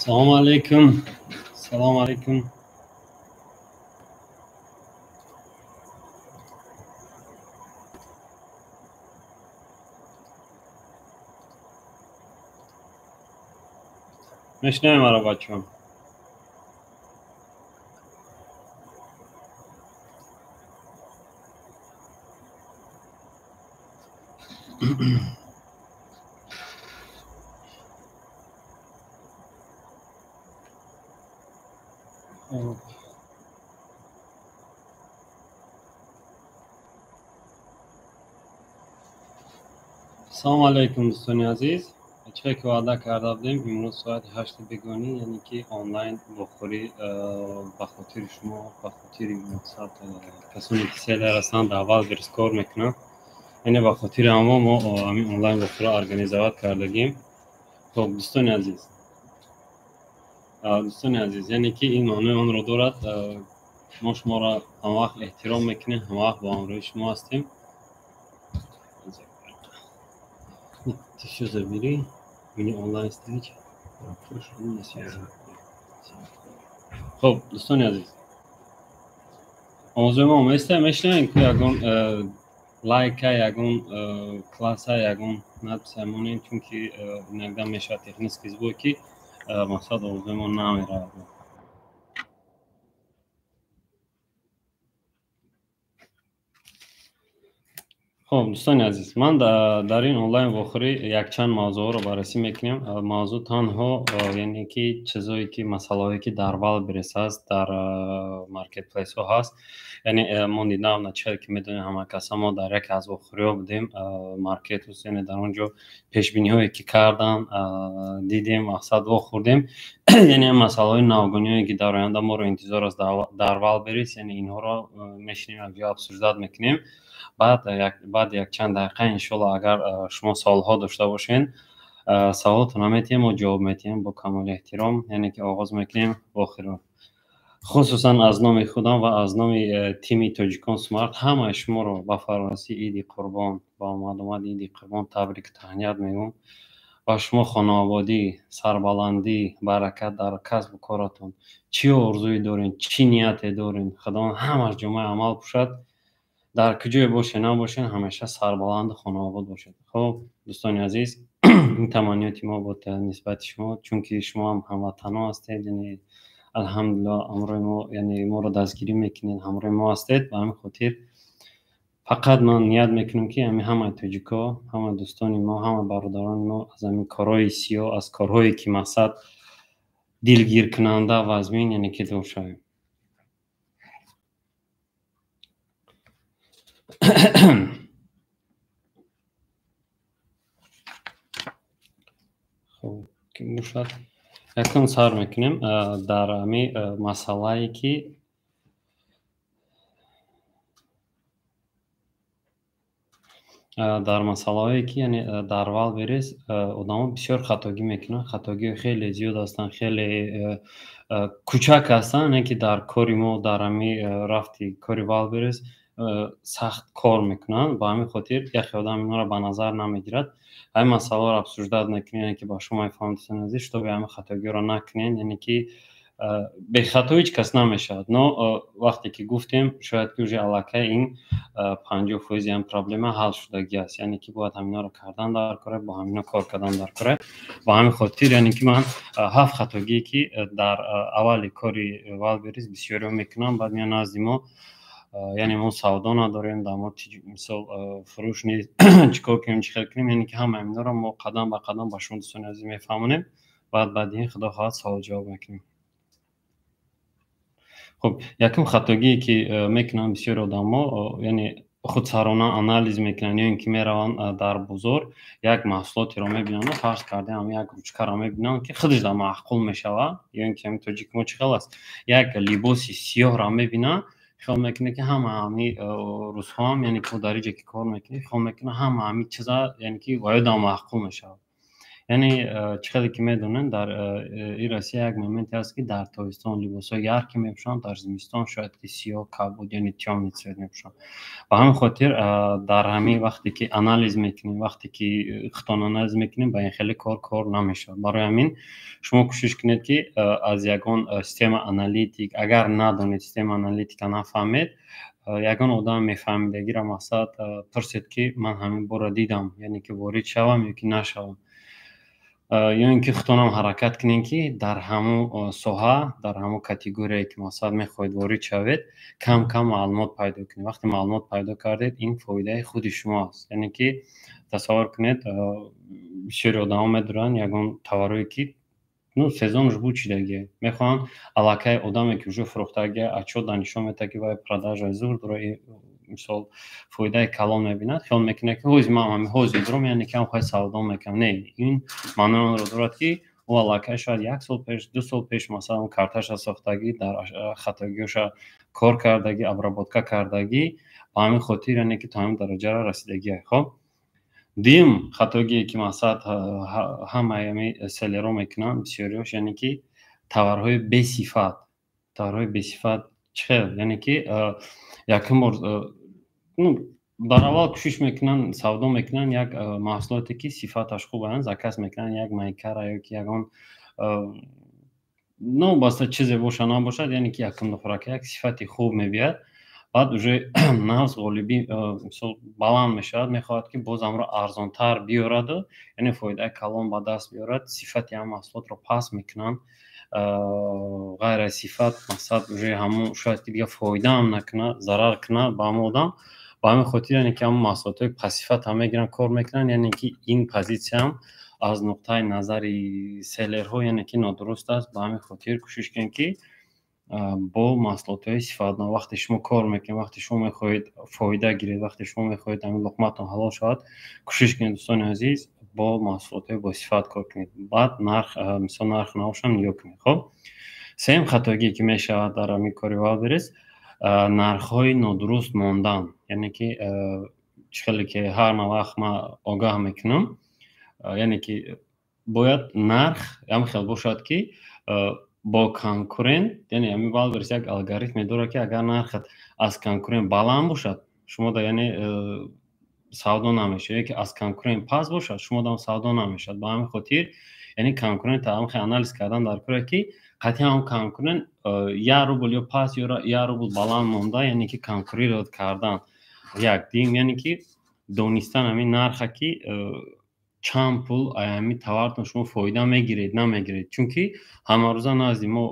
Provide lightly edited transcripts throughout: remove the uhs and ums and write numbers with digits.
السلام عليكم. السلام عليكم. میشنویم رو بچه‌ها. سلام علیکم دوستان عزیز. بچه‌ای که وعده کرده بودیم امروز ساعت 8 بگانی، یعنی که آنلاین بخوری به خاطر شما، به خاطر مقصد کسانی که سه در هستند اول برس کار میکنن، یعنی به خاطر اما ما همین آنلاین بخوری ارگانیزوات کردگیم. خب دوستان عزیز یعنی که این معنی آن رو دارد ما شما را هم وقت احترام میکنیم، هم وقت با همراه شما هستیم. تشو забери, мини онлайн встреча. خب دوستان عزیز، موضوع ما میشنویم که یگون لایک یگون کلاس یگون نبسمونین، چون که نقدم میشه تکنیک کیزبو که مقصد موضوع ما نمیره. خب دوستان عزیز، من در این آنلاین بخوری یک چند موضوع رو بررسی میکنیم. موضوع تنها یعنی که چیزایی که مسائلی که در والبرس هست، در مارکت پلیس ها هست. یعنی ما دیدم نچه که میدونیم همه کسا ما در یک از بخوری ها بودیم مارکت هست، یعنی در اونجا پیش بینی هایی که کردن دیدیم، مقصد بخوردیم. یعنی مسائل ناگونی هایی که در آینده ما رو انتظار است در والبرس، یعنی اینها رو میشنیم و جواب سوزداد میکنیم. بعد یک چند دقیقه انشالله اگر شما سوال‌ها داشته باشین سوالاتون رو میتونیم و جواب میتونیم با کامل احترام. یعنی که آغاز میکنیم باخرون، خصوصا از نام خودم و از نام تیمی تاجیکان سمارت همه شما رو با فرانسی عید قربان، با آمد عید قربان تبریک تهنیت میگم. و شما خانوادگی، سربلندی، برکت در کسب و کارتون، چی آرزویی دارین، چی نیتی دارین، خدا همه جمعه عمل باشد. در کجای باشین نباشین همیشه سربلند خانواده باشید. خب دوستان عزیز، این تمنیات ما بود نسبت شما، چون که شما هم هموطنا هستید. یعنی الحمدلله امروز ما یعنی ما رو دستگیری میکنید، همراه ما هستید. به همین خاطر فقط من نیت میکنم که همه تاجیکا، همه دوستان ما، همه برادران ما از همین کارهای سیاه، از کارهایی که مقصد دلگیر کننده و ازمین یعنی که دور شویم. خب که موشد یکم سر میکنیم در امی مسئله که در مسئله که یعنی در والبرس آدم بسیار خطاگی میکنن، خطاگی خیلی زیاد هستن، خیلی کوچک هستن. نه که در کاری ما در امی رفتی کاری والبرس سخت کار میکنن، با همین خاطر یک آدم اینا رو به نظر نمیگیرد. همین مسئله رو افسوسداد نکنین، یعنی که با شما فهمیدن ازش تو به همین خطاگی رو نکنین. یعنی که به خطا هیچ کس نمیشود. نه وقتی که گفتیم شاید که علاقه این 50% هم پرابلم حل شدگی است، یعنی که باید همینا رو کردن در کاره، با همینا کار کردن در کاره. با همین خاطر یعنی که من 7 خطاگی که در اول کاری والبرس بسیاری میکنم، بعد میان نزد ما یعنی ما سودا نداریم، در ما مثال فروش نیست، چیکار کنیم چی کنیم. یعنی که همه اینا رو ما قدم به قدم با شما دوستان عزیز میفهمونیم، بعد این خدا خواهد سوال جواب میکنیم. خب یکم خطاگی که میکنن بسیار آدما، یعنی خودسرانه آنالیز میکنن، یا اینکه میرون در بازار یک محصولاتی رو میبینن، فرض کرده هم یک روچکه رو میبینن که خودش در معقول میشوه، یا اینکه همین توجیک ما چقدر است یک لباسی سیاه رو میبینن، خیال میکنه که همه روزها هم یعنی که در اینجا که کار میکنه خیال میکنه همه چیزا یعنی که باید در معقول میشوه. یعنی چقدر که میدونن در این روسیه یک مومنتی هست که در تابستان لباسای یرکی میپوشن، در زمستان شاید که سیاه کبود یعنی تیام سفید میپوشن. به همین خاطر در همین وقتی که آنالیز میکنیم، وقتی که خطان آنالیز میکنیم به این خیلی کار نمیشه. برای همین شما کوشش کنید که از یگان سیستم آنالیتیک، اگر ندونید سیستم آنالیتیک نفهمید، یگان آدم میفهمیدگی را مقصد پرسید که من همین بار دیدم، یعنی که وارد شوم یا که نشوم، یا اینکه خودتون حرکت کنین که در همون ساحه، در همون کاتگوری که مثلا میخواید وارد شوید کم معلومات پیدا کنید. وقتی معلومات پیدا کردید این فایده خود شماست. یعنی که تصور کنید بسیاری آدم میدارن یگان تورایی که сезонш бучидаги мехоҳанд аллакай одаме ки уже фурӯхтаги отчёт нишон медиҳад ки вай продажаи зур дорад, мисол фоидаи калон мебинад, хиёл мекунад ки ҳози ман ҳамин ҳозир дорам, яъне ки ҳам хоҳад савдо мекунам. Не, ин маънои онро дорад ки ӯ аллакай шояд 1 сол пеш, 2 сол пеш масалан карташа сохтагӣ, дар хатогиёша кор кардагӣ, обработка кардагӣ, ба ҳамин хотир яъне ки то ҳамин дараҷаро расидагӣ. хоб дим хатогие ки масад ҳамаи селеро мекунанд бисёриёш, яъне ки товарҳои бесифат. Товарҳои бесифат чӣ хел? Яъне ки якум бор дар аввал кӯшиш мекунанд, савдо мекунанд як маҳсулоте ки сифаташ хуб аст, заказ мекунанд як майкара ё ки ягон новобаста чизе бошад набошад, яъне ки якум нафарака як сифати хуб мебиёяд. بعد уже نفس غالبی مثلا баланд мешавад, мехоҳад ки боз амро арзонтар биёрад, яъне фоидаи калон ба даст биёрад. сифати ҳам маҳсулотро паст мекунанд, ғайр аз сифат мақсад уже ҳамон шояд ки дига фоида ҳам накунад, зарар кунад ба ҳамон одам. ба ҳамин хотир яъне ки ҳамон маҳсулотҳои пассифат ҳам мегиранд, кор мекунанд. яъне ки ин позитсия ҳам аз нуқтаи назари селерҳо яъне ки нодуруст аст. ба ҳамин хотир кӯшиш кунед ки бо маҳсулотҳои сифатманд вақте шумо кор мекунед, вақте шумо мехоҳед фоида гиред, вақте шумо мехоҳед ҳамин луқматон ҳалол шавад, кӯшиш кунед дӯстони азиз бо маҳсулотҳои босифат кор кунед. баъд нарх, мисол нарх навошам нигоҳ кунед. хоб сеюм хатогие ки мешавад дар ҳамин кори Wildberries, нархҳои нодуруст мондан. яъне ки чӣ хеле ки ҳама вақт ман огаҳ мекунам, яъне ки бояд нарх ҳам хел бошад ки бо конкурент, яъне ҳамин Wildberries як алгоритме дорад ки агар нархат аз конкурент баланд бошад, шумо да яъне савдо намешавад, ё ки аз конкурент паст бошад, шумо да савдо намешавад. ба ҳамин хотир яъне конкурентро ҳам хел анализ кардан дар кора ки қатъи ҳам конкурент 1 рубл ё паст ё 1 рубл баланд монда, яъне ки конкурировать кардан. як дим, яъне ки донистан ҳамин нарха ки чанд пул ҳамин товартон шумо фоида мегиред намегиред. чунки ҳамарӯза назди мо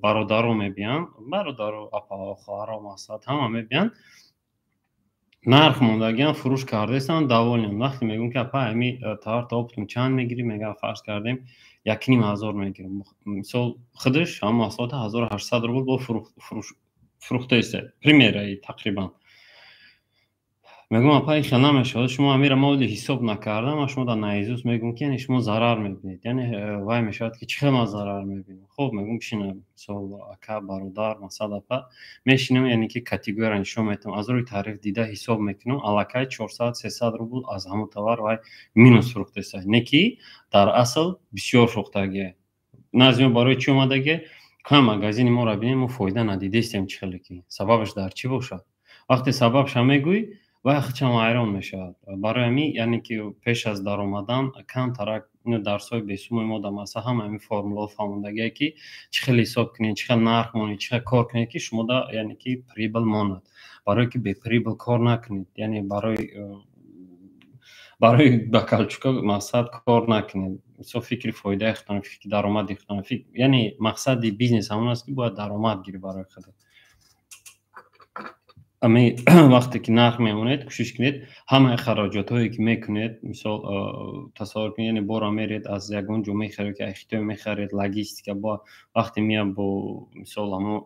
бародаро мебиёнд, бародаро апаҳо хоҳаро масад ҳама мебиёнд, нарх мондагиам фурӯш кардаистанд, даволиам. вақте мегӯям ки апа ҳамин товарта оптум чанд мегирӣ, мегӯям фарз кардем 1500 мегирам. мисол худаш ҳамин маҳсулота 1800 рубл бо фурӯхтаистед, примераи тақрибан. мегӯям апа ин хел намешавад, шумо ҳамира мавли ҳисоб накардам, ва шумо дар наизуст мегӯям ки яъне шумо зарар мебинед. яъне вай мешавад ки чӣ хел ман зарар мебинам. хоб мегӯям бишинам, мисол ака бародар масад апа мешинам, яъне ки категорияро нишон метавам, аз рӯи тариф дида ҳисоб мекунам, аллакай 400-300 рубл аз ҳамон товар вай минус фурӯхтааст, не ки дар асл бисёр фурӯхтагиа. назди мо барои чӣ омадагиа? кам магазини моро бинем, мо фоида надидаистем. чӣ хеле ки сабабаш дар чӣ бошад? вақте сабабша мегӯӣ вай хачам вайрон мешавад. барои ҳамин яъне ки пеш аз даромадан камтарак дарсҳои бесумои мо дар масъала ҳама ҳамин формулаҳо фаҳмондагие ки чӣ хел ҳисоб кунед, чӣ хел нарх монед, чӣ хел кор кунед ки шумо да яъне ки прибл монад. барое ки беприбл кор накунед, яъне барои ба калчука мақсад кор накунед. мисол фикри фоидаи худтон, фикри даромади худтон, яъне мақсади бизнес ҳамон аст ки бояд даромад гирӣ барои худ. ами вақте ки нарх мемонед, кӯшиш кунед ҳамаи хароҷотҳое ки мекунед, мисол тасаввур кунед, яъне боро меред аз ягон ҷо мехаред ки аз Хитой мехаред, логистика бо вақте меяд бо мисол ҳамон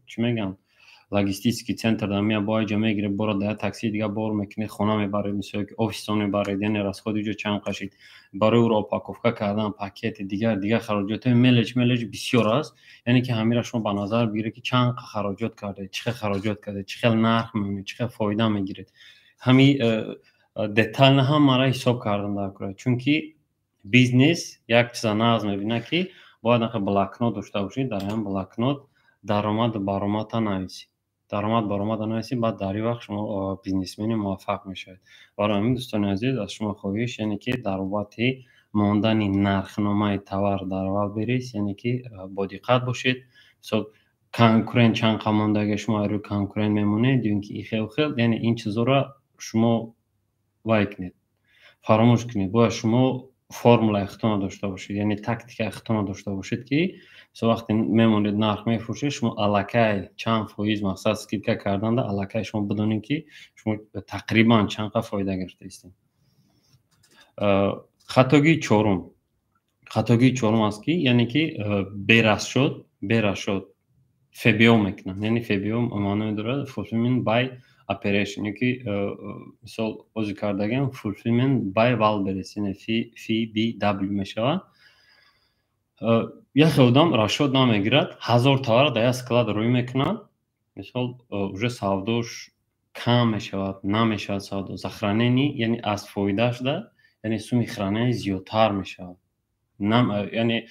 чӣ мегӯянд логистический центр дар меяд бо ҷо мегиред, боро дар такси дига бор мекунед, хона мебаред, мисол ки офистон мебаред, яъне расходи ҷо чанд кашид, барои ӯро упаковка кардан пакети дигар хароҷотҳои мелеҷ бисёр аст. яъне ки ҳамира шумо ба назар бигиред ки чанд хароҷот кардед, чӣ хел хароҷот кардед, чӣ хел нарх мемонед, чӣ хел фоида мегиред. ҳамин детайлна ҳамаро ҳисоб кардан дар кора, чунки бизнес як чиза нағз мебина ки бояд нақа блокнот дошта бошӣ, дар ҳам блокнот даромаду баромадта нависӣ. даромад баромада нависӣ, баъд дар ин вақт шумо бизнесмени муваффақ мешавед. барои ҳамин дӯстони азиз аз шумо хоҳиш яъне ки дар бобати мондани нархномаи товар дар аввал бирист, яъне ки бодиққат бошед. мисол конкурент чанд қа мондагия шумо рӯи конкурент мемонед ё ин ки ихел хел, яъне ин чизоро шумо вай кунед, фаромӯш кунед. бояд шумо формулаи худтонро дошта бошед, яъне тактикаи худтонро дошта бошед ки мисол вақте мемонед нарх мефурӯшед, шумо аллакай чанд фоиз мақсад скидка карданда аллакай шумо бидонед ки шумо тақрибан чанд қа фоида гирифтаистед. хатогии чорум аст ки яъне ки берасшод ФБО мекунанд. яъне ФБО маънои дорад fulfillment by operation, яки мисол бозӣ кардагиам fulfillment by Wildberries, яъне FBW мешавад. яке одам расшод намегирад, 1000 товар дар як склад рӯй мекунад, мисол уже савдош кам мешавад, намешавад савдо, за хранени, яъне аз фоидашда, яъне суми хранени зиёдтар мешавад. яъне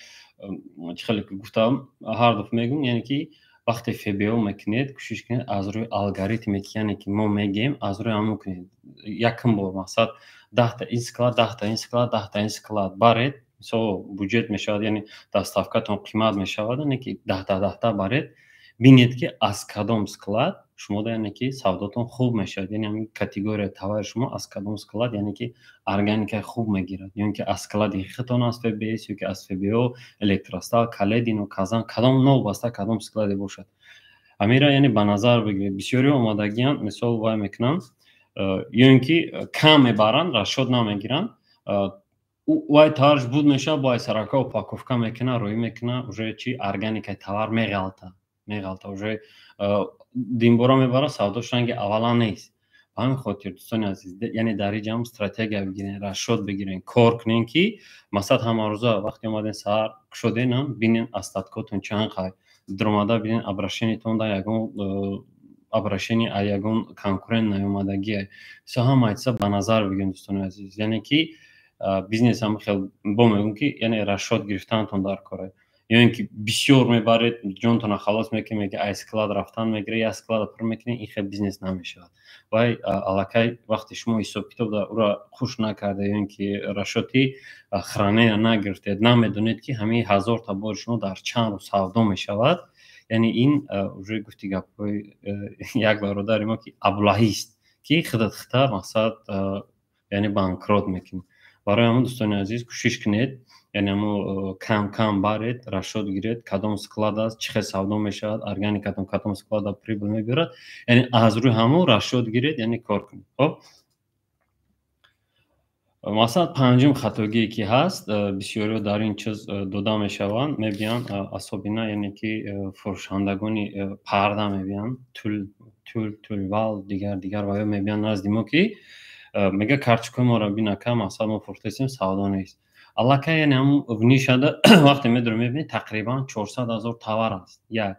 чӣ хеле ки гуфтам, ҳар дафъа мегӯм, яъне ки вақте ФБО мекунед, кӯшиш кунед аз рӯи алгоритме ки яъне ки мо мегӯем, аз рӯи ҳамон кунед. якум бор мақсад 10 та ин склад, 10 та ин склад, 10 та ин склад баред, мисол буҷет мешавад, яъне доставкатон қимат мешавад, яъне ки 10 та баред, бинед ки аз кадом склад шумо яъне ки савдотон хуб мешавад, яъне ҳамин категорияи товари шумо аз кадом склад яъне ки органикаи хуб мегирад, ё ин ки аз склади хитон аз ФБС ё ки аз ФБО, Электростал, Каледино, Казан, кадом новбаста кадом складе бошад. ҳаминро яъне ба назар бигиред. бисёриҳо омадагиянд, мисол вай мекунанд, ё ин ки кам мебаранд, расшод намегиранд, вай товараш буд мешавад, бо сарака упаковка мекунад, рӯӣ мекунад, уже чи органикаи товар меғалта, уже димбора мебарад, савдош ранги аввала нест. ба ҳамин хотир дӯстони азиз, яъне дар ин ҷамъ стратегия бигирен, расшод бигирен, кор кунен ки масалан ҳама рӯза вақте омаден саҳар кушоденам бинен остаткотон чанд қа диромада, бинен обращениятон дар ягон обращение аз ягон конкурент наёмадагие. мисол ҳамаи чиза ба назар бигирен дӯстони азиз, яъне ки бизнесам хел бо мегӯм ки яъне расшод гирифтанатон дар кор, ё ин ки бисёр мебаред, ҷонтонро халос мекунед, ки аз склад рафтан мегиред, як склада пур мекунед, ин хел бизнес намешавад. вай аллакай вақте шумо ҳисоб китоб ӯро хуш накарда, ё ин ки расшоди хранеро нагирифтед, намедонед ки ҳамин 1000 та бори шумо дар чанд рӯз савдо мешавад, яъне ин уже гуфти гапҳои як бародари мо ки аблаҳист, ки хита мақсад яъне банкрот мекунад. барои ҳамон дӯстони азиз кӯшиш кунед, яъне ҳамо кам баред, расшод гиред, кадом склад аст, чӣ хел савдо мешавад, органикатон кадом склада прибул мебирад, яъне аз рӯи ҳамон расшод гиред, яъне кор кунед. хоб масалан панҷум хатогие ки ҳаст, бисёриҳо дар ин чиз дода мешаванд, мебиёнд асобина, яъне ки фурӯшандагони парда мебиёнд, тулвал дигар ваё мебиёнд назди мо ки мега карточкаи моро бинака, масалан мо фурӯхтастем, савдо нест. аллакай яъне ҳамон внишада вақте медурем мебинед тақрибан 400 000 товар аст. як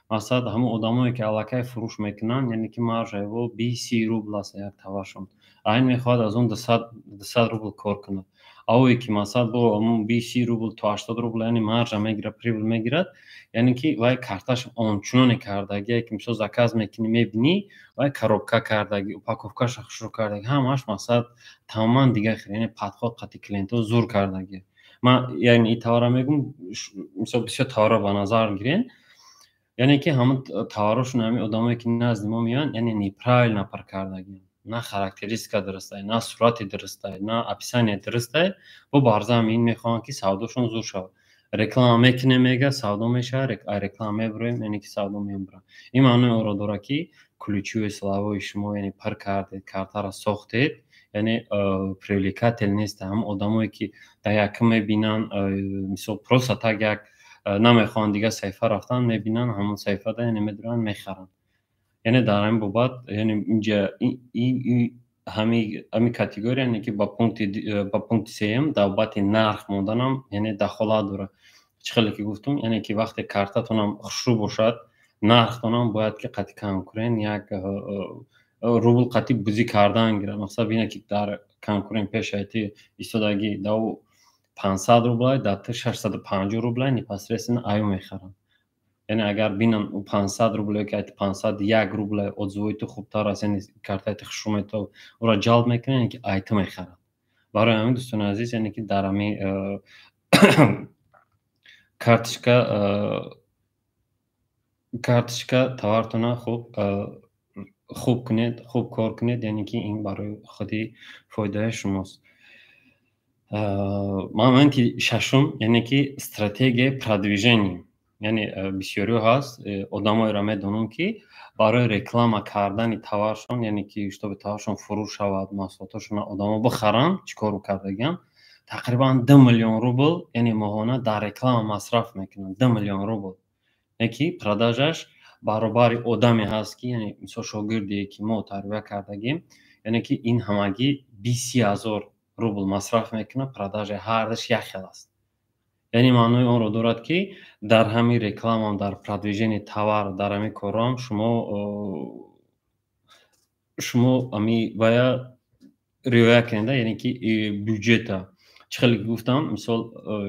масалан ҳамон одамое ки аллакай фурӯш мекунанд, яъне ки маржаево 20 рубл аст як товаршон, айн мехоҳад аз он 200 рубл кор кунад. авое ки масалан бо ҳамон 20 рубл то 80 рубл яъне маржа мегирад, прибул мегирад, яъне ки вай карташ ончуноне кардагие ки мисол заказ мекунӣ мебинӣ, вай коробка кардаги, упаковкаша хушрӯ кардаги, ҳамааш масалан тамоман дигар хел, яъне падход қати клиентҳо зур кардаги. ман яъне ин товарро мегӯм, мисол бисёр товарро ба назар гирен, яъне ки ҳамон товарошон ҳамин одамое ки назди мо меоянд, яъне неправилно паркардаги, на характеристика дурустай, на сурати дурустай, на описание дурустай, бо барзами ин мехоҳанд ки савдошон зуд шавад. реклама мекунем, мега савдо мешавад, реклама мебурем, яъне ки савдо мебурад. ин маънои онро дорад ки ключевое словои шумо, яъне пар кардед, картаро сохтед, яъне привлекатель нест. ҳам одамое ки дар якум мебинанд, мисол просто так як намехоҳанд дигар саҳифа рафтан, мебинанд ҳамон саҳифада, яъне медуранд мехаранд. яъне дар ҳамин бобат, яъне инҷа ҳамин категория, яъне ки ба пункти сеюм дар бобати нарх монданам, яъне дахолат дорад. чӣ хеле ки гуфтум, яъне ки вақте картатонам хушрӯ бошад, нархтонам бояд ки қати конкурент як рубл қатъи бузӣ кардан гирад. масалан бинед ки дар конкурент пешайти истодагӣ 500 рублай, датир 650 рублай непосредственно аю мехаранд. یعنی اگر بینن 500 روبل که 501 روبل отзывои تو خوبتر است، یعنی کارت خشم تو او را جلب میکنه، یعنی که آیتم میخرن. برای همین دوستان عزیز، یعنی که در همین کارتشکا توارتون خوب کنید، خوب کار کنید، یعنی که این برای خودی فایده شماست. момент шашум, яъне ки стратегияи продвижение, яъне бисёриҳо ҳаст одамоеро медонам ки барои реклама кардани товаршон, яъне ки шутоби товаршон фурӯш шавад, маҳсулотошонро одамо бихаранд, чӣ кору кардагиям, тақрибан 2 миллион рубл, яъне моҳона дар реклама масраф мекунанд. 2 миллион рубл, яъне ки продажаш баробари одаме ҳаст ки, яъне мисол шогирдие ки мо тарбия кардагим, яъне ки ин ҳамагӣ 20,000 рубл масраф мекунад, продажаи ҳардаш як хел аст. яъне маънои онро дорад ки дар ҳамин рекламам, дар продвижении товар, дар ҳамин корам шумо ами бая риоя кунед, яъне ки бюджета чӣ хеле гуфтам, мисол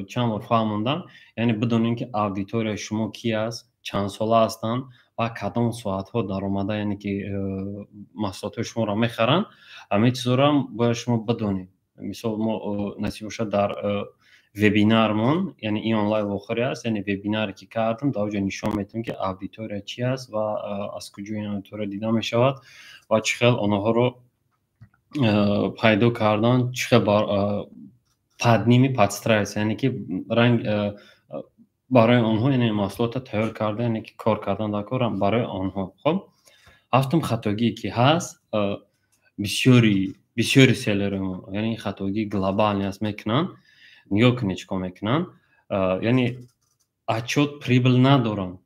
чанд бор фаҳмондам, яъне бидонем ки аудиторияи шумо ки аст, чанд сола ҳастанд ва кадом соатҳо даромада, яъне ки маҳсулотҳои шуморо мехаранд. ҳамин чизҳоро бояд шумо бидонед. мисол мо насиб бошад дар вебинармон, яъне ин онлайн вохӯрӣ аст, яъне вебинаре ки кардам, дар оҷо нишон медиҳам ки аудитория чӣ аст ва аз куҷо ин аудитория дида мешавад ва чӣ хел онҳоро пайдо кардан, чӣ хел под ними подстраиваться, яъне ки ранг барои онҳо, яъне маҳсулота тайёр карда, яъне ки кор кардан дар кор барои онҳо. Хоб, ҳафтум хатогие ки ҳаст, бисёри селеромо, яъне ин хатогии глобални аст, мекунанд. нигоҳ кунед чӣ кор мекунанд, яъне отчёт прибыл надоранд.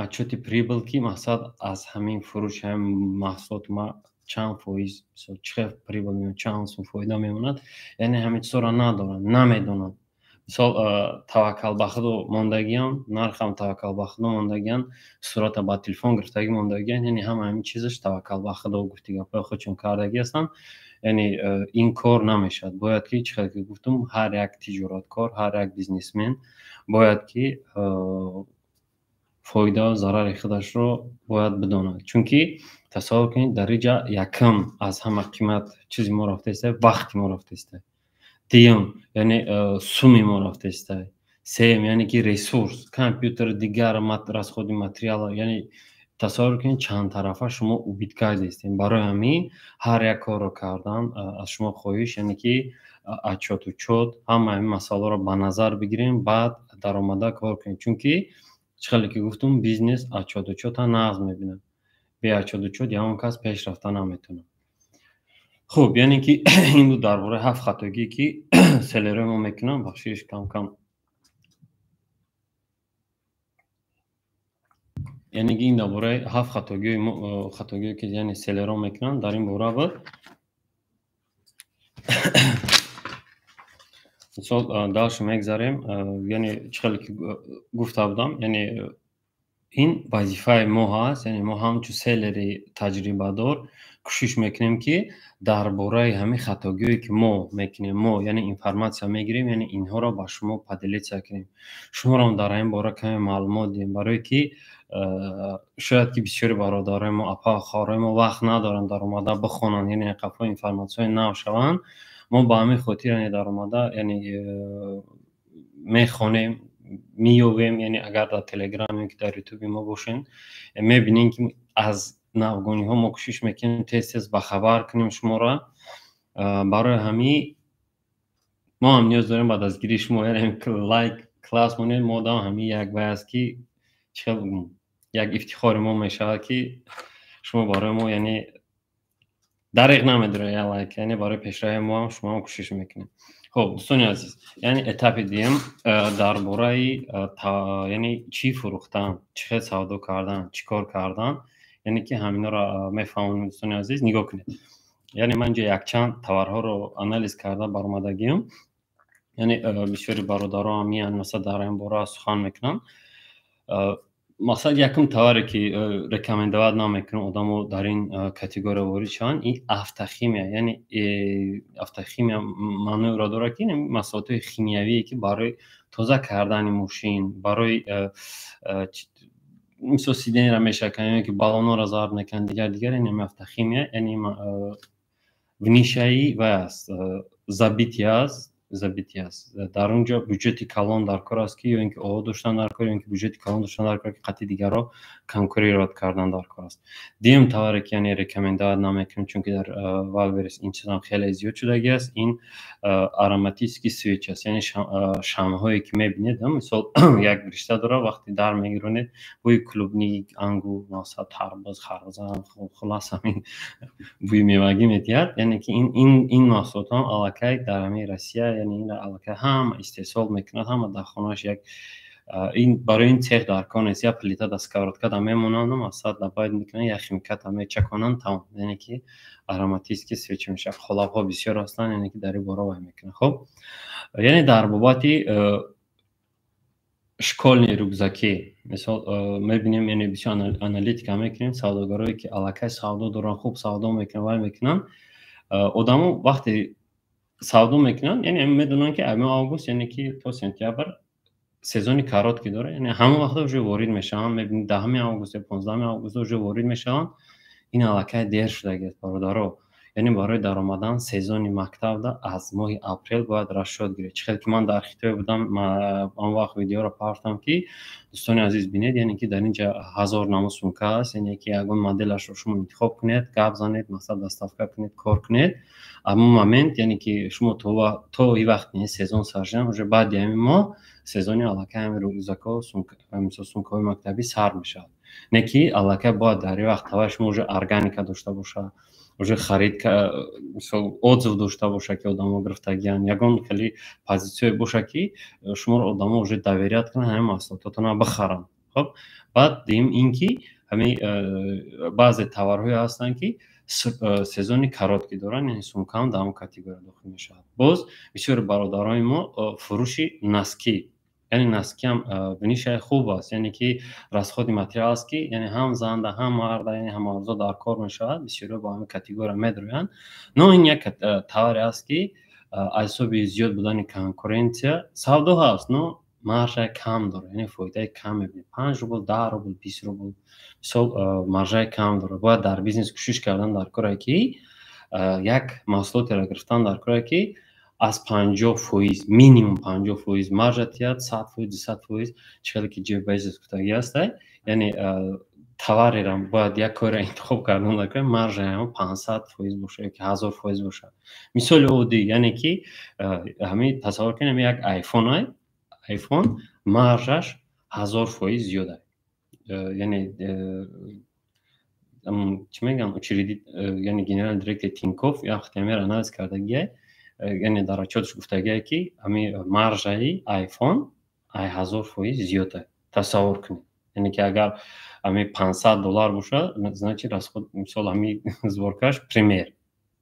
отчёти прибыл ки мақсад аз ҳамин фурӯши ҳамин маҳсулот чанд фоиз, мисол чӣ хел прибыл меояд, чанд сум фоида мемонад, яъне ҳамин чизҳоро надоранд, намедонанд. мисол таваккал ба худо мондагиам, нархам таваккал ба худо мондагиам, сурата ба телефон гирифтагӣ мондагиам, яъне ҳама ҳамин чизаш таваккал ба худо гуфти гапҳои худшон кардагӣ ҳастанд. яъне ин кор намешавад. бояд ки чӣ хел ки гуфтам, ҳар як тиҷораткор, ҳар як бизнесмен бояд ки фоида ва зарари худашро бояд бидонад. Чунки тасаввур кунед, дариҷа якум аз ҳама қимат чизи мо рафтаистай, вақти мо рафтаистай. дуюм, яъне суми мо рафтаистай. сеюм, яъне ки ресурс, компютер, дигар расходи материал, яъне тасаввур кунед чанд тарафа шумо убиткай ҳастед. барои ҳамин ҳар як корро кардан аз шумо хоҳиш, яъне ки отчёт, ҳама ҳамин масъаларо ба назар бигирем, баъд даромада кор кунед. чунки чӣ хеле ки гуфтам, бизнес отчёта нағз мебинад. бе отчёт ягон кас пеш рафта наметавонад. хуб, яъне ки ин буд дар бораи 7 хатогие ки селерои мо мекунанд. бахшиш кам яъне ки ин дар бораи 7 хатогие ки яъне селеро мекунанд, дар ин бора буд. мисол далш мегзарем, яъне чӣ хеле ки гуфта будам, яъне ин вазифаи мо ҳаст, яъне мо ҳамчун селери таҷрибадор кӯшиш мекунем ки дар бораи ҳамин хатогиҳое ки мо мекунем, мо яъне информатсия мегирем, яъне инҳоро ба шумо поделитсия кунем, шуморо дар ин бора каме маълумот диҳем, барое ки шояд ки бисёри бародарои мо, апа хоҳрои мо вақт надоранд дар омада бихонанд, яъне қафо информатсияҳои нав шаванд. мо ба ҳамин хотир, яъне дар омада, яъне мехонем, меёвем, яъне агар дар телеграм ё ки дар ютуби мо бошем, мебинем ки аз навгониҳо мо кӯшиш мекунем тез бахабар кунем шуморо. барои ҳамин мо ҳам ниёз дорем ба дастгирии шумо, яъне лайк класс монед, мо дам ҳамин як бай аст ки чӣ хел як ифтихори мо мешавад ки шумо барои мо, яъне дариқ намедоред як лайк, яъне барои пешравии мо ҳам шумо ҳам кӯшиш мекунед. хуб, дӯстони азиз, яъне этапи дуюм дар бораи яъне чӣ фурӯхтан, чӣ хел савдо кардан, чӣ кор кардан, яъне ки ҳаминаро мефаҳмонем. дӯстони азиз, нигоҳ кунед, яъне ман инҷо якчанд товарҳоро анализ карда баромадагиам. яъне бисёри бародарам меянд, масалан дар ин бора сухан мекунанд. мақсад якум таваре ки рекомендовать намекунам одаму дар ин категория ворид шаванд, ин автохимия, яъне автохимия маъноиро дорад ки маҳсулотҳои химиявие ки барои тоза кардани мошин, барои мисосиденро мешаканд, ки баллонҳоро зард мекунанд, дигар ин автохимия, яъне внишаи вай аст, забити аст. Дар он ҷо бюджети калон дар кор аст ки ё ин ки овоз доштан дар кор, ё ин ки бюджети калон доштан дар кор ки қатъи дигарро конкурировать кардан дар кор аст. Дуюм таваре ки яъне рекомендовать намекунем, чунки дар Wildberries ин чизам хеле зиёд шудагӣ аст, ин ароматический свеч аст, яъне шамъҳое ки мебинед, мисол як ришта дорад, вақте дар мегиронед бӯи клубник, ангур, носа, тарбуз, харбуза, хулос ҳамин бӯи мевагӣ метиҳад. Яъне ки ин маҳсулотҳо аллакай дар ҳамаи Россия, яъне ин аллакай ҳама истеҳсол мекунад, ҳама дар хонааш як ин барои ин цех дар кор нест. Як плита дар сковородкада мемонанд, масад dabbayд мекунанд, як химиката мечаконанд, тамом. Яъне ки ароматический свеч мешавад. Холабҳо бисёр ҳастанд, яъне ки дар ин бора вай мекунад. Хоб, яъне дар бобати школьни рюкзаки, мисол мебинем, яъне бисёр аналитика мекунем, савдогароне ки аллакай савдо доранд, хуб савдо мекунанд, вай мекунанд. Одамо вақте савдо мекунанд, яъне медонанд ки август, яъне ки то сентябр сезони каротки дорад, яъне ҳамон вақта уже ворид мешаванд. Мебинед 10 август ё 15 август уже ворид мешаванд. Ин аллакай дер шудагист бародаро. яъне барои даромадан сезони мактабда аз моҳи апрел бояд расчёт гиред. Чӣ хел ки ман дар Хитой будам, он вақт видеоро пахштам ки дӯстони азиз бинед, яъне ки дар ин ҷа 1000 намо сумка аст, яъне ки ягон моделашро шумо интихоб кунед, гап занед, мақсад доставка кунед, кор кунед. Амон момент, яъне ки шумо то ин вақт не сезон саржам, уже баъди ҳамин моҳ сезони аллакай ҳамин рюкзакҳо, мисол сумкаҳои мактабӣ сар мешавад. Не ки аллакай бояд дар ин вақт тавай шумо уже органика дошта боша, уже харид мисол отзыв дошта боша ки одамо гирифтагиянд, ягон хеле позитсия боша ки шуморо одамо уже доверият кунанд, ҳамин маҳсулототонро бихаранд. Хоб, баъд дим ин ки ҳамин баъзе товарҳое ҳастанд ки сезони каротки доранд, яъне сумкаам дар ҳамон категория дохил мешавад. Боз бисёри бародарони мо фурӯши носки, яъне носки ҳам нишаи хуб аст, яъне ки расходи материал аст ки яъне ҳам занда, ҳам марда, яъне ҳам мардо дар кор мешавад. Бисёриҳо ба ҳамин категория медроянд. Но ин як таваре аст ки аз ҳисоби зиёд будани конкуренсия савдо ҳаст, но маржаи кам дорад, яъне фоидаи кам мебинед. 5 рубл, 10 рубл, 20 рубл мисол маржаи кам дорад. Бояд дар бизнес кӯшиш кардан дар коре ки як маҳсулотеро гирифтан дар коре ки аз 50%, минимум 50% маржа тиҳад, 100%, 200%, чӣ хеле ки Ҷеф Безос гуфтагӣ аст, яъне тавареро бояд як кореро интихоб кардан дар коре, маржаи 500% боша ёки 1000% боша. Мисоли оддӣ, яъне ки ҳамин тасаввур кунед, як айфон маржаш 1000% зиёд аст. Яъне чӣ мегӯям, учредит, яъне генеральный директори Тинькофф вақте ҳамеро анализ кардагие, яъне дар отчёташ гуфтагие ки ҳамин маржаи айфон 1000% зиёд аст. Тасаввур кунед, яъне ки агар ҳамин $500 боша, значит расход, мисол ҳамин сборкаш премер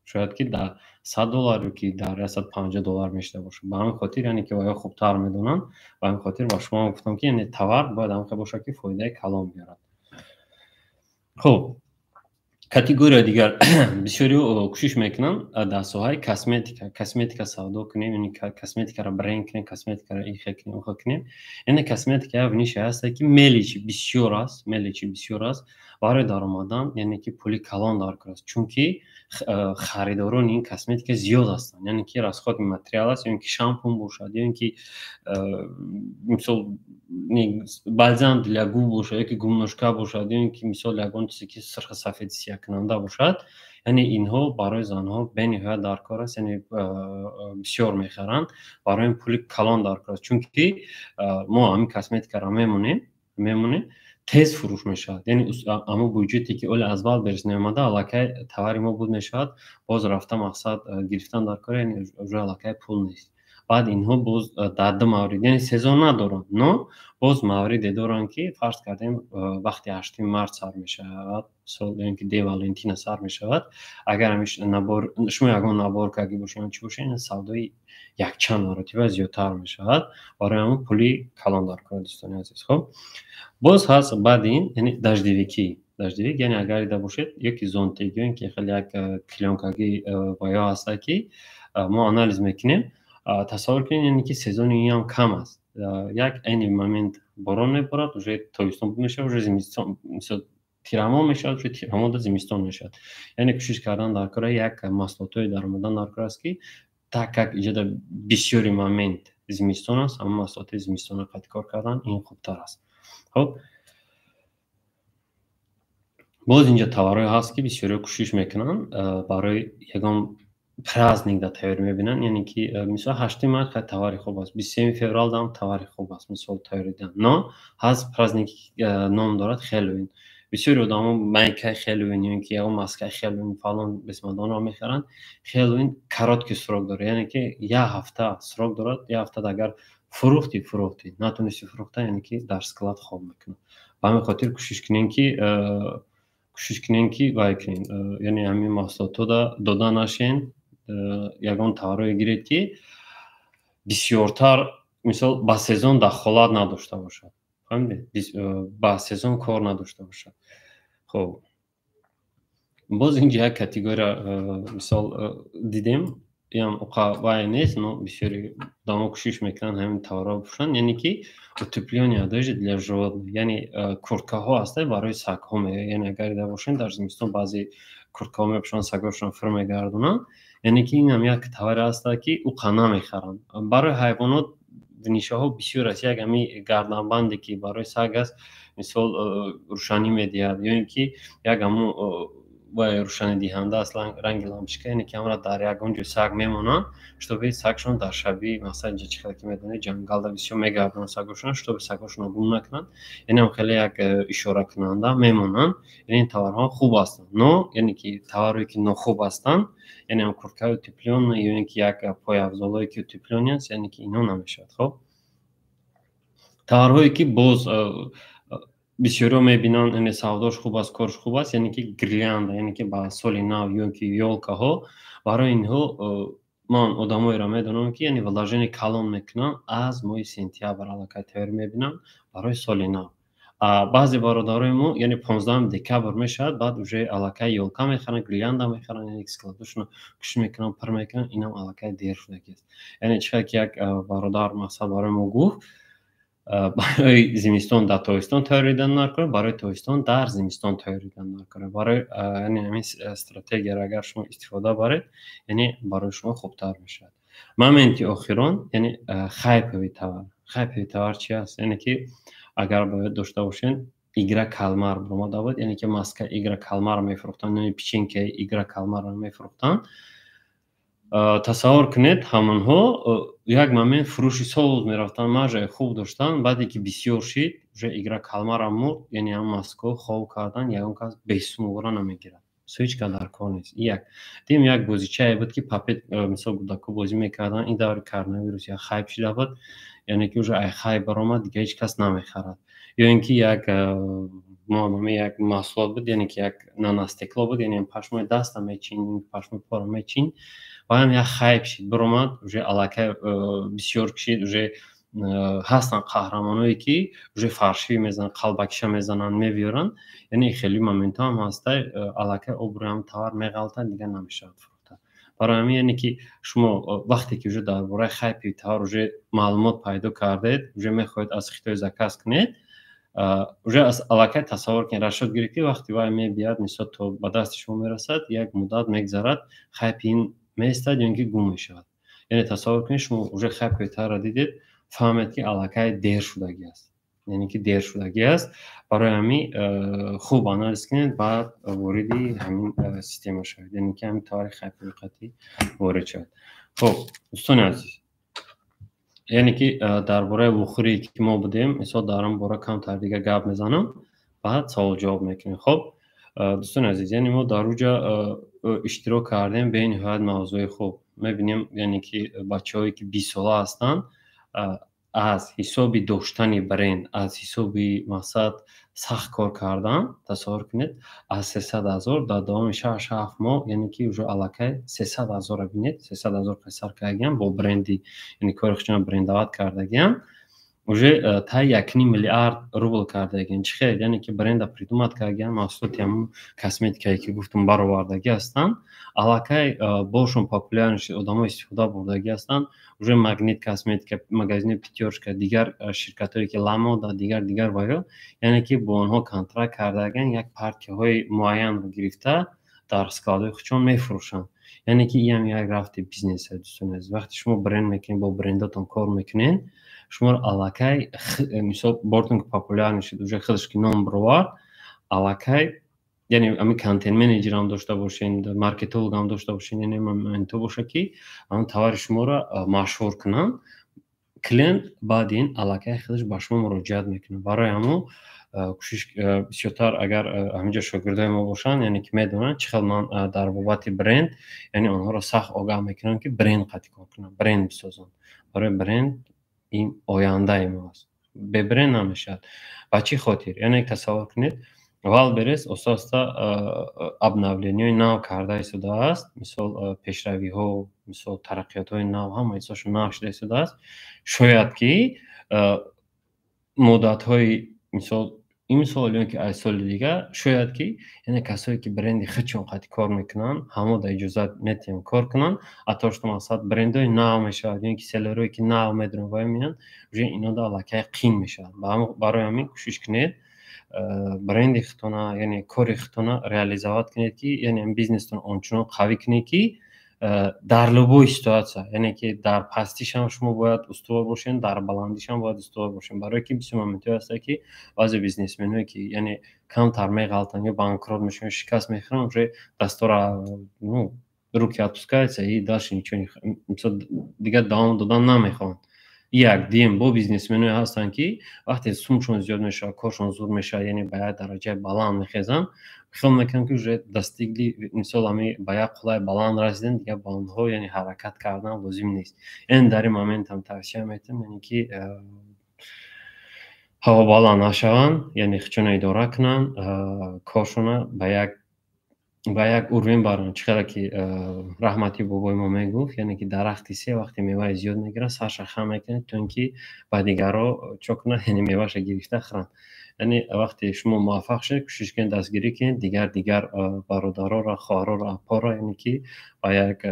шояд ки дар $100 ёки дар $150 мешуда боша. Ба ҳамин хотир, яъне ки оё хубтар медонанд, ба ҳамин хотир ба шумо гуфтам ки яъне товар бояд ҳамин хел боша ки фоидаи калон биёрад. Хуб, категория дигар бисёриҳо кӯшиш мекунанд дар соҳаи косметика савдо кунем, яъне косметикаро бренд кунем, косметикаро ин хел кунем, он хел кунем. Яъне косметика як ниша аст ки меличи бисёр аст. Барои даромадан, яъне ки пули калон дар кор аст, чунки харидорони ин косметика зиёд ҳастанд. Яъне ки расходи материал аст, ё ин ки шампун бошад, ё ин ки мисол бальзам для губ бошад, ёки гумношка бошад, ё ин ки мисол ягон чизе ки сирхасафедсия кунанда бошад, яъне инҳо барои занҳо бениҳоят дар кор аст, яъне бисёр мехаранд, барои ин пули калон дар кор аст. Чунки мо ҳамин косметикаро мемонем тез фурӯш мешавад, яъне аммо бюджете ки оли аз Wildberries меомада, аллакай товари мо буд мешавад, боз рафта мақсад гирифтан дар кор, яъне уже аллакай пул нест. بعد اینها باز در دو مورد یعنی سزون ندارن نو باز موردی دارن که فرض کردیم وقتی 8 مارس سر میشود سال اینکه دی والنتینا سر میشود اگر همیش نبار شما یگان نبار که اگه باشین چی باشه این سودای یک چند مرتبه زیادتر میشود برای همون پولی کلان کار دوستان عزیز خب باز هست بعد این یعنی داشتیویکی یعنی اگر ایده باشید یکی زونتگی اینکه خیلی یک کلونکاگی بایا هست که ما آنالیز میکنیم تصور کنید یعنی که سزون این هم کم است یک این مومنت باران میبارد уже تابستون میشه уже زمستان مثلا تیرما میشد уже تیرما در زمستان میشد یعنی کوشش کردن در کار یک محصولات در اومدن در کار است که так как ایجاد بسیاری مومنت زمستان است اما محصولات زمستان قطع کار کردن این خوبتر است خب باز اینجا تورای هست که بسیاری کوشش میکنن برای یگان праздник да тайёр мебинанд яъне ки мисол 8 март хай тавари хуб аст 23 феврал дам тавари хуб аст мисол тайёридан но ҳаз праздник ном дорад хеллоуин бисёри одамо майкаи хеллоуин ё ин ки ягон маскаи хеллоуин фалон бисмадонро мехаранд хеллоуин каротки срок дорад яъне ки як ҳафта срок дорад як ҳафта агар фурӯхтӣ натонисти фурӯхта яъне ки дар склад хоб мекунад ба ҳамин хотир кӯшиш кунем ки вай кунем яъне ҳамин маҳсулотро дода нашен ягон таварое гиред ки бисёртар мисол ба сезон дахолат надошта бошад фаҳмидед ба сезон кор надошта бошад хоб боз инҷа як категория мисол дидем ям вай нест но бисёри одамо кӯшиш мекунанд ҳамин таварро бушанд яъне ки утеплёни одежды для животных яъне курткаҳо ҳастанд барои сагҳо яъне агар дида бошем дар зимистон баъзе курткаҳо мепӯшанд сагҳошон фир мегардонанд яъне ки ин ҳам як таваре аст ки уқа намехаранд барои ҳайвонот нишаҳо бисёр аст як ҳами гарданбанде ки барои саг аст мисол рӯшанӣ медиҳад ё ин ки як ҳамун вай рӯшанидиҳанда аст ранги лампочка яъне ки ҳамра дар ягон ҷой саг мемонанд чтобы сагшон дар шаби масалан ҷа чихеле ки медонед ҷангалда бисёр мегардонанд сагошон чтобы сагошонро гум накунанд яъне ҳам хеле як ишоракунанда мемонанд яъне ин таварҳо хуб ҳастанд но яъне ки таварҳое ки нохуб ҳастанд яъне ҳам курткаи утеплён ё ин ки як пойафзолое ки утеплёни аст яъне ки ино намешавад хоб таварҳое ки боз бисёриҳо мебинанд яъне савдош хуб аст корш хуб аст яъне ки гирлянда яъне ки ба соли нав ё ки ёлкаҳо барои инҳо ман одамоеро медонам ки яъне вложение калон мекунанд аз моҳи сентябр аллакай тайёр мебинанд барои соли нав баъзе бародарои мо яъне 15 декабр мешавад баъд уже аллакай ёлка мехаранд гирлянда мехаранд яъне складошонро кӯшиш мекунанд пир мекунанд инам аллакай дер шудагӣ аст яъне чихеле ки як бародар масалан барои мо гуфт барои зимистон дар тобистон тайёридан накунед барои тобистон дар зимистон тайёридан накунед барои яъне ҳамин стратегияро агар шумо истифода баред яъне барои шумо хубтар мешавад моменти охирон яъне хайпови тавар чи аст яъне ки агар бояд дошта бошед игра калмар бромада буд яъне ки маска игра калмар мефурӯхтанд нои печенкаи игра калмарро мефурӯхтанд тасаввур кунед ҳамонҳо як момент фурӯши соз мерафтанд марҷаи хуб доштанд баъде ки бисёр шид уже игра калмарам мурд яъне ҳам маскаҳо хоб кардан ягон кас бесумовора намегирад ҳеҷ дар кор нест як дим як бозичае буд ки папет мисол кӯдако бозӣ мекарданд ин даври коронавирус як хайп шуда буд яъне ки уже ай хайп баромад дига ҳеҷ кас намехарад ё ин ки як як маҳсулот буд яъне ки як нанастекло буд яъне пашмои даста мечин пашмои поро мечин ва ҳам як хайп шид биромад уже аллакай бисёр кишид уже ҳастанд қаҳрамоное ки уже фаршӣ мезананд қалбакиша мезананд мевиёранд яъне хеле моментҳо ҳам ҳаста аллакай обрӯи ҳам тавар меғалтад дига намешавад фурӯхта барои ҳамин яъне ки шумо вақте ки уже дар бораи хайпи тавар уже маълумот пайдо кардед уже мехоҳед аз хитой заказ кунед уже аллакай тасаввур кунед расчёт гиред ки вақте вай мебияд мисол то ба дасти шумо мерасад як муддат мегзарад хайпи ин меистад ё ин ки гум мешавад яъне тасаввур кунед шумо уже хайпи таварро дидед фаҳмед ки аллакай дер шудагӣ аст яъне ки дер шудагӣ аст барои ҳамин хуб анализ кунед баъд вориди ҳамин система шавед яъне ки ҳамин тавари хайпиқатӣ ворид шавад хоб дӯстони азиз яъне ки дар бораи вухӯрие ки мо будем мисол дар он бора камтар дига гап мезанам баъд саволу ҷавоб мекунем хоб دوستان عزیز، یعنی ما در اونجا اشتراک کردیم به این نهایت موضوع خوب. میبینیم یعنی که بچه‌هایی که 20 ساله هستن از حساب داشتن برند، از حساب مقصد سخت کار کردن، تصور کنید از 300,000 در دوام 6-7 ماه یعنی که уже алакай 300,000 бинед, 300,000 қайсар кардагиам бо бренди, яъни кори худшон брендоват кардагиам, уже та 1 миллиард рубл кардагиам. Чӣ хел? Яъне ки бренда придумат кардагиам, маҳсулоти ҳамун косметикае ки гуфтам баровардаги ҳастанд, алакай бошон популярн шуд, одамҳо истифода бурдаги ҳастанд. Уже Магнит косметика, магазини Пятерочка, дигар ширкатҳое ки Ламода, дигар вайро, яъне ки бо онҳо контракт кардагиам, як партияҳои муайянро гирифта дар складҳои худшон мефурӯшанд. Яъне ки ин ҳам як рафти бизнес аст. Дӯстони азиз, вақте шумо бренд мекунед, бо брендатон кор мекунед, шумо алакай мисол бортон ки популярн шуд, уже худаш ки ном бировард, алакай яъне ами контент менеҷерам дошта бошен, маркетологам дошта бошен, яъне моментҳо боша ки ҳамон товари шуморо машҳур кунанд, клиент баъди ин алакай худаш ба шумо муроҷиат мекунад. Барои ҳамон кӯшиш бисёртар агар ҳаминҷо шогирдои мо бошанд, яъне ки медонанд чӣ хел ман дар бобати бренд, яъне онҳоро сахт огаҳ мекунам ки бренд қатӣ кор кунанд, бренд бисозанд. Барои бренд ин ояндаи мо аст. Бе бренд намешавад. Ба чӣ хотир? Яъне тасаввур кунед, Wildberries оста-оста обновлениёи нав карда истодааст. Мисол пешравиҳо, мисол тараққиётҳои нав, ҳама чизошон нав шуда истодааст. Шояд ки муддатҳои мисол имсол ё ки аз соли дигар, шояд ки яъне касое ки бренди худшон қатӣ кор мекунанд, ҳамо да иҷозат метавонанд кор кунанд. Ҳатто шумо мақсад брендҳои нав мешавад, ё ки селлерҳое ки нав медоранд вай меянд, уже ино да аллакай қин мешавад. Барои ҳамин кӯшиш кунед бренди худтона, яъне кори худтона реализоват кунед ки яъне бизнестон ончунон қавӣ кунед ки дар лубои ситуатсия, яъне ки дар пастишам шумо бояд устувор бошед, дар баландишам бояд устувор бошед. Барое ки бисёр моментҳое ҳастанд ки баъзе бизнесменҳое ки яъне камтар меғалтанд ё банкрот мешаванд, шикаст мехӯранд, уже дастора руки отпускаются и дальше ничего не мисол дигар давом додан намехоҳанд. Як дим бо бизнесменҳое ҳастанд ки вақте сумшон зиёд мешавад, коршон зуд мешавад, яъне ба як дараҷаи баланд мехезанд, хел мекунанд ки уже достигли мисол ами ба як қуллаи баланд расиданд, дигар ба онҳо яъне ҳаракат кардан лозим нест. Яъне дар ин момент ҳам тавсия метавонам, яъне ки ҳавобаланд нашаванд, яъне худшона идора кунанд, коршона ба як урвин баранд. Чӣ хеле ки раҳмати бобои мо мегуфт, яъне ки дарахти се вақте меваи зиёд мегирад, сарша хам мекунад, то ин ки ба дигарро чо кунад, яъне меваша гирифта хӯранд. Яъне вақте шумо муваффақ шудед, кӯшиш кунед дастгирӣ кунед дигар бародароро, хоҳароро, апоро, яъне ки ба як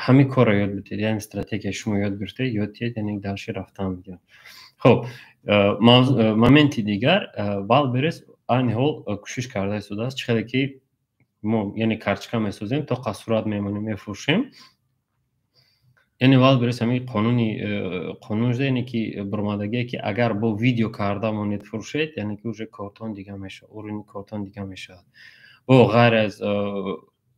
ҳамин корро ёд битед, яъне стратегияи шумо ёд гирифтед, ёд диҳед, яъне далши рафтан бигирад. Хоб, моменти дигар, Wildberries айни ҳол кӯшиш карда истодааст, чӣ хеле ки мо яъне карточка месозем, то қасурат мемонем, мефурӯшем. Яъне Wildberries ҳамин қонун шуда, яъне ки буромадагие ки агар бо видео карда монед фурӯшед, яъне ки уже кортон дига мешавад, урвини кортон дига мешавад. Бо ғайр аз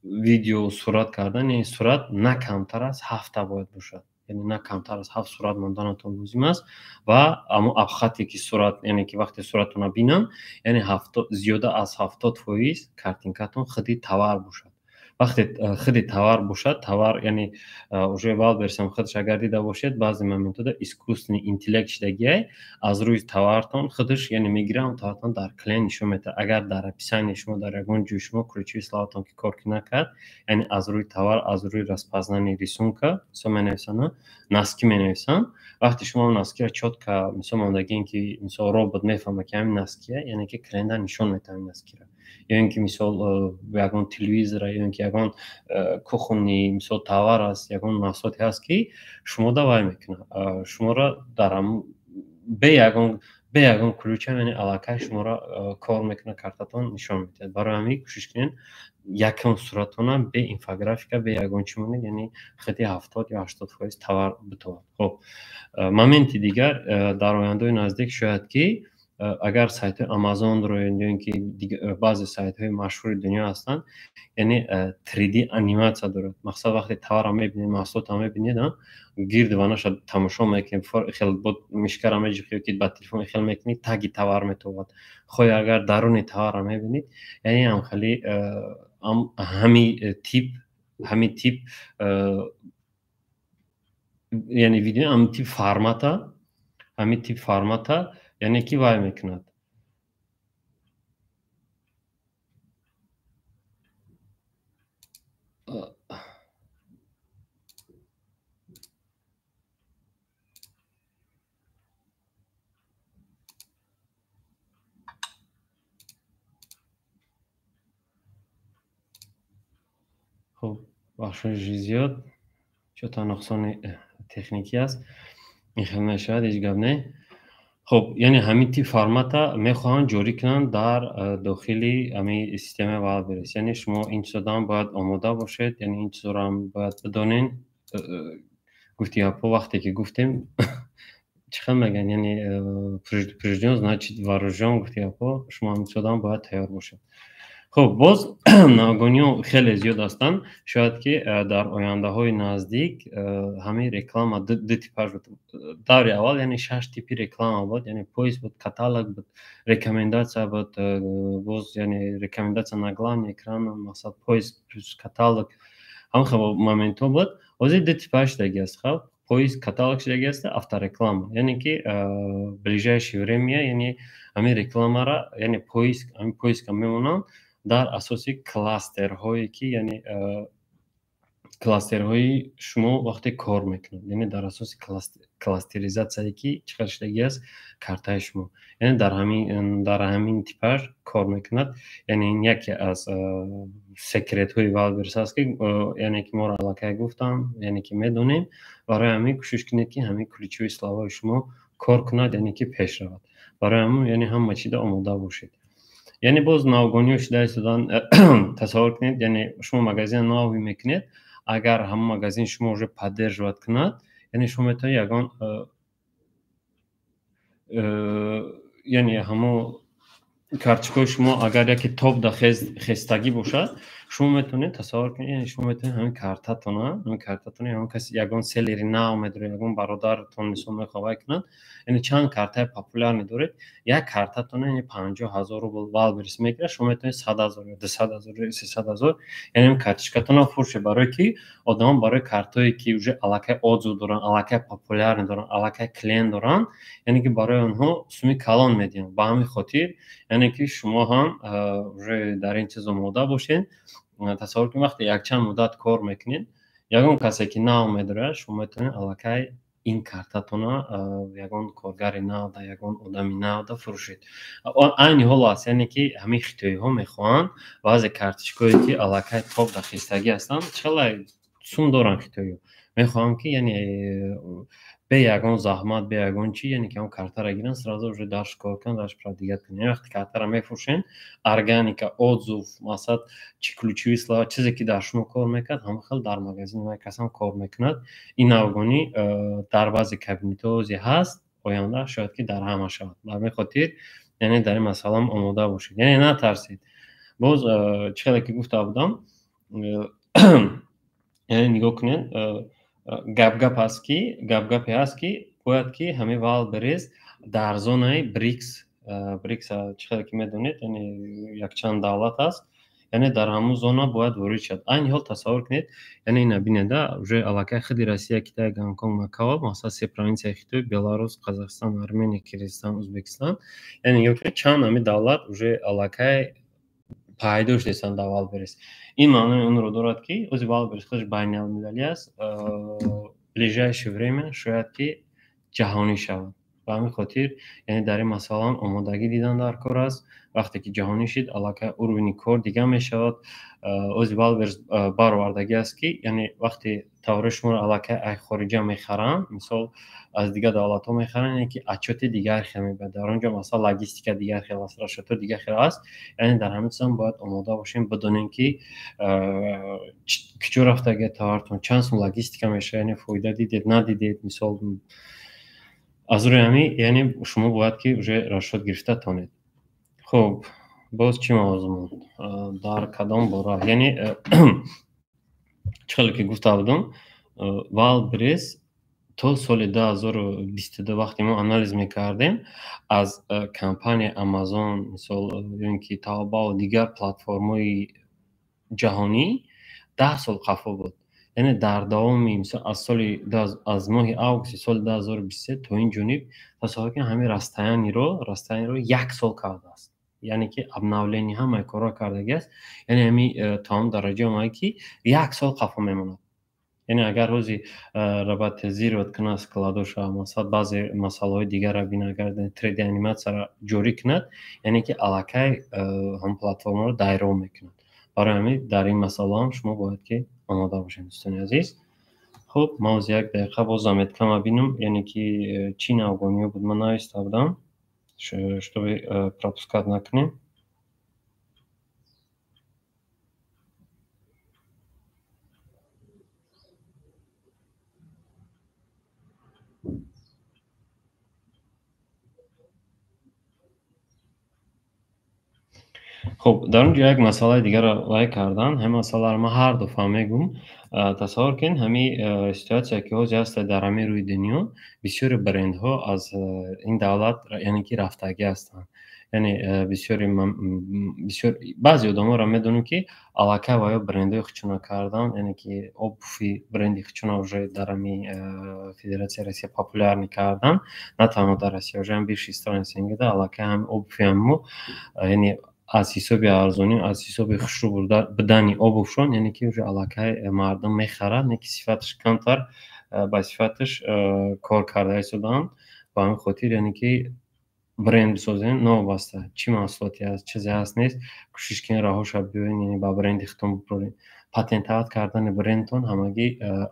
видео сурат кардан, яъне сурат на камтар аз 7 бояд бошад. яъне на камтар аз 7 сурат монданатон лозим аст ва аммо абхате ки сурат, яъне ки вақте суратонро бинанд, яъне зиёда аз 70% картинкатон худи товар бошад. Вақте худи товар бошад, товар яъне уже Wildberries ҳам худаш агар дида бошед, баъзе моментода искусственный интеллект шудагие аз рӯи товартон худаш яъне мегирад, товартон дар клиент нишон медиҳад. Агар дар описанияи шумо дар ягон ҷои шумо ключевые словатон ки кор накард, яъне аз рӯи товар, аз рӯи распознаний рисунка мисол менависанд, носки менависанд. Вақте шумо носкиро чётка мисол мондаги ин ки мисол робот мефаҳмад ки ҳамин ноские, яъне ки клиента нишон метавад носкиро. ё ин ки мисол ягон телевизора, ё ин ки ягон кухонни мисол товар аст, ягон маҳсулоте ҳаст ки шумо да вай мекунад. Шуморо дар бе ягон ключа, яъне аллакай шуморо кор мекунад, картатон нишон медиҳад. Барои ҳамин кӯшиш кунед якон суратона бе инфографика, бе ягон чӣ монед, яъне худи 70 ё 80% товар битовад. Хоб, моменти дигар дар ояндаи наздик шояд ки اگر سایت آمازون رو یا که بعضی سایت های مشهور دنیا هستن، یعنی 3D انیماسیون داره. مثلا وقتی تاور میبینید، محصولات میبینید، گرد وانش تماشا میکنید، خیلی بود میشکر میجی که با تلفن خیلی میکنید تاگی تاور میتواد. خوی اگر درون تاور میبینید، یعنی هم خیلی همی تیپ یعنی ویدیو هم تیپ فرماتا، همی تیپ فرماتا یعنی کی وای میکند. خب بخشش زیاد چه تا نقصان تکنیکی است این خیلی نشاید هیچ گپ نه. خب یعنی همین تی فرماتا میخوان جوری کنن در داخلی همین سیستم وایرلس. یعنی شما این چیزا باید آماده باشید، یعنی این چیزا هم باید بدونین. گفتی اپو وقتی که گفتیم چخه میگن، یعنی پرژن значит вооружен. گفتی اپو شما همین چیزا هم باید تیار باشید. خب باز ناگونی خیلی زیاد هستند. شاید که در آینده های نزدیک همین رکلام دو تیپش بود. در اول یعنی 6 تیپی رکلام بود، یعنی پویز بود، کاتالوگ بود، رکامنداچیا بود. باز یعنی رکامنداچیا на главный экран، مثلا پویز плюс کاتالوگ هم خب моменту بود. از دو تیپش دیگه است. خب پویز کاتالوگ دیگه است، автореклама، یعنی که ближайшее время یعنی همین رکلام را یعنی پویز همین پویز که میمونن در اساس کلاسترهایی که یعنی کلاسترهای شما وقتی کار میکنید، یعنی در اساس کلاستریزاسیایی که چقدرشتگی است کارتای شما، یعنی در همین تیپش کار میکند. یعنی این یکی از سکرت های والبرس است که یعنی که ما را علاقه گفتم، یعنی که میدونیم برای همین کوشش کنید که همین کلیچوی سلاوای شما کار کند، یعنی که پیش رود. برای همون یعنی همه چیز آماده باشید. یعنی باز ناگونیش در سودان تصور کنید، یعنی شما مغازین ناوی میکنید، اگر هم مغازین شما уже поддерживать کند، یعنی شما میتونید یگان یعنی همو کارتچکای شما اگر یکی توپ دا خستگی باشد، شما میتونید تصور کنید، یعنی شما میتونید همین کارتاتون همون کسی یگان سلری نام میداره، یگان برادرتون مثلا میخواد کنند، یعنی چند کارت پاپولار میدارید، یک کارتاتون یعنی 50,000 روبل والبرس میگیره، شما میتونید 100,000 200,000 300,000 یعنی هم کارتچکاتون فروش برای کی آدم برای کارتایی که уже علاقه اوزو دارن، علاقه پاپولار دارن، علاقه کلین دارن، یعنی که برای اونها سومی کلان میدین. با همین خاطر یعنی که شما هم در این چیز آماده باشین. تصور کنید وقتی یک چند مدت کار میکنین، یگان کسی که نام میداره، شما میتونید علاقه این کارتاتون یگان کارگر نو دا یگان آدمی نو دا فروشید. این حال است، یعنی که همین خطایی ها میخوان و از کارتچکایی که علاقه توپ دا خستگی هستن چقدر سوم دارن خطایی میخوان که یعنی به یگان زحمت، به یگان چی، یعنی که اون کارت را گیرن سرازو уже درش کار کن، درش پرادیگت کنن. وقتی کارت را میفروشین، ارگانیکا، отзыв، مثلا چی ключевые слова، چیزی که در شما کار میکرد هم خیلی در مغازین ما کسان کار میکند. این نوگانی در بعضی کابینت‌ها هست، آینده شاید که در همه شود. برای خاطر یعنی در این مسئله آماده باشید، یعنی نترسید. باز چیزی که گفته بودم یعنی نگاه کنید، گپ هست که باید که همه والبرس در زونه بریکس چقدر که میدونید یعنی یک چند دولت هست، یعنی در همون زونه باید وارد شد. این حال تصور کنید، یعنی این بیننده уже علاقه خیلی روسیه، کیтай، گانکونگ، ماکائو، مثلا سه پروینسیا خیلی بلاروس، قزاقستان، ارمنیا، کیرگیزستان، ازبکستان، یعنی یک چند همه دولت уже علاقه пайдош дестан дар Валберес. Ин маънои онро дорад ки ози Валберес худаш байналмилалӣ аст, ближайшее время шояд ки ҷаҳонӣ шавад. ба ҳамин хотир яъне дар ин масъала ҳам омодагӣ дидан дар кор аст. вақте ки ҷаҳонӣ шид, аллакай уровни кор дига мешавад. ози Валберес баровардагӣ аст ки яъне вақте таври шуморо аллакай ай хориҷа мехаранд, мисол аз дигар давлатҳо мехаранд, яъне ки отчёти дигар хел мебарад. дар он ҷо масалан логистика дигар хел аст, расчётҳо дигар хел аст. яъне дар ҳамин чизам бояд омода бошем, бидонем ки киҷо рафтаги товартон чанд сум логистика мешавад, яъне фоида дидед, надидед. мисол аз рӯи ҳамин яъне шумо бояд ки уже расшод гирифтатонед. хуб, боз чӣ мавзӯъ монд? Дар кадом бора? Яъне чӣ хеле ки гуфта будам, Wildberries то соли 2022 вақте мо анализ мекардем, аз компания Amazon, мисол ё ин ки Taobao, дигар платформаҳои ҷаҳонӣ 10 сол қафо буд. Яъне дар давоми мисол аз моҳи августи соли 2023 то ин ҷониб тасаввур кунед ҳамин растаяниро 1 сол кардааст. Яъне ки обновление ҳамаи корро кардагиаст. Яъне ҳамин то он дараҷа омад ки 1 сол қафо мемонад. яъне агар рӯзи роботизировать кунад складоша, масалан баъзе масъалаҳои дигарро бинад, агар 3D аниматсияро ҷорӣ кунад, яъне ки аллакай ҳам платформаро дайрон мекунад. барои ҳамин дар ин масъала ҳам шумо бояд ки омода бошед, дӯстони азиз. хуб, ман оз 1 дақиқа боз заметкама бинам, яъне ки чӣ навгониё буд ман нависта будам, чтобы пропускат накунем. хуб, дар он ҷо як масъалаи дигарро лайк кардан. Ҳамин масъаларо ман ҳар дафъа мегӯм. Тасаввур кунед ҳамин ситуатсия ки ҳозир ҳаст дар ҳамин рӯи дунё, бисёри брендҳо аз ин давлат яъне ки рафтагӣ ҳастанд. Яъне баъзе одаморо медонем ки аллакай ба ё брендҳои худшона кардан, яъне ки обуви бренди худшона уже дар ҳамин Федератсияи Россия популярӣ кардан. На танҳо дар Россия, уже ҳам бивши страни СНГ аллакай ҳам обуви ҳамо, яъне аз ҳисоби арзонӣ, аз ҳисоби хушрӯ будани обувшон, яъне ки уже аллакай мардум мехарад, не ки сифаташ камтар ба сифаташ кор карда истодаанд. Ба ҳамин хотир яъне ки бренд бисозем, новобаста чӣ маҳсулоте аст, чизе аст нест, кӯшиш кунед раҳоша биёред, яъне ба бренди худтон бубуред. Патентовать кардани брендтон ҳамагӣ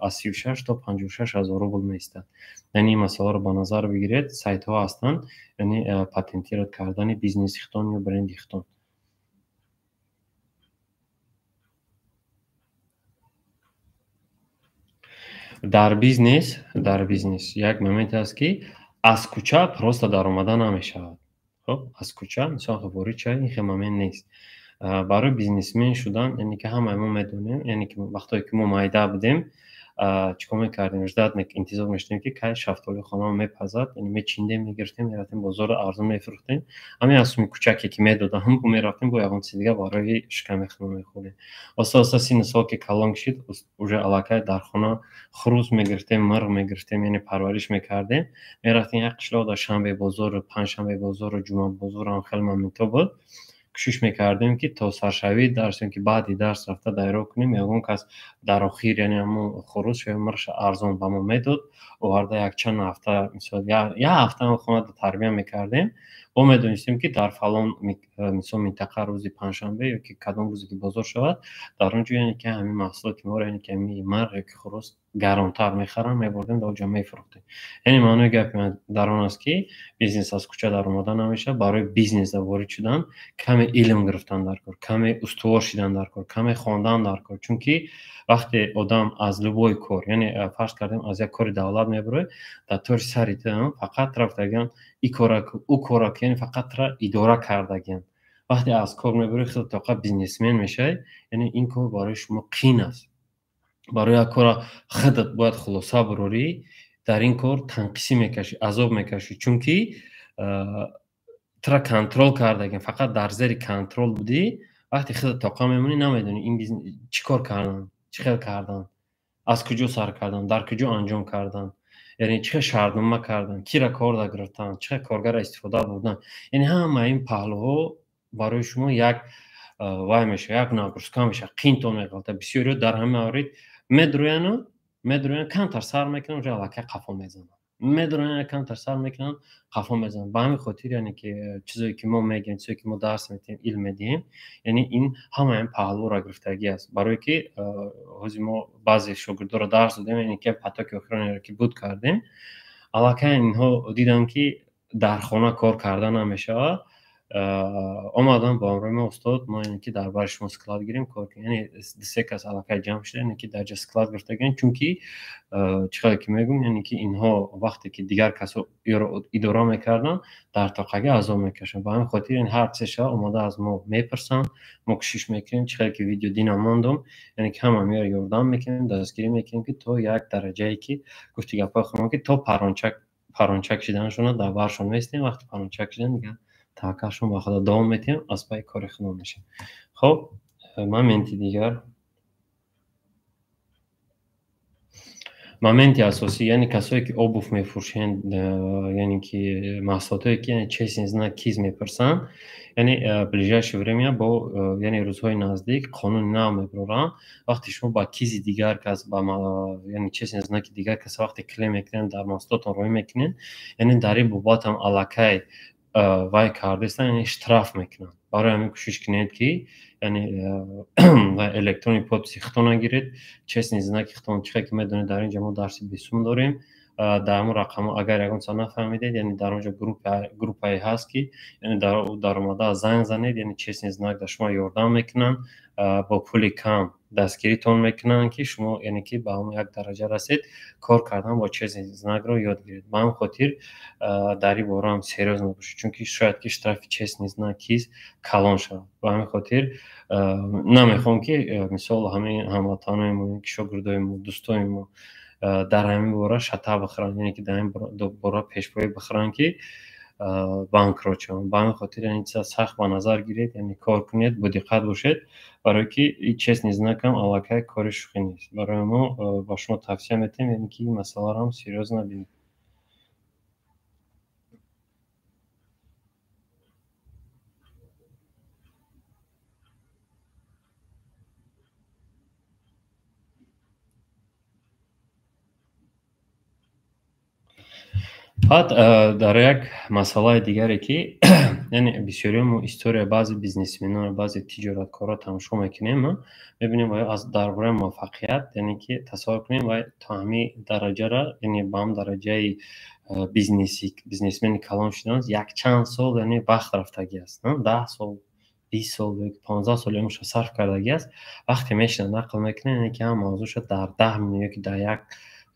аз 36 то 56 ҳазор рубл меистад. яъне ин масъаларо ба назар бигиред, сайтҳо ҳастанд, яъне патентировать кардани бизнеси худтон ё бренди худтон. дар бизнес як моменте аст ки аз кӯча просто даромада намешавад. хуб, аз кӯча мисол ворид шавед, ин хел момент нест. Барои бизнесмен шудан, яъне ки ҳамаи мо медонем, яъне ки вақтое ки мо майда будем, чӣ кор мекардем? интизор мешудем ки кай шафтоли хонамо мепазад, яъне мечиндем, мегирифтем, мерафтем бозор арзон мефурӯхтем. ҳамин асуми кӯчаке ки медоданд, мерафтем бо ягон чизи дигар барои шиками хона мехӯрдем. Оста оста синни сол ки калон кашид, уже аллакай дар хона хурус мегирифтем, марғ мегирифтем, яъне парвариш мекардем. Мерафтем як қишлоқ дар шанбе бозору, панҷшанбе бозору, ҷумъа бозорам хеле моментҳо буд. кӯшиш мекардем ки то саршавии дарс ё ки баъди дарс рафта дайрок кунем, ягон кас дар охир яъне ҳамон хурус ё марғша арзон ба мо медод. оварда якчанд ҳафта, мисол як ҳафта хона тарбия мекардем. мо медонистем ки дар фалон мисол минтақа рӯзи панҷшанбе ё ки кадом рӯзе ки бозор шавад, дар он ҷо яъне ки ҳамин маҳсулоти моро, яъне ки ҳамин марғ ё ки хурус гаронтар мехарам, мебурдем дар он ҷо мефурӯхтем. яъне маънои гапи ман дар он аст ки бизнес аз кӯча даромада намешавад. барои бизнеса ворид шудан каме илм гирифтан дар кор, каме устувор шудан дар кор, каме хондан дар кор. чунки вақте одам аз любой кор, яъне фарз кардем аз як кори давлат мебарояд, дар тори сари ту фақат рафтагиан ин кора кун, ӯ кора кун, яъне фақат идора кардагиан. вақте аз кор мебаред, худо тоқа бизнесмен мешавед, яъне ин кор барои шумо қиин аст. барои як кора худат бояд хулоса бирорӣ, дар ин кор танқисӣ мекашӣ, азоб мекашӣ, чунки тра контрол кардагиан, фақат дар зери контрол будӣ. вақте худат тоқа мемонӣ, намедонӣ ин бизнес чӣ кор кардан, чӣ хел кардан, аз куҷо сар кардан, дар куҷо анҷом кардан, яъне чӣ хел шартнома кардан, киро корда гирифтан, чӣ хел коргарро истифода бурдан. яъне ҳамаи ин паҳлӯҳо барои шумо як вай мешавад, як нагрузка мешавад, қиинтон меғалтад. бисёриҳо дар ҳамин аврид медурӯянд, камтар сар мекунанд, уже аллакай қафо мезананд. медурӯянд, камтар сар мекунанд, қафо мезананд. ба ҳамин хотир яъне ки чизое ки мо мегӯем, чизое ки мо дарс медиҳем, илм медиҳем, яъне ин ҳамаи ин паҳлӯро гирифтагӣ аст. барое ки ҳозир мо баъзе шогирдоро дарс додем, яъне ки потоки охиронеро ки буд кардем, аллакай инҳо диданд ки дар хона кор карда намешавад. омадан ба амрӯи мо устод мо яъне ки дар бари шумо склад гирем кор кунем, яъне се кас аллакай ҷамъ шуда яъне ки дар ҷо склад гирифта гирем, чунки чӣ қадр ки мегӯям, яъне ки инҳо вақте ки дигар касо идора мекарданд дар тоқаga азоб мекашанд. Ба ҳамин хотир яъне ҳар се шаба омода аз мо мепурсанд, мо кӯшиш мекунем чӣ қадр ки видео дина мондум, яъне ки ҳама ҳамеяро ёрдам мекунем, дастгирӣ мекунем ки то як дараҷае ки гуфти гапҳои худам ки то паронча кшиданашона дар баршон меистем. Вақти паронча кшидан дигар таваккалшон ба худо давом медиҳем, аз пайи кори худмон мешавем. Хоб, моменти дигар, моменти асосӣ, яъне касое ки обув мефурӯшанд, яъне ки маҳсулотое ки яъне честный знак киз мепурсанд, яъне ближайшее время бо яъне рӯзҳои наздик қонуни нав мебароранд. Вақте шумо ба кизи дигар кас ба яъне честный знаки дигар кас вақте клейм мекунед, дар маҳсулотон роҳӣ мекунед, яъне дар ин бобатам аллакай вай кардастан, яъне штраф мекунанд. Барои ҳамин кӯшиш кунед ки яъне электронни подписи худтон нагиред, честный знаки худтон чӣ қадр ки медонед дар инҷа мо дарси 20 дорем. Дар ҳамон рақамҳо агар ягон сар нафаҳмидед, яъне дар онҷо группае ҳаст ки яъне даромада занг занед, яъне честный знак дар шумо ёрдам мекунанд, бо пули кам дастгиритон мекунанд ки шумо яъне ки ба ҳамон як дараҷа расед, кор кардан бо честный знакро ёд гиред. Ба ҳамин хотир дар ин борам серёзно бошед, чунки шояд ки штрафи честный знак киз калон шавад. Ба ҳамин хотир намехоҳам ки мисол ҳамаи ҳамватанои мо, шогирдои мо, дӯстои мо дар ҳамин бора шатаб бихӯранд, яъне ки дар ин бора пешбоӣ бихӯранд ки банкрот шаванд. Ба ҳамин хотир яъне чиза сахт ба назар гиред, яъне кор кунед, бодиққат бошед, барое ки ин честный знакам аллакай кори шӯхӣ нест. Барои мо ба шумо тавсия метавем, яъне ки ин масъаларо серёзно бинед. Баъд дар як масъалаи дигаре ки яъне бисёриҳо мо историяи баъзе бизнесменон, баъзе тиҷораткорро тамошо мекунем, мебинем аз дар бораи муваффақият, яъне ки тасаввур кунем вай то ҳамин дараҷара, яъне ба ҳамин дараҷаи бизнесмени калон шудааст, якчанд сол яъне вақт рафтагӣ аст. 10 сол, 20 сол ё 15 сол умршо сарф кардагӣ аст. Вақте мешинад нақл мекунад, яъне ки ҳама мавзӯъшо дар 10 минут ёки дар 1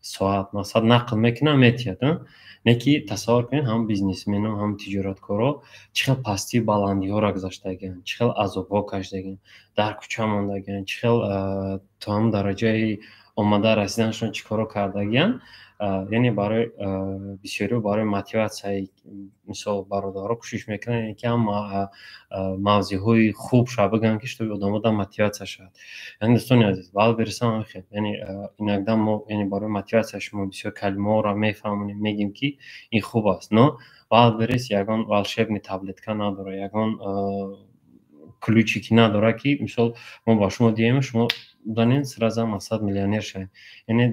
соат мақсад нақл мекунад, метиҳад. Не ки тасаввур кунед ҳамон бизнесменон, ҳамон тиҷораткорро чӣ хел пастию баландиҳоро гузаштагианд, чӣ хел азобҳо кашидагианд, дар кӯча мондагианд, чӣ хел то ҳамон дараҷаи омада расиданашон чӣ коро кардагианд. Яъне барои бисёриҳо барои мотиватсияи мисол бародаро кӯшиш мекунанд, яъне ки ҳам мавзеъҳои хуб бигӯянд ки шутоби одамода мотиватсия шавад. Яъне дӯстони азиз, вале бирисам хел, яъне инакдан мо яъне барои мотиватсияи шумо бисёр калимаҳоро мефаҳмонем, мегӯем ки ин хуб аст, но вале бирис ягон волшебный таблетка надора, ягон ключики надора ки мисол мо ба шумо диҳем, шумо донед сразу мақсад миллионер шавед. Яъне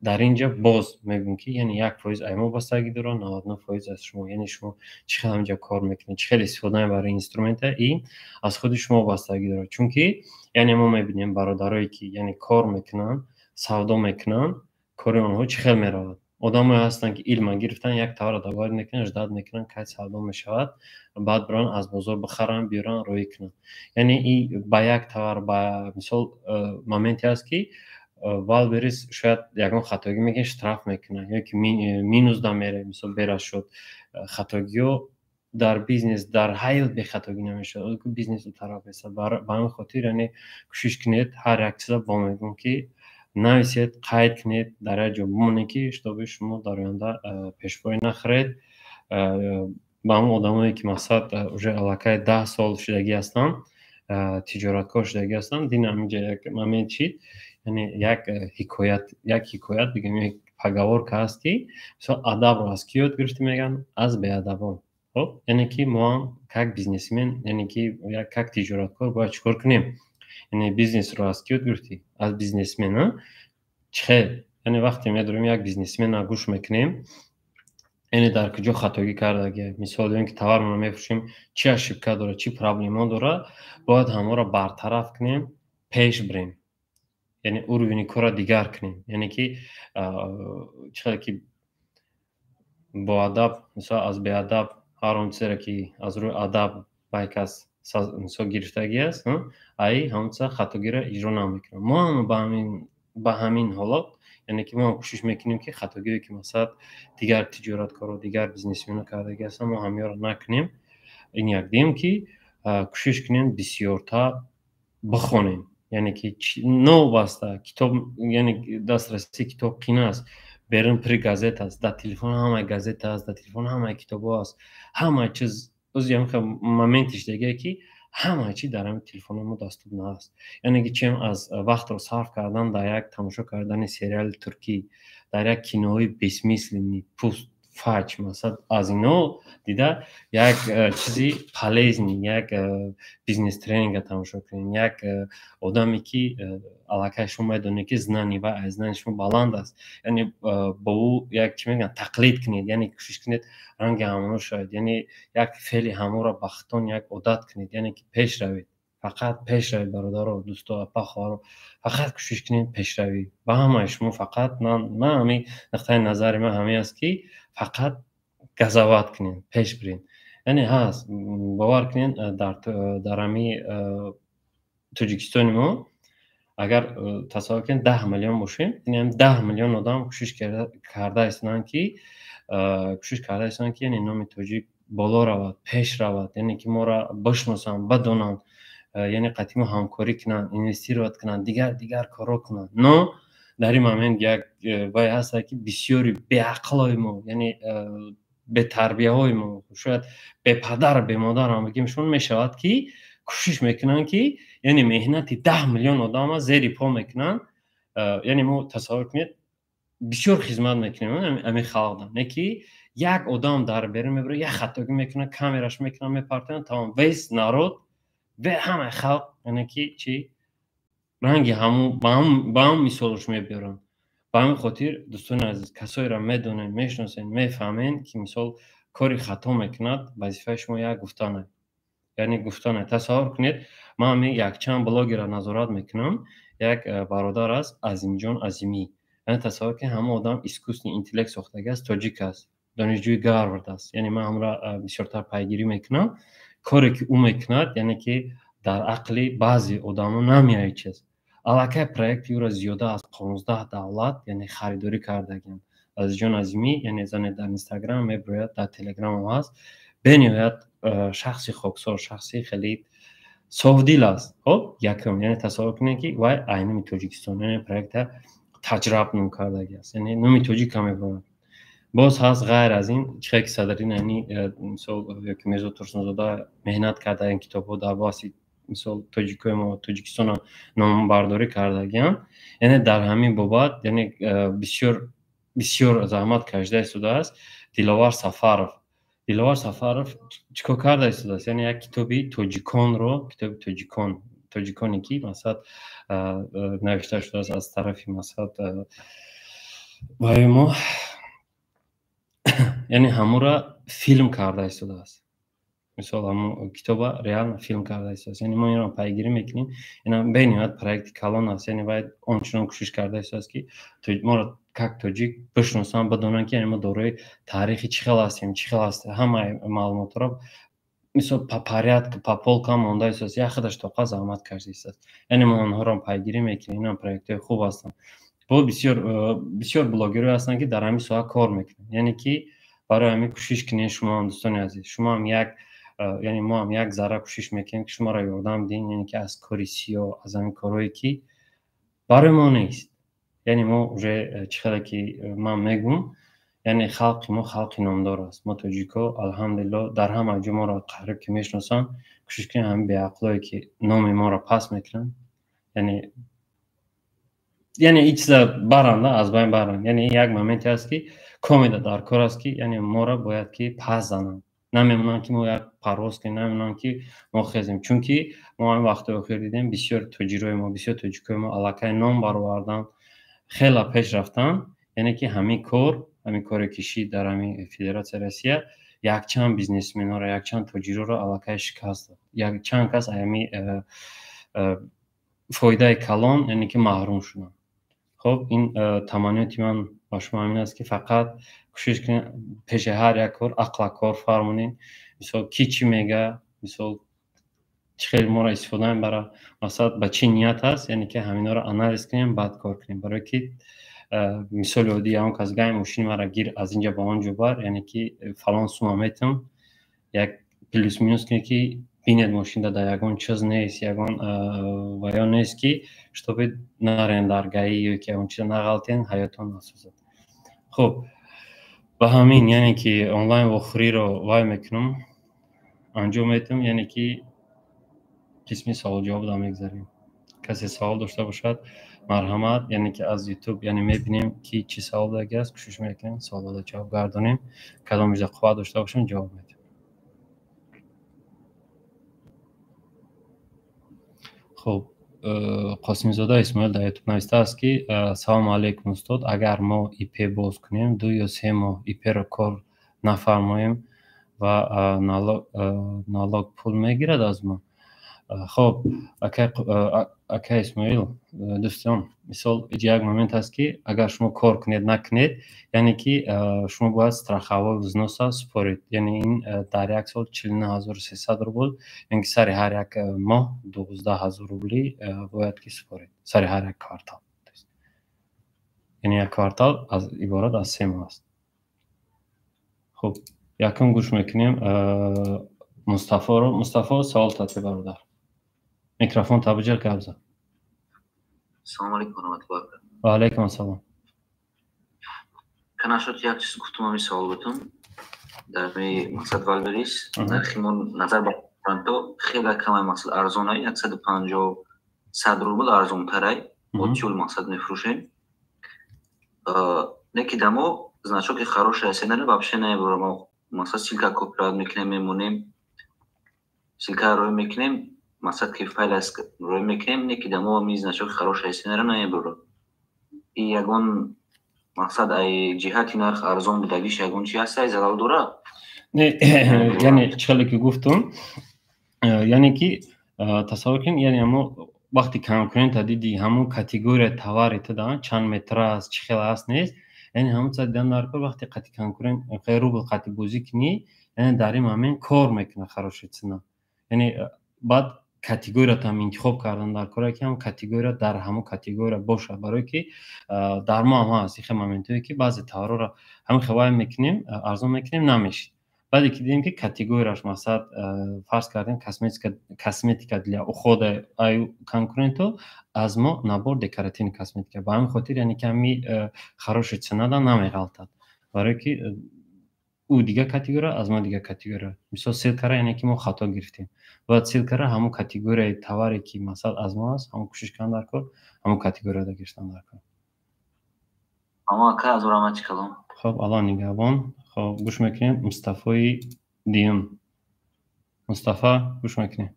дар инҷа боз мегӯем ки яъне 1% аз мо бастагӣ дорад, 99% аз шумо. Яъне шумо чӣ хел ҳаминҷа кор мекунед, чӣ хел истифода мебаред барои инструмента, ин аз худи шумо бастагӣ дорад. Чунки яъне мо мебинем бародарое ки яъне кор мекунанд, савдо мекунанд, кори онҳо чӣ хел меравад. Одамое ҳастанд ки илма гирифтан, як товарро давомад мекунанд, ждат мекунанд кай савдо мешавад, баъд бирон аз бозор бихаранд, биёранд, роӣ кунанд. Яъне ин ба як товар ба мисол моменте аст ки вал бирис шояд ягон хатогӣ мекунед, штраф мекунанд ёки минусда меравед, мисол бераз шуд. Хатогиҳо дар бизнес дар ҳаёт бехатогӣ намешавад, бизнесу тараққӣ месавад. Ба ҳамин хотир яъне кӯшиш кунед ҳар як чиза бо мегӯям ки нависед, қайд кунед, дар як ҷо бимонед ки шутоби шумо дар оянда пешбоӣ нахӯред. Ба ҳамон одамое ки мақсад уже аллакай 10 сол шудагӣ ҳастанд, тиҷораткор шудагӣ ҳастанд, ин ҳаминҷа як момент чид, яъне як ҳикоят бигӯем, як поговорка ҳаст ки мисол адабро аз ки ёд гирифтӣ мегӯянд? Аз беадабон. Хоб, яъне ки мо ҳам как бизнесмен, яъне ки как тиҷораткор бояд чӣ кор кунем? Яъне бизнесро аз ки ёд гирифтӣ? Аз бизнесмен. Чӣ хел? Яъне вақте медорем як бизнесмена гӯш мекунем, яъне дар куҷо хатогӣ кардагӣ. Мисол дорем ки товарро мефурӯшем, чӣ ошибка дорад, чӣ проблема дорад, бояд ҳамаро бартараф кунем, пеш бирем. Яъне уровни корро дигар кунем. Яъне ки чӣ хеле ки боадаб, мисол аз беадаб ҳар он чизеро ки аз рӯи адаб байкас мисол гирифтагӣ аст, ай ҳамонса хатогиро иҷро намекунам. Мо ҳам ба ҳамин ҳолат, яъне ки мо кӯшиш мекунем ки хатогие ки масалан дигар тиҷораткоро, дигар бизнесмено кардаги ҳастанд, мо ҳамёнро накунем. Ин як. Дуюм ки кӯшиш кунем бисёртар бихонем. Яъне ки новбаста китоб, яъне дастрасии китоб қин аст. Берун пири газета аст, дар телефон ҳамаи газета аст, дар телефон ҳамаи китобо аст. Ҳамаи чиз ози ҳамиха моментиш дегае ки ҳамаи чиз дар ҳамин телефони мо дастурна аст. Яъне ки чиам аз вақтро сарф кардан дар як тамошо кардани сериали туркӣ, дар як кинои бесмислени пуст фаҷ, масалан аз ино дида як чизи полезни, як бизнес тренинга тамошо кунем, як одаме ки аллакай шумо медонед ки знани ва аз знани шумо баланд аст, яъне бо ӯ як чӣ мегӯянд тақлид кунед, яъне кӯшиш кунед ранги ҳамоно шавед, яъне як феъли ҳаморо ба хитон як одат кунед, яъне ки пеш равед. Фақат пеш равед бародаро, дӯсто, апа, хоҳаро, фақат кӯшиш кунед пешравӣ. Ба ҳамаи шумо фақат ман ҳамин нуқтаи назари ман ҳамин аст ки фақат газават кунед, пеш биред. Яъне ҳаст, бовар кунед дар ҳами Тоҷикистони мо агар тасаввур кунед 10 миллион бошем, яъне 10 миллион одам кӯшиш карда истанд ки яъне номи тоҷик боло равад, пеш равад, яъне ки моро бишносанд, бидонанд, яъне қатъи мо ҳамкорӣ кунанд, инвестировать кунанд, дигар корро кунанд. Но дар ин момент як вай ҳаста ки бисёри беақлои мо, яъне бетарбияҳои мо, шояд бепадар, бемодар ҳам бигем шон мешавад ки кӯшиш мекунанд ки яъне меҳнати 10 миллион одамро зери по мекунанд. Яъне мо тасаввур кунед бисёр хизмат мекунем ҳамин халқдан, не ки як одам дар берун мебаре, як хатогӣ мекунад, камераш мекунад, мепартояд, тамом, вес народ ве ҳамаи халқ, яъне ки чӣ ранги ба ҳамун мисолаш мебиёранд. Ба ҳамин хотир дӯстони азиз, касоеро медонед, мешиносед, мефаҳмед ки мисол кори хато мекунад, вазифаи шумо як гуфтан аст. Яъне гуфтан аст. Тасаввур кунед, ман ҳамин якчанд блогерро назорат мекунам. Як бародар аст, Азимҷон Азимӣ. Яъне тасаввур кунед, ҳамон одам искусствени интеллект сохтагӣ аст, тоҷик аст, донишҷӯи Гарвард аст. Яъне ман ҳамро бисёртар пайгирӣ мекунам. Коре ки ӯ мекунад, яъне ки дар ақли баъзе одамо намеояд чиз. Аллакай проекти ӯро зиёда аз 15 давлат яъне харидорӣ кардагианд. Азизҷон Азимӣ, яъне зане дар Инстаграм мебирояд, дар Телеграм ҳам ҳаст. Бениҳоят шахси хоксор, шахси хеле совдил аст. Хоб, якум, яъне тасаввур кунед ки вай айнами Тоҷикистон, яъне проекта таҷраб ном кардагӣ аст, яъне номи тоҷик ҳам мебарад. Боз ҳаст ғайр аз ин чихе ки Садрин яъни мисол ёки Мирзо Турсунзода меҳнат карда ин китобҳо дар баҳси мисол тоҷикои мо Тоҷикистона номбардорӣ кардагианд. Яъне дар ҳамин бобат яъне бисёр заҳмат кашида истодааст. Диловар Сафаров чикор карда истодааст? Яъне як китоби тоҷиконро, китоби тоҷиконе ки масалан навишта шудааст аз тарафи масалан ваи мо, яъне ҳамонро филм карда истодааст. Мисол ҳамон китоба реално филм карда истодааст. Яъне мо инро пайгирӣ мекунем. Ина бениҳоят проекти калон аст. Яъне вай ончунон кӯшиш карда истодааст ки моро как тоҷик бишносанд, бидонанд ки яъне мо дорои таърихи чӣ хел ҳастем, чӣ хел аст, ҳамаи маълумотро мисол по порядку, по полкам монда истодааст. Як худаш тоқа заҳмат кашида истодааст. Яъне мо онҳоро пайгирӣ мекунем. Инам проектҳои хуб ҳастанд. Бо бисёр блогерҳое ҳастанд ки дар ҳамин соҳа кор мекунанд. Яъне ки барои ҳамин кӯшиш кунед шумо ҳам дӯстони азиз, шумо ҳам як яъне мо ҳам як зарра кӯшиш мекунем ки шуморо ёрдам диҳем, яъне ки аз кори сиёҳ, аз ҳамин корҳое ки барои мо нест. Яъне мо уже чӣ хеле ки ман мегӯм, яъне халқи мо халқи номдор аст. Мо тоҷикҳо алҳамдулиллоҳ дар ҳама ҷо моро қариб ки мешиносанд, кӯшиш кунем ҳамин беақлое ки номи моро паст мекунанд, яъне ин чиза баранд, аз байн баранд. Яъне як моменте аст ки комеда дар кор аст ки яъне моро бояд ки паст зананд. Намемонанд ки мо як парвоз кунем, намемонанд ки мо хезем. Чунки мо ҳамин вақтҳои охир дидем бисёр тоҷирои мо, бисёр тоҷикои мо аллакай ном бароварданд, хела пеш рафтанд. Яъне ки ҳамин кори кишӣ дар ҳамин Федератсияи Россия якчанд бизнесменоро, якчанд тоҷироро аллакай шикаст дод. Якчанд кас ҳамин фоидаи калон яъне ки маҳрум шуданд. Хоб, ин таманниёти ман ба шумо ҳамин аст ки фақат кӯшиш кунед пеши ҳар як кор ақла кор фармонед. Мисол ки чӣ мега, мисол چه خیلی ما را استفاده کنیم برای مثلا به چی نیت هست، یعنی که همینا رو آنالیز کنیم بعد کار کنیم. برای که مثال عادی اون کس گایم ماشین مرا گیر از اینجا به اونجا بر، یعنی که فلان سوم میتم یک پلیس مینوس کنه که بینید ماشین در یگان چیز نیست، یگان و یا نیست که شتابید نرین درگاهی یا که اون چیز نغلطین حیاتون نسوزد. خب به همین یعنی که آنلاین واخری رو وای میکنم انجام میتم، یعنی که قسمی سوال جواب دا میگذاریم. کسی سوال داشته باشد مرحمت، یعنی که از یوتیوب یعنی میبینیم که چی سوال دیگه است، کوشش میکنیم سوال جواب گردانیم، کدامش قوت داشته باشیم جواب میدیم. خب قاسم زاده اسماعیل در یوتیوب نوشته است که سلام علیکم استاد، اگر ما ای پی باز کنیم 2 یا 3 ماه ای پی را کار نفرماییم و نالاگ پول میگیرد از ما. خب اکا اسماعیل دوستان، مثال یک момент است که اگر شما کار کنید نکنید، یعنی که شما باید страховой взноса سپارید، یعنی این در یک سال 49300 روبل، یعنی که سر هر یک ماه 12000 روبلی باید که سپارید سر هر یک کارتال. یعنی یک کارتال از عبارت از 3 ماه است. خب یکم گوش میکنیم مصطفی رو. مصطفی سوال تطبیق برادر، میکروفون توجه کبزه. السلام علیکم و رحمت الله. و علیکم السلام. کناشت یک چیز گفتم همی سوال بتون در می مقصد والبریس نرخیمون نظر با پرانتو خیلی کمای مقصد ارزون های 150 100 روبل ارزون ترای отчул мақсад мефурӯшем. неки дамо значок хорошая сценарий вообще не было. Мақсад силка копирайт мекунем, мемонем силка рой мекунем, мақсад ки файл аст рой мекунем, неки дамо ми значок хорошая сценарий не было. И ягон мақсад ай ҷиҳати нарх арзон будагиш ягон чи аст, ай зарал дора. Не, яъне чиқали ки гуфтум, яъне ки тасаввур кунед, яъне мо вақте камкунем тадиди ҳамон категория товари тада чанд метр аст, чӣ хел аст нест, яъне ҳамон чиз дидан дар кор вақте қати камкунем рубл қати бозӣ кунӣ, яъне дар ин момент кор мекунад хороши цена. яъне баъд категориятам интихоб кардан дар коре ки ҳамон категория дар ҳамон категория бошад, барое ки дар мо ҳам ҳаст ихе моментое ки баъзе товарро ҳамин хавай мекунем, арзон мекунем, намешид. баъде ки дидем ки категорияш масалан фарз кардем косметика для ухода ай конкуренту аз мо набор декоративни косметика, ба ҳамин хотир яъне ки ҳами хороши ценада намеғалтад, барое ки ӯ дига категория, аз мо дига категория. мисол силкара яъне ки мо хато гирифтем, бояд силкара ҳамон категорияи товаре ки масалан аз мо аст, ҳамон кӯшиш кардан дар кор ҳамон категорияда гирифтан дар кор. амака аз рамачи калом. хоб алон нигоҳбон. хоб гӯш мекунем Мустафои диюм. Мустафа, гӯш мекунем.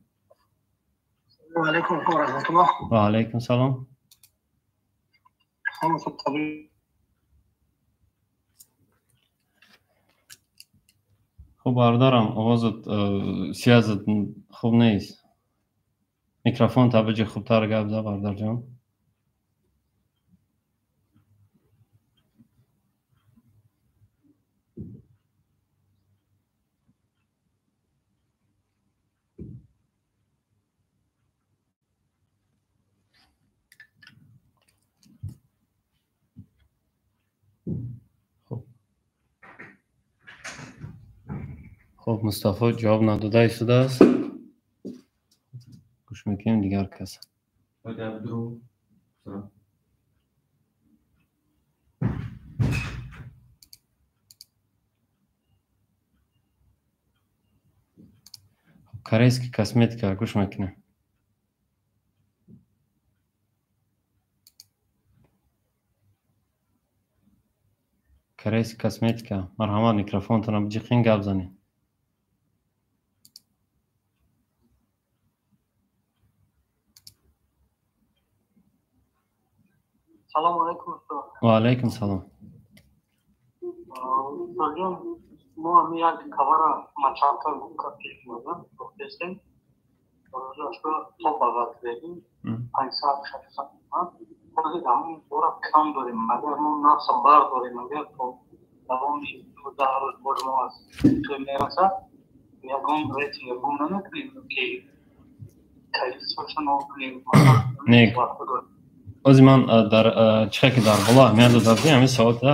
Assalomu alaykum va rahmatulloh. Va alaykum salom. خب برادرم آوازت سیازت خوب نیست. میکروفون توجه خوبتر گپ بزن برادر جان. خب مصطفی جواب نداده ایستاده است. گوش میکنیم دیگر کس. корейский косметика гӯш мекунем. корейский косметика марҳамат микрофонтонро биҷиқин гап занед. Assalomu alaykum ustoz. Va alaykum salom. ما یک کاور مچانتا گوکا پیشمونه پروتستن روزاشو توپ آغاز کردیم 500 600 خود همون دورا کم داریم مگر ما نفس بار داریم مگر تو دوام تو دار برماز تو میرسه میگم ریتینگ گونه نکنیم که не ози ман дар чихе ки дар боло аҳамият додам ҳамин соата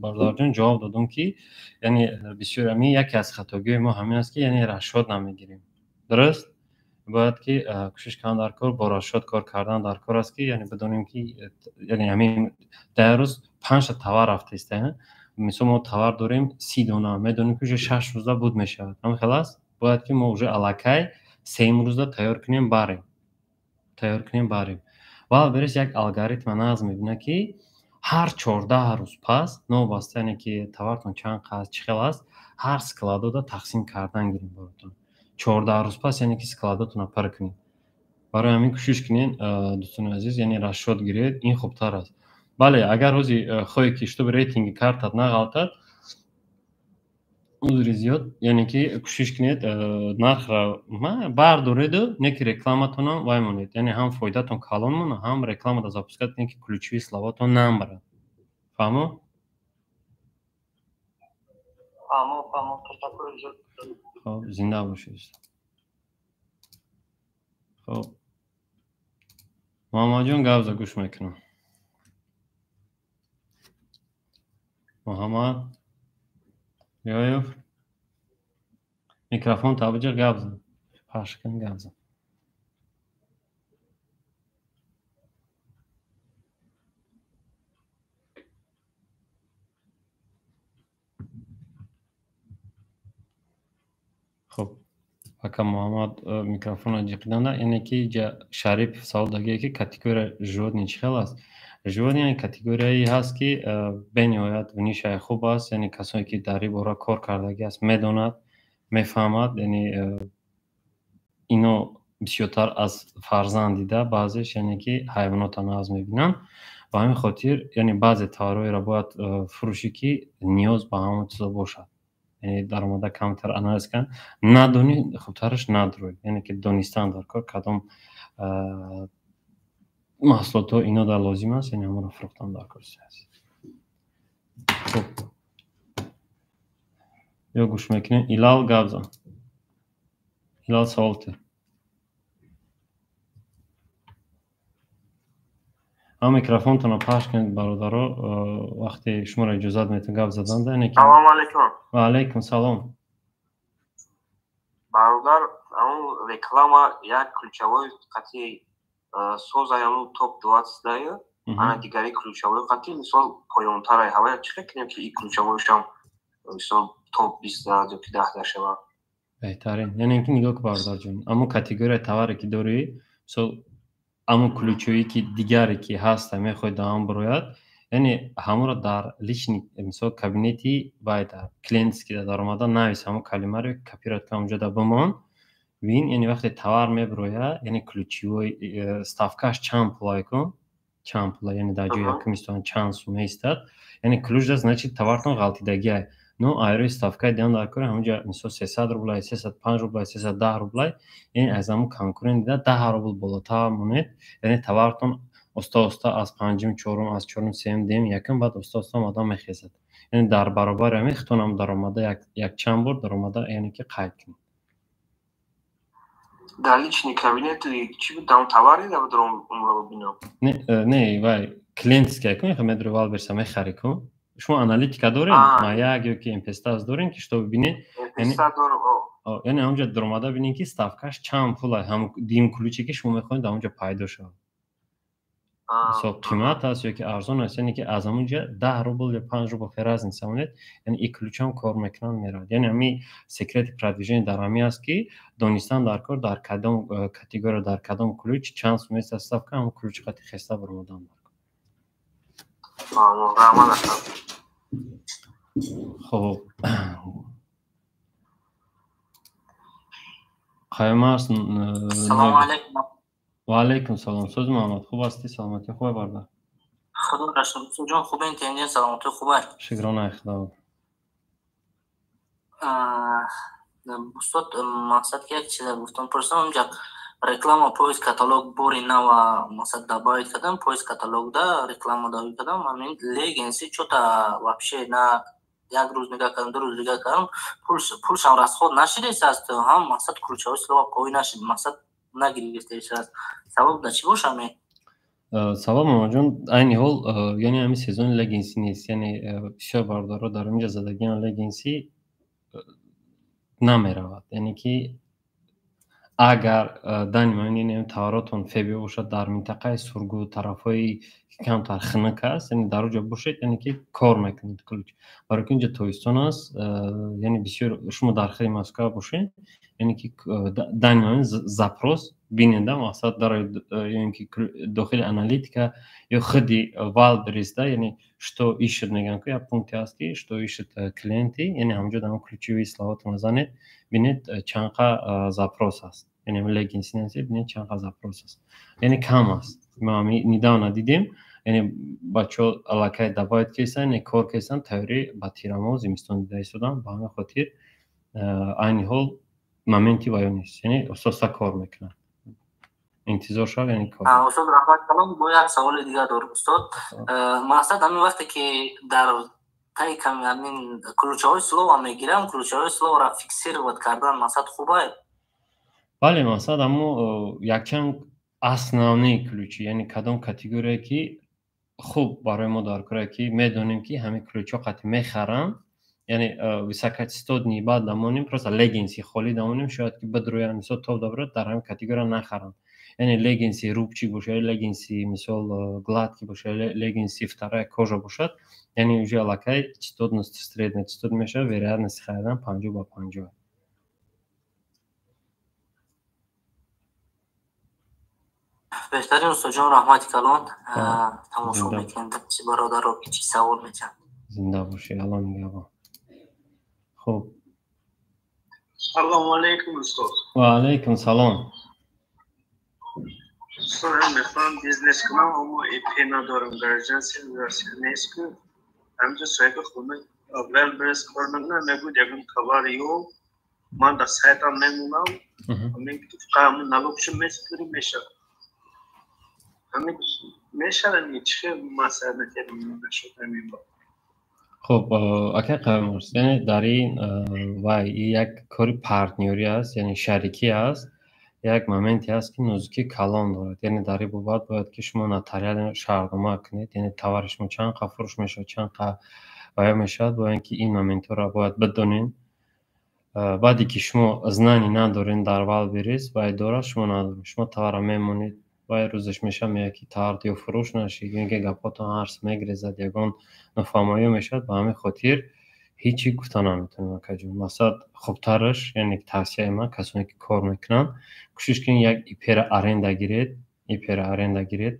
бардорҷон ҷавоб додам ки яъне бисёр ҳамин яке аз хатогиҳои мо ҳамин аст ки яъне расшод намегирем дуруст бояд ки кӯшиш кардан дар кор бо расшод кор кардан дар кор аст ки яъне бидонем ки яъне ҳамин дар рӯз 5 та товар рафта иста мисол мо товар дорем 30 дона медонем ки уже 6 рӯза буд мешавад ҳамин хел аст бояд ки мо уже аллакай 3 рӯза тайёр кунем барем ва берес як алгоритм назм мебина ки ҳар 14 рӯз пас новаста яъне ки товартон чанд қаст чӣ хел аст ҳар складода тақсим кардан гирем баротон 14 рӯз пас яъне ки складотона пар кунем барои ҳамин кӯшиш кунед дӯстони азиз яъне расшод гиред ин хубтар аст бале агар рӯзи хоҳед ки чтобы рейтинги картат нағалтад узри зиёд яъне ки кӯшиш кунед нархро бардореду не ки рекламатонам вай монед яъне ҳам фоидатон калон мона ҳам рекламата запускат не ки ключевии словотон намбарад фаҳмо хоб зинда бошед хоб муҳаммадҷон гавза гӯш мекунам муҳаммад ёёф микрофон таваҷҷӯҳ гавза пахш кун гавза хуб ака муҳаммад микрофонро ҷиқиданда яъне ки шариф савол дагие ки категория животни чӣ хел аст животни яъне категорияе ҳаст ки бениҳоят нишаи хуб аст яъне касоне ки дар ин бора кор кардагӣ аст медонад мефаҳмад яъне ино бисёртар аз фарзанд дида баъзеш яъне ки ҳайвонота назм мебинанд ба ҳамин хотир яъне баъзе товарҳоеро бояд фурӯшӣ ки ниёз ба ҳамон чизо бошад яъне даромада камтар анализ кан надонӣ хубтараш надорӯй яъне ки донистан дар кор кадом маҳсулотҳо инода лозим аст яъне ҳамонро фурӯхтан дар кор аст хуб ё гӯш мекунем илал гавза илал саволте ҳам микрофонтонро пахш кунед бародаро вақте шуморо иҷозат метавон гап заданда яъне ки салом алейкум ва алейкум салом бародар ҳамун реклама як ключавой қатъи соза ягон топ 20 дая ана дигари ключавой қатъи мисол поёнтара ҳава чӣ кунем ки ин ключавойшам мисол топ 20 да ёки 10 да шава беҳтарин яъне ки нигоҳ ки бародарҷон аммо категорияи товаре ки дорӣ мисол аммо ключовӣ ки дигаре ки ҳаста мехоҳед да ҳам бирояд яъне ҳамонро дар лични мисол кабинети вай дар клиентски дар омада навис ҳамон калимаро копировать кун онҷода бимон бин яъне вақте товар мебирояд яъне ключевой ставкааш чанд пулай кун чанд пула яъне дар ҷои якум истон чанд сума истад яъне ключ даст значит товартон ғалтидагия но айрои ставкаи дидан дар кори ҳамонҷа мисол 300 рублай 305 рублай 310 рублай яъне аз ҳамон конкурент дида 10 рубл болотар монед яъне товартон оста аз панҷум чорум аз чорум сеюм дем якум баъд оста омада мехезад яъне дар баробари ҳамин хитонам даромада якчанд бор даромада яъне ки қайд кунед дар лични кабинет чӣ буд ҳамон товари да будорам умро бибинам не вай клиентская кун медори вал берса мехари кун шумо аналитика доред маяк ёки мпстас дорем ки чтобы бинед яъне ҳамонҷа даромада бинед ки ставкааш чанд пула ҳамон дим ключе ки шумо мехоҳед ҳамонҷа пайдо шавад мисол қимат аст ёки арзон аст яъне ки аз ҳамонҷа 10 рубл ё 5 рубл разница монед яъне ин ключам кор мекунанд меравад яъне ҳамин секрети продвижения дар ҳамин аст ки донистан дар кор дар кадом категория дар кадом ключ чанд сум аст ставка ҳамон ключи хати хеста баромадан дар кор хуб қаймас салом алейкум ва алейкум салом сӯз муҳаммад хуб ҳастӣ саломатӣ хубе бардар худо рашидҷон хубен тенҷен саломатӣ хубе шукронаи худо устод мақсад ки як чиза гуфтам пурсам онҷа реклама поиз каталог бори нава мақсад добавить кардам поиз каталогда реклама добавить кардам ҳамин легенси чота вообще на як рӯз нигоҳ кардам 2 рӯз нигоҳ кардам пулшам расход нашидест аст ҳам мақсад ключавой слова пой нашид мақсад نگرفته شد. سبب در چی باشه می؟ سبب ماجون عین حال یعنی همین سزون لگینسی نیست، یعنی بسیار باردارا در اینجا زدگیان لگینسی نمیرود، یعنی که اگر دانیمان توراتون فبی باشد در منطقه سرگو طرفای کمتر خنک است، یعنی در اونجا باشید یعنی که کار میکنید کلوچ. برای که اینجا تویستون است، یعنی بسیار شما داخل مسکو باشید یعنی که دانیمان زاپروس بیننده مقصد در یعنی که داخل آنالیتیکا یا خودی والبریز ده، یعنی что ищет میگن که یا پونکتی است که что ищет کلینتی، یعنی همونجا در ключевые слова نزنید بینید چند زاپروس است، یعنی لگینسی نیست بینید چند زاپروس است، یعنی کم است. ما недавно دیدیم یعنی بچه علاقه دبایت کیسن کار کیسن تئوری با تیرامو زمستون دیده ایستادن با همه خاطر عین حال مومنتی وایو نیست، یعنی اساسا کار میکنن انتظار شد یعنی کار. استاد رحمت کلام با یک سوال دیگه دارم استاد. مقصد همین وقتی که در تای کم همین کلوچه‌های سلو هم میگیرم، کلوچه‌های سلو را فیکسیر کردن مقصد خوبه؟ بله مقصد اما یک چند основные ключи، یعنی کدام کاتگوری که خوب برای ما دار کرده که میدونیم که همین کلوچ ها قطعی میخرن، یعنی высокочастотные بعد دامونیم просто لگینسی خالی دامونیم شاید که بدروی مثال توپ داره در همین کاتگوری نخرن، یعنی لگینسی روبچی باشه، لگینسی مثال гладкий باشه، لگینسی вторая кожа باشد، یعنی уже علاقه частотность средняя частотность میشه вероятность خریدن 50/50. بهترین استاد جان رحمت کلان تماشا میکنید چی برادر رو چی سوال میکنید. زنده باشی. الان میگم خب سلام علیکم استاد. و علیکم سلام. استاد میخوام بیزنس کنم اما ایپی ندارم، در اجنسی نیست که همجا صاحب خونه اول برس کار نمیگود یکم کواریو من در سایت هم نمونم همین که فقط نلوکشم میشه همین میشه چه مسئله نکردیم نشد همین با. خب اگه قبل است یعنی در این و یک کاری پارتنری است، یعنی شریکی است، یک مومنتی است که نزدیکی کلان دارد، یعنی در این بابت باید که شما نتریال شهردما کنید، یعنی توارش شما چند قا فروش میشه چند قا باید میشد، با اینکه این مومنت را باید بدونین. بعدی که شما ازنانی ندارین در وال بریز باید داره شما ندارین، شما توار میمونید باید روزش میشه میگه که تارت یا فروش نشید، میگه گپاتون هرس میگریزد یگان نفهمایی میشد، با همین خاطر هیچی گفته نمیتونم کجون. مثلا خوبترش یعنی توصیه من کسانی که کار میکنن کوشش کنید یک ایپر آرنده گیرید،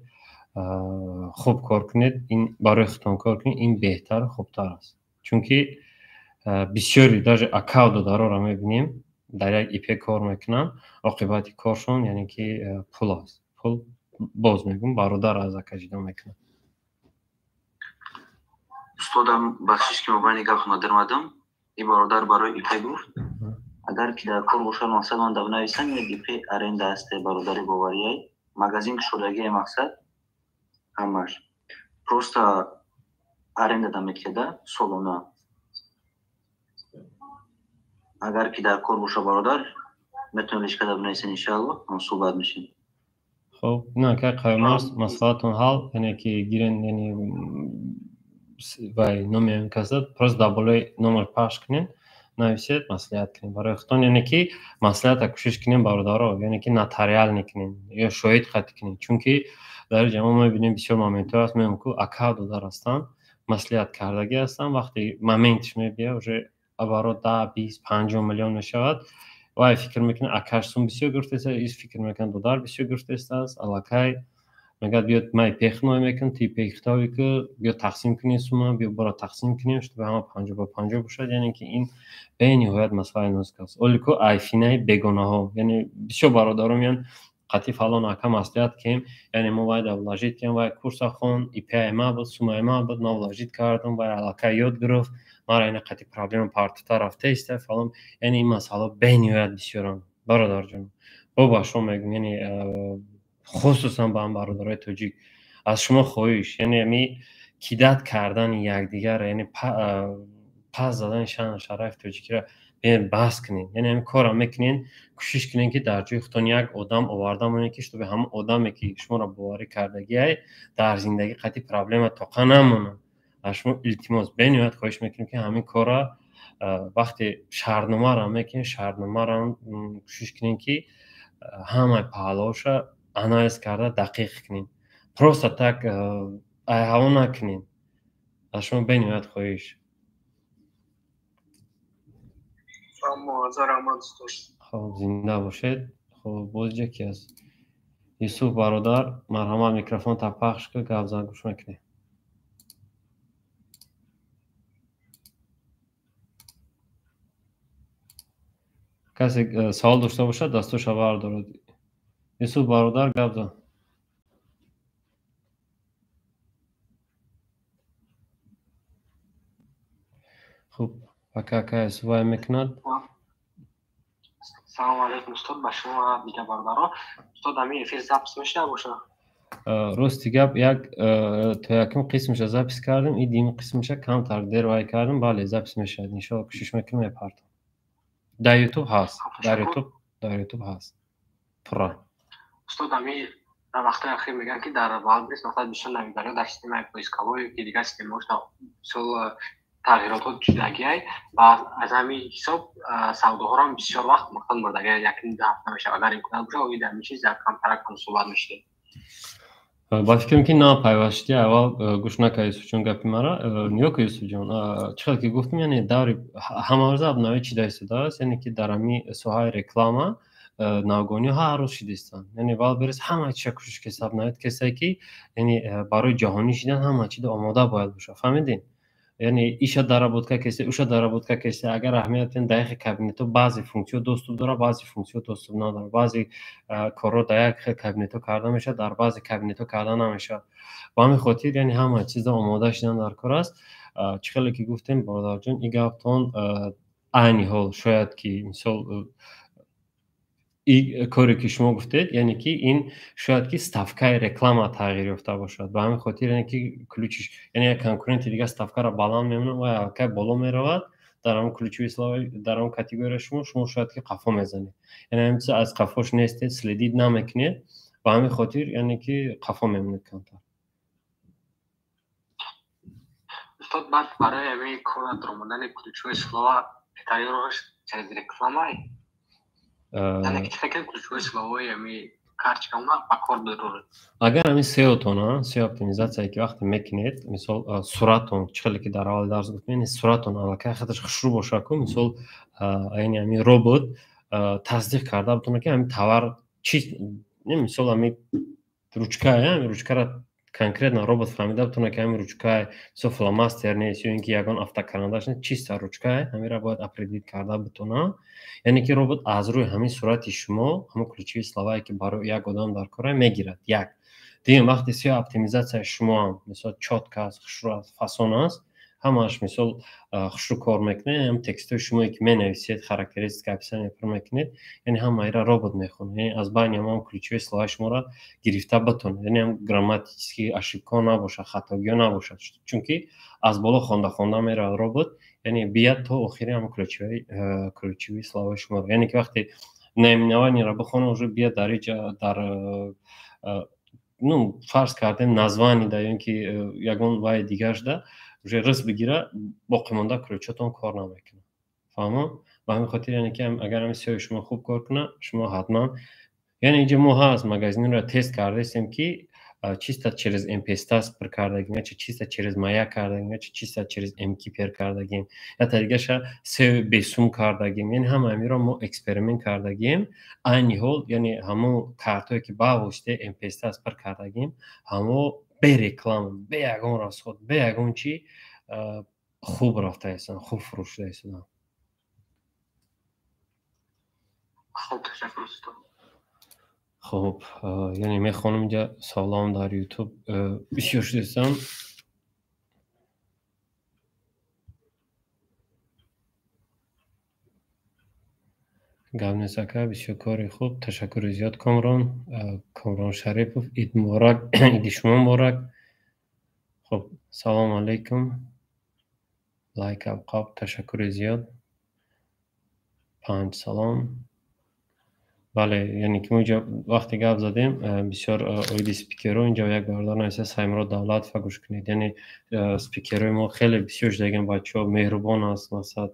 خوب کار کنید، این برای خودتون کار کنید، این بهتر خوبتر است، چون که بسیاری در اکاودو دارا میبینیم در یک ایپر کار میکنن، عاقبت کارشون یعنی که پول است، پول باز میگم برادر از کجیده میکنن. استادم بخشش که مبانی گفت ندارم این برادر برای ایپی گفت اگر که در کار باشه مقصد من در نویسم یک ایپی ارنده است برادری باوریای مگزین که شدگی مقصد همش просто ارنده دم میکرده سالونه. اگر که در کار باشه برادر میتونه لیشکه در نویسن انشاءالله هم صحبت میشیم. خب نه که قایم است مسئلاتون حال یعنی که گیرن یعنی وای نمی‌ام کسات پس دابلوی نمر پاش کنین نویسید مصلحت کنین برای خودتون، یعنی که مصلحت کوشش کنین برادرها، یعنی که نتریال نکنین یا شاهد قطع کنین، چون که در جامعه می‌بینیم بسیار مومنت‌ها هست میگم که اکاودو دار هستن مصلحت کردگی هستن، وقتی مومنتش میبیه уже оборот 10-20-50 میلیون میشود وای فکر میکنه اکاشون بسیار گرفته است، این فکر میکنه دلار بسیار گرفته است، علاقه میگه بیاد مای پیخنوی میکن تی پیختاوی که بیا تقسیم کنی سوما بیا برا تقسیم کنیم شد به همه 50/50 باشد، یعنی که این به نهایت مسئله نزدیک است. ولی که آیفینای بیگانه ها یعنی بسیار برادرم میان قطعی فلان اکم اصلیت کیم، یعنی ما باید اولاجید کیم باید کورس خون ای پی ما بود سوما ما بود نولاجید کردم باید علاقه یاد گرفت ما را این قطعی پرابلم پارت رفته است فلان، یعنی این مسئله به نهایت بسیارم برادر جان با شما میگم، یعنی خصوصا با هم برادرای تاجیک از شما خواهش یعنی کیدت کردن یکدیگر، یعنی پس زدن شان شرف توجیکی را بیاین بحث کنین. یعنی همین کار میکنین، کوشش کنین که در جای خودتون یک آدم آورده مونین که به همون آدمی که شما را باوری کردگی در زندگی قطعی پرابلم توقع نمونه. شما التماس بینید خواهش میکنیم که همین کارا وقتی شرطنامه را میکنین، شرطنامه را کوشش کنین که همه پهلوشا آنالیز کرده دقیق کنین. پروستا تک ایهاو نکنین. از شما بینید خواهش. خب زنده باشید. خب باز یکی از یوسف برادر مرحمت میکروفون تا پخش که گپ زن گوش میکنه. کسی سوال داشته باشه دستوش بردارد. یوسف برادر گپ زن. خب پکاکا استفاده میکند. سلام علیکم استاد، به شما دیگه برادرها. استاد همین افیر زبط میشه باشه؟ راستی گپ یک تو یکم قسمش زبط کردم، این دیم قسمش کم تر دیر وای کردم. بله زبط میشه ان شاء الله. کوشش میکنم میپرتم. در یوتیوب هست. در یوتیوب هست. پرا. استاد همین وقت اخیر میگن که در والبریس نقطه بیشتر نمیداره در سیستم پویسکاوی که دیگه سیستمش سال تغییرات شدگی و از همین حساب سوداها را بسیار وقت مختل بردگی یکی دو هفته میشه. اگر امکان باشه اوی در میشه زیاد کمتر کنم صحبت میشه. با فکرم که ناپیوستی اول گوش نکردی چون گپی مرا نیو که یوسف جان چقدر که گفتم یعنی داری همارزه ابنای چی داشته است، یعنی که در همین سوهای رکلام ناگونی ها هر روز شدیستن. یعنی والبریس همه چی کوشش که حساب نهید کسی که یعنی برای جهانی شدن همه چی آماده باید باشه. فهمیدین؟ یعنی ایشا داره بود که کسی اوشا داره بود که کسی اگر اهمیت دقیق کابینتو بعضی فونکسیون دوستو داره بعضی فونکسیون دوستو نداره. بعضی کارو در یک کابینتو کرده میشه در بعضی کابینتو کرده نمیشه. با همین خاطر یعنی همه چیزا آماده شدن در کار است. چخیلی که گفتیم برادر جان این گفتون عینی حال شاید که مثال این کاری که شما گفتید یعنی که این شاید که ستافکای رکلام تغییر یافته باشد. به همین خاطر یعنی که کلوچش یعنی یک کنکورنت دیگه ستافکا را بالا میمونه و که بالا میرود در اون کلوچوی اسلامی در اون کاتگوری شما شاید که قفا میزنید. یعنی همین از قفاش نیستید سلیدید نمیکنید. به همین خاطر یعنی که قفا میمونید کمتر. استاد بعد برای همین کار درآمدن کلوچوی اسلامی تغییرش چه رکلامای یعنی که فکر کلوچوی اسلامی همین کارچ کاملا بکار داره. اگر همین سئو اپتیمیزاسیایی که وقتی میکنید مثال سرعتون چخیلی که در حال درس گفتیم سرعتون الکی خودش خشرو باشه که مثال یعنی همین ربات تصدیق کرده بتونه که همین تاور چی مثال همین روچکا را конкретно робот фаҳмида бутона ки ҳамин ручкаи со фломастер нест ё ин ки ягон автокарандаш нест чиста ручкае ҳаминро бояд определит карда бутона. яъне ки робот аз рӯи ҳамин сурати шумо ҳамин ключави словае ки барои як одам дар кора мегирад. як дигар вақте сео оптимизатсияи шумо ҳам мисол чотка аст хушрӯ аст фасон аст ҳамааш мисол хушрӯ кор мекунед. ҳам текстҳои шумое ки менависед характеристика описание мекунед яъне ҳамаиро робот мехонад. яъне аз байни ҳамон ключави словаи шуморо гирифта батонад. яъне ҳам грамматически ошибка набошад хатогиё набошад чунки аз боло хонда меравад робот яъне бияд то охири ҳамон ключави словаи шуморо. яъне ки вақте наименованиеро бихонад уже бияд дар дар ну фарз кардем названи да ё ин ки ягон вай дигар шуда уже рис бигира боқӣ монда ключатон кор намекунад. фаҳмо? ба ҳамин хотир яъне ки агар ҳамин сеои шумо хуб кор кунад шумо ҳатман яъне инҷа мо ҳаст магазинро тест кардастем ки чисто через mpstas пир кардагим я чисто через maya кардагим я чисто через mki пир кардагим я та дигаша сеои бесум кардагим. яъне ҳама ҳамиро мо эксперимент кардагим. айни ҳол яъне ҳамон картое ки ба воситаи mpstas пир кардагим ҳамо бе реклама бе ягон расход бе ягон чӣ хуб рафтааистанд хуб фурӯшидааистанд. خب تشکر استاد. خب یعنی میخوانم اینجا سلام در یوتیوب بسیار شدستم. گونسکه بسیار کاری خوب. تشکر زیاد کامران شریفов. عید مبارک. عید شما مبارک. خب سلام علیکم. لایک ابقاب تشکر زیاد. 5 سلام. بله، یعنی که اینجا وقتی گپ زدیم بسیار اوید سپیکرها اینجا یک برادر نایسته سایمرا دولت و گوش کنید. یعنی سپیکرهای ما خیلی بسیار دیگه بچه ها مهربان است. مثلا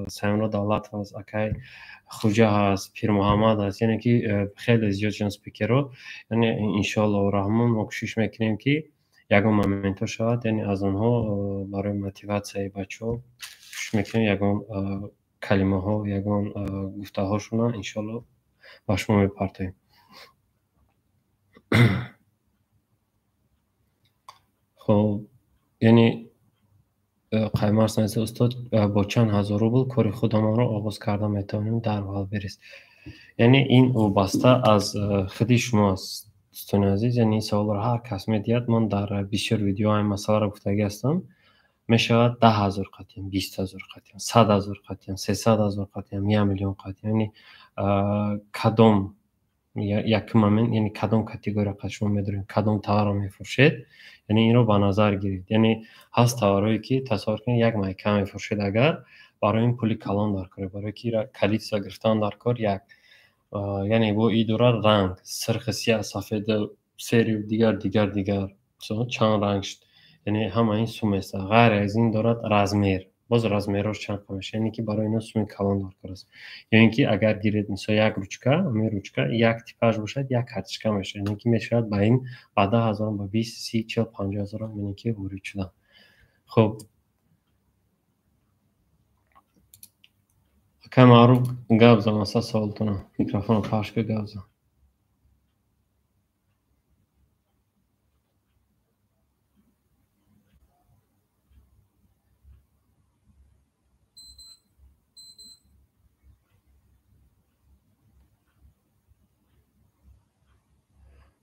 سایمرا دولت هست، اکای خوجا هست، پیر محمد هست، یعنی که خیلی زیاد جن سپیکرها. یعنی انشالله و رحمان ما کوشش میکنیم که یکم مومنت شود، یعنی از آنها برای موتیواسیای بچه ها کوشش میکنیم یکم کلمه ها یکم گفته هاشون انشالله با شما میپرتیم. خب یعنی قیمرس نایسته استاد با چند هزار روبل کاری خودمان را آغاز کرده میتوانیم در حال بریز. یعنی این وابسته از خودی شماست دوستان عزیز. یعنی این سوال را هر کس میدید. من در بسیار ویدیوهای مسئله را گفتگی هستم. میشود 10,000 قطعیم، 20,000 قطعیم، 100,000 قطعیم، 300,000 قطعیم، 1,000,000 قطعیم. یعنی کدام یک مومنت، یعنی کدام کاتگوری که شما میدونید کدام تاور رو میفروشید، یعنی این رو به نظر گیرید. یعنی هست تاورایی که تصور کنید یک مایکا میفروشید، اگر برای این پولی کلان دار کنید، برای که کلیت گرفتن در کار یک یعنی با این دورا رنگ سرخ سیاه سفید سری و دیگر چند رنگ شد. یعنی همه این سوم است. غیر از این دارد رزمیر، باز رزمیرش چند کمش، یعنی که برای اینا سوم کلان دار است. یعنی اینکه اگر گیرید مثلا یک روچکا، می روچکا یک تیپاژ باشد، یک کارتشکا میشه، یعنی که میشود با این 10,000 با 20 30 40 50,000 یعنی که ورود شدن. خب کم معروف گپ زدم مثلا سوالتون میکروفون پخش که گپ زدم.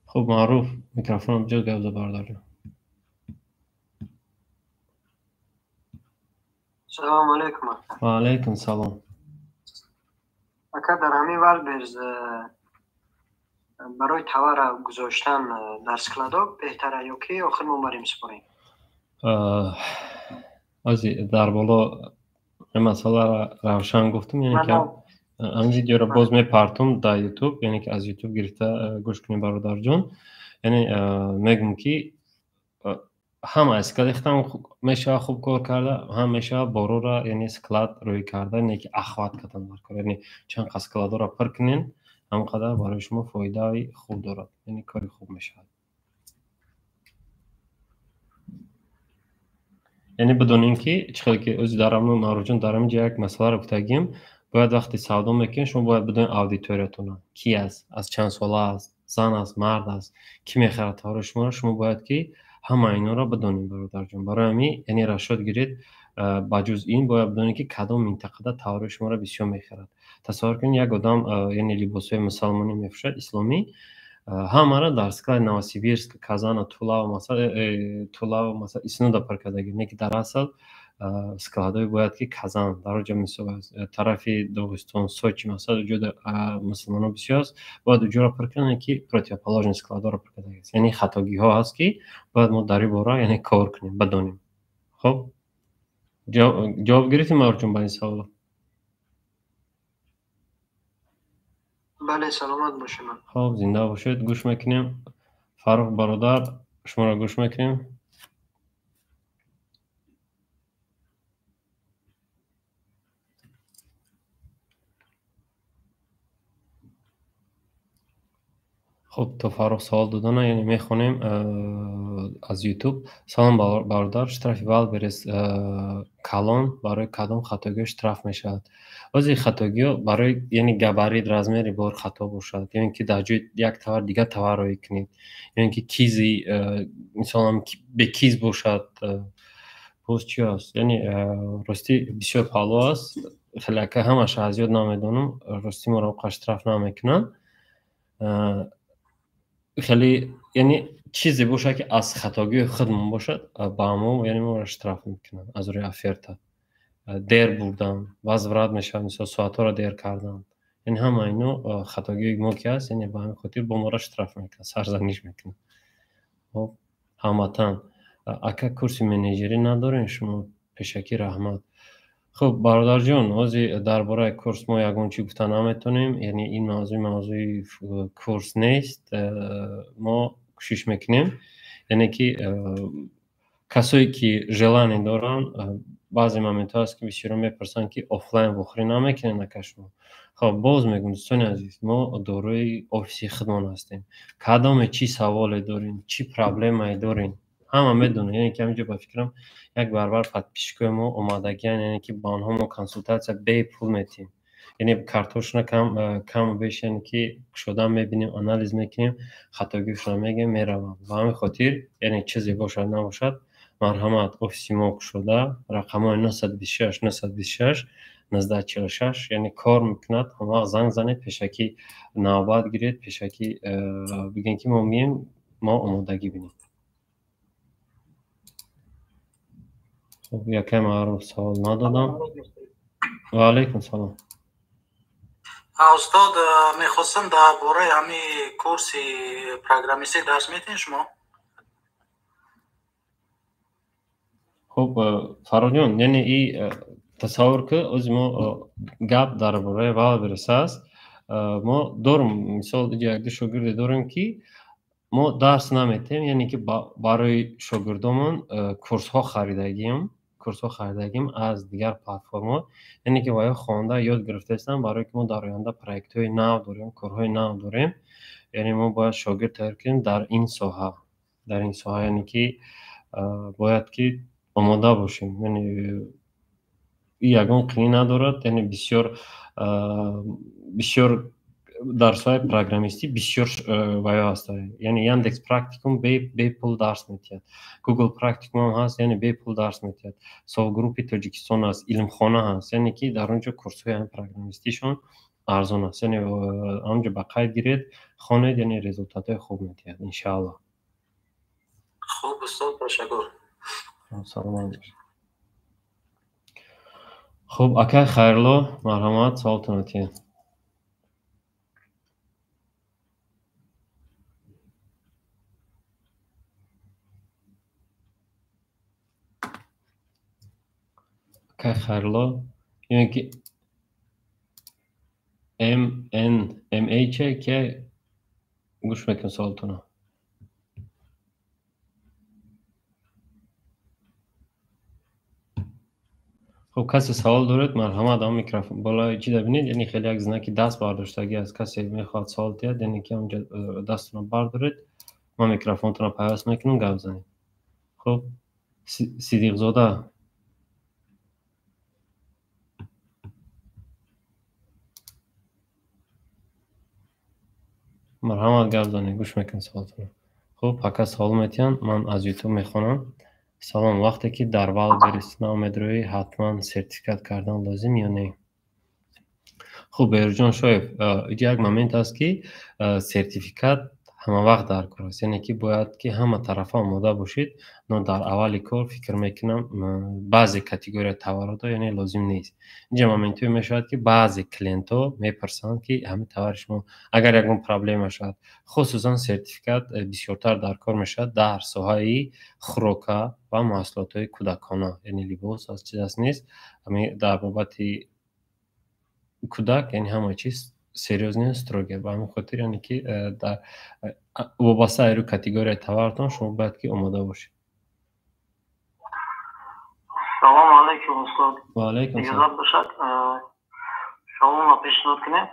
خب معروف میکروفون جا گپ زد بردار. سلام علیکم. و علیکم سلام. اکا در همین والبرز برای تاور گذاشتن در سکلادو بهتره یا که آخر ما بریم سپاریم؟ ازی در بالا مسئله را روشن گفتم. یعنی که این ویدیو را باز میپرتم در یوتیوب، یعنی که از یوتیوب گرفته گوش کنید برادر جان. یعنی میگم که هم اسکلاد اختم میشه خوب کار کرده، هم میشه بارو را یعنی اسکلاد روی کرده، یعنی که اخوات کردن در کار. یعنی چند اسکلاد را پر کنین همقدر برای شما فایده خوب دارد، یعنی کاری خوب میشه. یعنی بدونین که چقدر که از درم ماروجون درم یک مسئله رو گفتگیم، باید وقتی سودا میکنین شما باید بدونین اودیتوریتون کی است، از چند ساله است، زن است، مرد است، کی میخره تاور شما باید که همه اینا را بدونین برادر جون. برای همین یعنی رشد گیرید. بجز این باید بدونین که کدام منطقه تاور شما را بسیار میخرد. تصور کنین یک آدم یعنی لباسای مسلمانی میفروشد اسلامی، همه را در سکلاد نوسیبیرسک، کازان، تولا و مثلا ایسنو دا پر کردگی. نه که در اصل سکلادای باید که کازان در اونجا مثلا طرف داغستان سوچی مثلا وجود مسلمانان بسیار است، باید اونجا را پر کنن که پروتیاپالاژن سکلادا را پر کردگی است. یعنی خطاگی ها هست که باید ما در این باره یعنی کار کنیم بدونیم. خب جواب گرفتیم مارچون با این سوال؟ بله سلامت باشید. خب زنده باشید. گوش میکنیم. فاروق برادر شما را گوش میکنیم. خب تو فاروق سوال دادن یعنی میخونیم از یوتیوب. سلام برادر، شترافی والبرز کلان برای کدام خطاگی شتراف میشود؟ از این خطاگی ها برای یعنی گبرید رزمیری بار خطا باشد، یعنی که در جای یک تاور دیگه تاور روی کنید، یعنی که کیزی مثلا به کیز باشد. پوست چی است؟ یعنی راستی بسیار پالو است، خیلی که همش از یاد نمیدونم، راستی ما رو قشتراف نمیکنن. خیلی یعنی چیزی باشه که از خطاگی خودمون باشد با ما یعنی ما را اشتراف میکنن از روی افیرتا دیر بردن وزورات میشه، مثلا ساعت ها را دیر کردن، یعنی همه اینو خطاگی ما که هست، یعنی با همین خاطر با ما را اشتراف میکنن، سرزنش میکنن. خب هموطن اکا کورسی منیجری ندارین شما پیشکی رحمت خب برادر جان اوزی درباره کورس ما یگان چی گفتن نمیتونیم، یعنی این موضوع کورس نیست. ما کوشش میکنیم یعنی که کسایی که желание دارن بعضی момент هست که بسیار میپرسن که آفلاین بخوری نمیکنین نکشما. خب باز میگم دوستان عزیز ما داروی آفیسی خدمت هستیم. کدام چی سوال دارین، چی پرابلمی دارین همه میدونن. یعنی که همینجا با فکرم یک برابر پدپیشکوی ما اومدگی یعنی که با آنها ما کنسولتاسیا بی پول میتیم. یعنی کارتوشنا کم بیش یعنی که شدن میبینیم آنالیز میکنیم خطاگیشون میگیم میروم. با همین خاطر یعنی چیزی باشد نباشد مرحمت آفیسی ما شده رقم های 926 926 1946 یعنی کار میکند. هم وقت زنگ زنید پیشکی نوبت گیرید پیشکی بگین که ما میم ما آمادگی بینیم. خب یکی معروف سوال ندادم. و علیکم سلام. استاد میخواستم درباره همین کورس پروگرامیستی درس میدین شما؟ خب فرادیان یعنی این تصور که از ما گپ درباره والبرس است. ما دارم مثال یک دو شاگرد داریم که ما درس نمیتیم یعنی که برای شاگردامون کورس ها خریدگیم از دیگر پلتفرم‌ها یعنی که وای خوانده یاد گرفته هستن برای که ما در آینده پروژه های نو داریم کارهای نو داریم. یعنی ما باید شاگرد تیار کنیم در این ساحه یعنی که باید که آماده باشیم. یعنی این یگان قینی ندارد. یعنی بسیار درس‌های پروگرامیستی بسیار ویا هست. یعنی یاندکس پرکتیکوم بی پول درس میتید، گوگل پرکتیکوم هم هست یعنی بی پول درس میتید، سو گروپی تاجیکستان هست، علم خانه هست یعنی که در اونجا کورس‌های هم پروگرامیستیشون ارزان است. یعنی اونجا با قید گیرید خوانید یعنی رزولتات خوب میتید ان شاء الله. خوب استاد تشکر. سلام. خب اکای خیرلو مرحمت سوالتون اتین. اکای خیرلو یعنی که MH که گوش میکن سوالتون. خب کسی سوال دارید مرحمت هم میکروفون بالا چی ببینید یعنی خیلی یک زنکی دست برداشتگی از کسی میخواد سوال تید یعنی که اونجا دستتون بردارید ما میکروفونتون رو پیوست میکنیم گپ زنید. خب صدیق زاده مرحمت گپ زنید گوش میکن سوالتون. خب پاکا سوال میتین من از یوتیوب میخونم. سلام وقتی که در والبرس نامدروی حتما سرتیفیکات کردن لازم یا نه؟ خب بیرجان شاید یک مومنت است که سرتیفیکات همه وقت در کار است یعنی که باید که همه طرفا آماده باشید. نه در اول کار فکر میکنم بعضی کاتگوری تورات یعنی لازم نیست. اینجا مومنتی میشود که بعضی کلینت ها میپرسند که همین تور شما اگر یکم پرابلم شد خصوصا سرتیفیکات بسیارتر در کار میشد در ساحه خوراک و محصولات های کودکانه یعنی لباس از چیز است نیست. همین در بابت کودک یعنی همه چیز سریوزنی استروگه با همین خاطر یعنی که در وابسته ایرو کاتگوری تورتان شما باید که آماده باشید. سلام علیکم استاد. و علیکم سلام. اجازه باشد شما ما پیشنهاد کنیم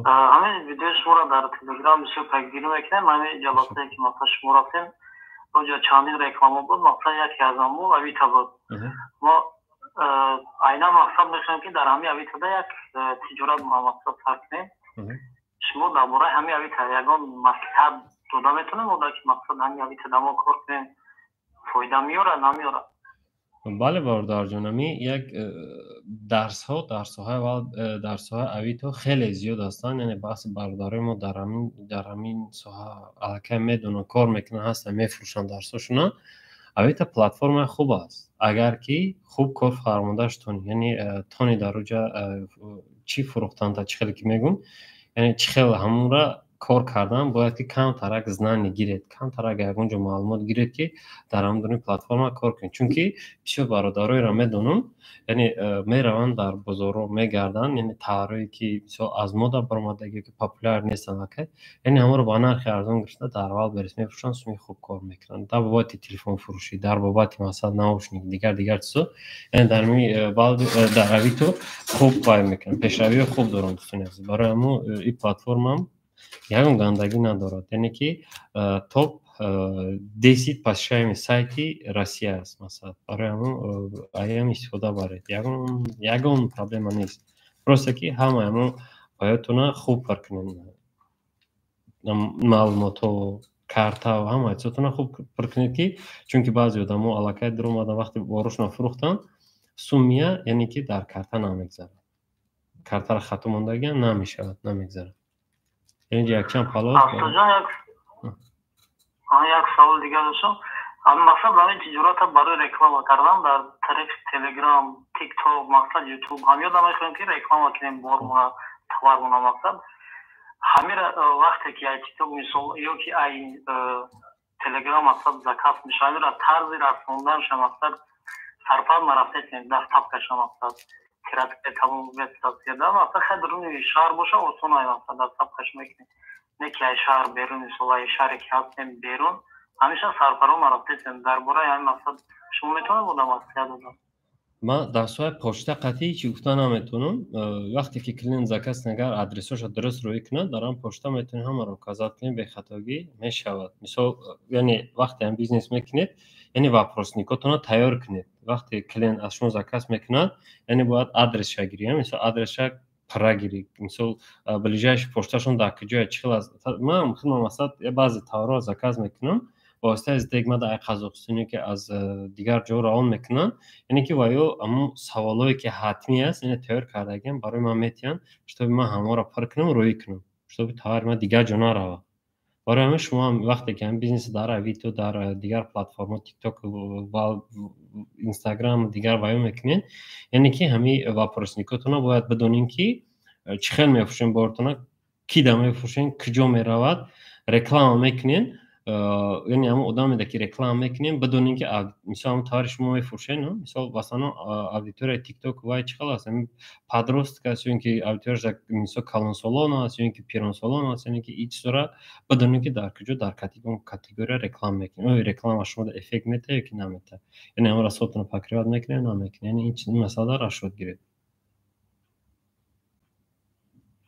همین ویدیو شما را در تلگرام بسیار پکگیری میکنیم. همین جلسه که ما شما رفتیم اونجا چندین رکلام بود مثلا یکی از آن بود اویتا بود. ما اینا مقصد میشن که در همین اویتا یک تجارت مقصد سر کنیم. شما درباره همین اویتا یگان مصلحت داده میتونیم و که مقصد همین اویتا دما کار کنیم فایده میاره نمیاره؟ بله باردار جانمی یک درس ها اویتا خیلی زیاد هستن. یعنی بحث برداری ما در همین ساحه الکه میدونن کار میکنن هستن میفروشن درساشون. اویتا پلتفرم خوب است اگر که خوب کار فرماندهش تونی یعنی تونی در اونجا چی فروختن تا چی خیلی که میگم یعنی چی خیلی همون را کار کردن باید که کم ترک знание گیرید، کم ترک یگونجا معلومات گیرید که در همون پلتفرم کار کنید. چون که بسیار برادرای را میدونم، یعنی میروند در بازار میگردن، یعنی تورایی که از مد برآمدگی که پاپولار نیستن، یعنی همه رو با نرخ ارزان گرفته در اول برس میفروشن، سومی خوب کار میکنن. در بابت تلفن فروشی، در بابت مثلا ناوشنیک، دیگر چیزا، یعنی در در اویتو خوب کار میکنن، پیشروی خوب دارن. دوستان عزیز، برای همون این پلتفرم هم یگان گندگی ندارد، یعنی که توپ 10 پاسشای سایتی روسیه است. مثلا برای همون ایم استفاده برید، یگان پرابلم نیست، پروسته که همون باید خوب پر کنین، معلومات و کارتا و همه چیزتون خوب پر کنید که چون که بعضی آدم‌ها علاقه دارن وقتی باروشون فروختن سومیه، یعنی که در کارتا نمیگذره، کارتا را ختم موندگی نمیشه، نمیگذره. اینجا یک چند پلاس یک سوال دیگه داشتم. مثلا برای تجارت برای رکلام کردن در طریق تلگرام، تیک توک، مثلا یوتیوب هم یادم میاد که رکلام کنیم بارمون توارمون مقصد همین وقتی که ای تیک توک مثلا یا که ای تلگرام مثلا زکات میشه را طرزی رسوندن شما مثلا سرپال مرافت دست تاپ کشم مثلا کرات تمام وبسایت دا مثلا خود روی شهر باشه اصلا مثلا دست تاپ کش میکنه نه که شهر بیرون مثلا شهر که هستیم بیرون همیشه سرپرو مرافت درباره همین مثلا شما میتونه بودم واسه دادم. من در سوی پشت قطعی چی گفتن نمیتونم، وقتی که کلین زکست نگر آدرسش درست روی کنه درام پشت میتونیم همه رو کازات کنیم به خطاگی میشود. مثلا یعنی وقتی هم بیزنس میکنید یعنی واپرسنیکاتون رو تیار کنید. وقتی کلین از شما زکست میکنه یعنی باید آدرس گیری، مثلا آدرس پراگیری، مثلا بلیجایش پشتشون در کجای چخل از من خیلی مثلا بعضی تورا زکست میکنم واسطه از دیگه در قزاقستانی که از دیگر جا را آن میکنن، یعنی که وایو اما سوالایی که حتمی است یعنی تیار کردگیم برای من میتین شتابی من همه را پر کنم روی کنم شتابی تایر من دیگر جا نروا. برای همه شما هم وقتی که هم بیزنس در اویتو در دیگر پلتفرم تیک توک و اینستاگرام دیگر وایو میکنین، یعنی که همه واپرسنیکاتون باید بدونین که چخیل میفروشین بارتون، کی دم میفروشین، کجا میرود، رکلام میکنین، یعنی همون آدم میده که رکلام میکنیم بدون اینکه مثلا همون تاریخ شما میفروشین، مثلا واسه آدیتور تیک توک وای چقدر است پادروست که اینکه آدیتورش مثلا کالون سالون است یا اینکه پیرون سالون است، یعنی که هیچ صورت بدون اینکه در کجا در کاتگوری رکلام میکنیم اون رکلام شما افکت میده که نمیده، یعنی همون رسالتون فکریات میکنه نمیکنه، یعنی این چیز مسئله را شد گیرید.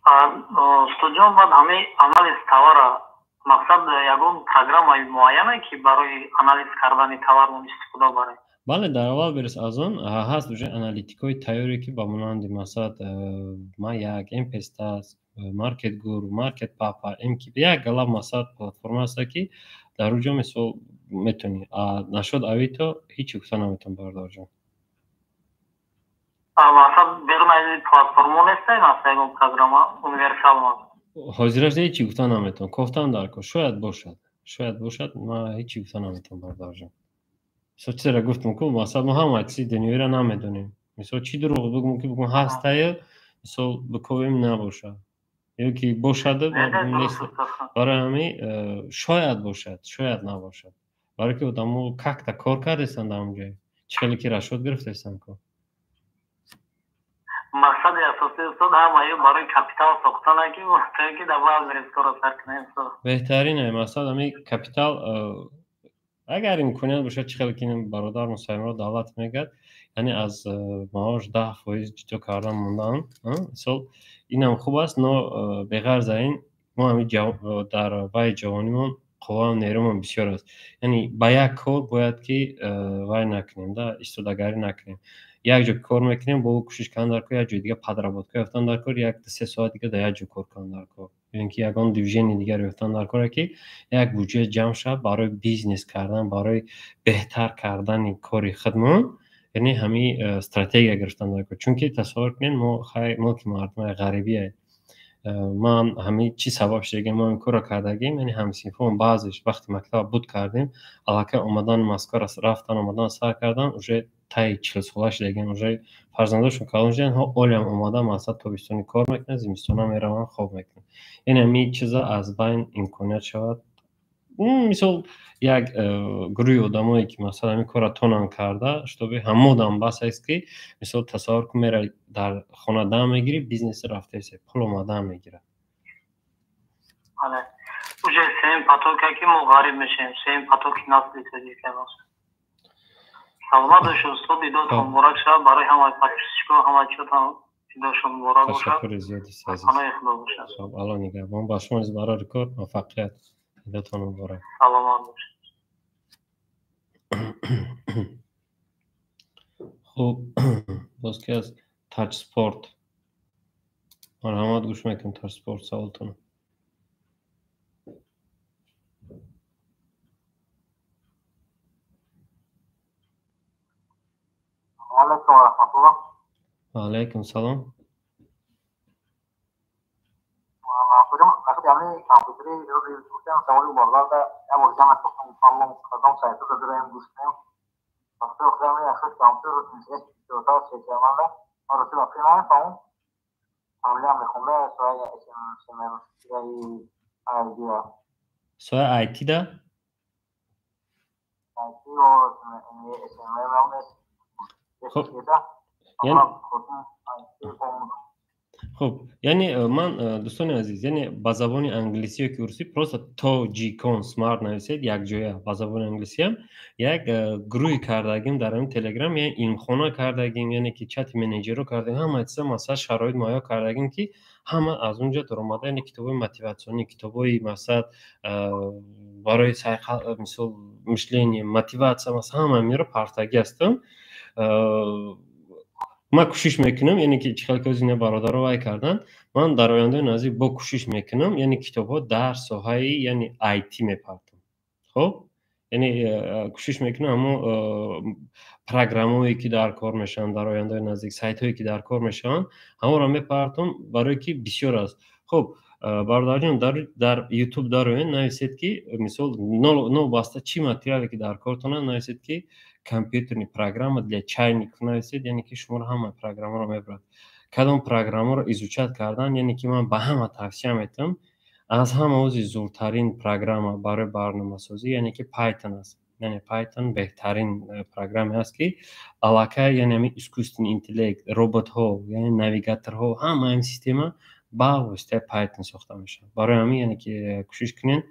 استودیوم بعد همه عمل استواره مقصد یگون پروگرام معینه که برای آنالیز کردن تورم استفاده بره. بله در اول برس از اون هست دوجه انالیتیکای تیاری که با مناند مثلا ما یک امپستاس، مارکت گورو، مارکت پاپا، امکی یک گلاب مثلا پلتفرم هست که در اونجا مثلا میتونی نشد اویتو هیچی کتا نمیتون بردار جان. مثلا بیرون از این پلتفرم نیسته مثلا یگون پروگرام اونیورسال ما حاضرش هیچی گفته نمیتون گفتم در کو شاید باشد ما هیچی گفته نمیتون بردار جان. مثلا چرا گفتم که مثلا ما هم چیزی دنیوی را نمیدونیم، مثلا چی دروغ بگم که بگم هسته مثلا بکویم نباشه یا که باشد نیست، برای همین شاید باشد شاید نباشد، برای که آدمو کاکتا کار کردستند اونجا چخیلی که رشوت گرفتستند که مقصد اساسی استاد همه برای کپیتال ساختن که وقتی که دوام ریسک رو سر کنیم بهترینه. مثلا همین کپیتال اگر امکانیت باشه چخیلی که این برادر مسلمان رو دعوت میگد یعنی از معاش 10% جدا کردن موندن، مثلا اینم خوب است. نه بغیر از این ما همین در وای جوانیمون قوا و نیرومون بسیار است، یعنی با یک کار باید که وای نکنیم دا استودگری نکنیم، یک جا کار میکنیم با کوشش کردن در کار، یک جای دیگه پدرآباد کردن در کار، یک 3 ساعت دیگه در یک جا کار کردن در کار، یعنی که یگان دیویژن دیگه رفتن در کار که یک بودجه جمع شد برای بیزنس کردن، برای بهتر کردن کاری خودمون، یعنی همین استراتژی گرفتن در کار. چون که تصور کنین ما ملک مردم غریبی ما همین چی سبب شده ما این کار را کردگیم، یعنی همسیفون بعضیش وقتی مکتب بود کردیم علاقه اومدن مسکر رفتن اومدن سر کردن اوجه тай 40 солаш деган уже фарзандошон калонжан ҳо олям омада масад тобистони кор мекунад зимистона мераванд хоб мекунад яъне ҳамин чиза аз байн имконият шавад мисол як гурӯҳи одамое ки масалан ҳамин корро тонан карда штоби ҳамодам бас аст ки мисол тасаввур кун мера дар хона дам мегирӣ бизнеси рафтаест пул омадан мегирад уже сем потока ки мо ғариб мешем сем потоки насли садикамас саломат бошед устод идотон муборак шавад барои ҳамаи подписчикҳо ҳамаи чотон идошон муборак бошад ташаккури зиёди азиз ҳамаи худо бошад хоб алло нигаҳбон ба шумо низ барои рекорд муваффақият идотон муборак саломат бошед хуб боз ки аз тач спорт марҳамат гӯш мекунем тач спорт саволтон алейкум ва раҳматуллоҳ алейкум салом Podemos hacer también computer y discusión sobre guardada hemos ya me tocó un salón perdón se todo de la industria pasó claro ya se computer es todo se llama ahora se va primero con hablar mejor eso se me ahí idea soya IT da o se me خب یعنی من دوستان عزیز یعنی با زبان انگلیسی و روسی просто توجیکون سمارت نویسید یک جای با زبان انگلیسی هم یک گروهی کردگیم در این تلگرام یعنی ایمخانه کردگیم یعنی که چت منیجر رو کردگیم همه چیزا مثلا شرایط مایا کردگیم که همه از اونجا در اومده یعنی کتابای موتیواسیونی کتابای مثلا برای سایکل مثلا مشلینی موتیواسیون مثلا همه میره پارتاگی هستم ما کوشش میکنم یعنی که چخیل که از این برادرها وای کردن من در آینده نزدیک با کوشش میکنم یعنی کتاب‌ها در ساحه یعنی آیتی میپرتم خب یعنی کوشش میکنم اما پروگرامایی که در کار میشن در آینده نزدیک سایت‌هایی که در کار میشن همون رو میپرتم برای که بسیار است خب برادر جان در یوتیوب دارین نویسید که مثلا نو باسته چی ماتریالی که در کارتونه نویسید که компьютерный программа для чайников навесед яъне ки шумо ҳама программаро мебарад кадом программаро изучат кардан яъне ки ман ба ҳама тавсия метавам аз ҳама ози зуртарин программа барои барномасозӣ яъне ки Python аст яъне Python беҳтарин программе аст ки аллакай яъне ҳамин искусственный интеллект роботҳо яъне навигаторҳо ҳама ин система ба воситаи Python сохта мешавад барои ҳамин яъне ки кӯшиш кунед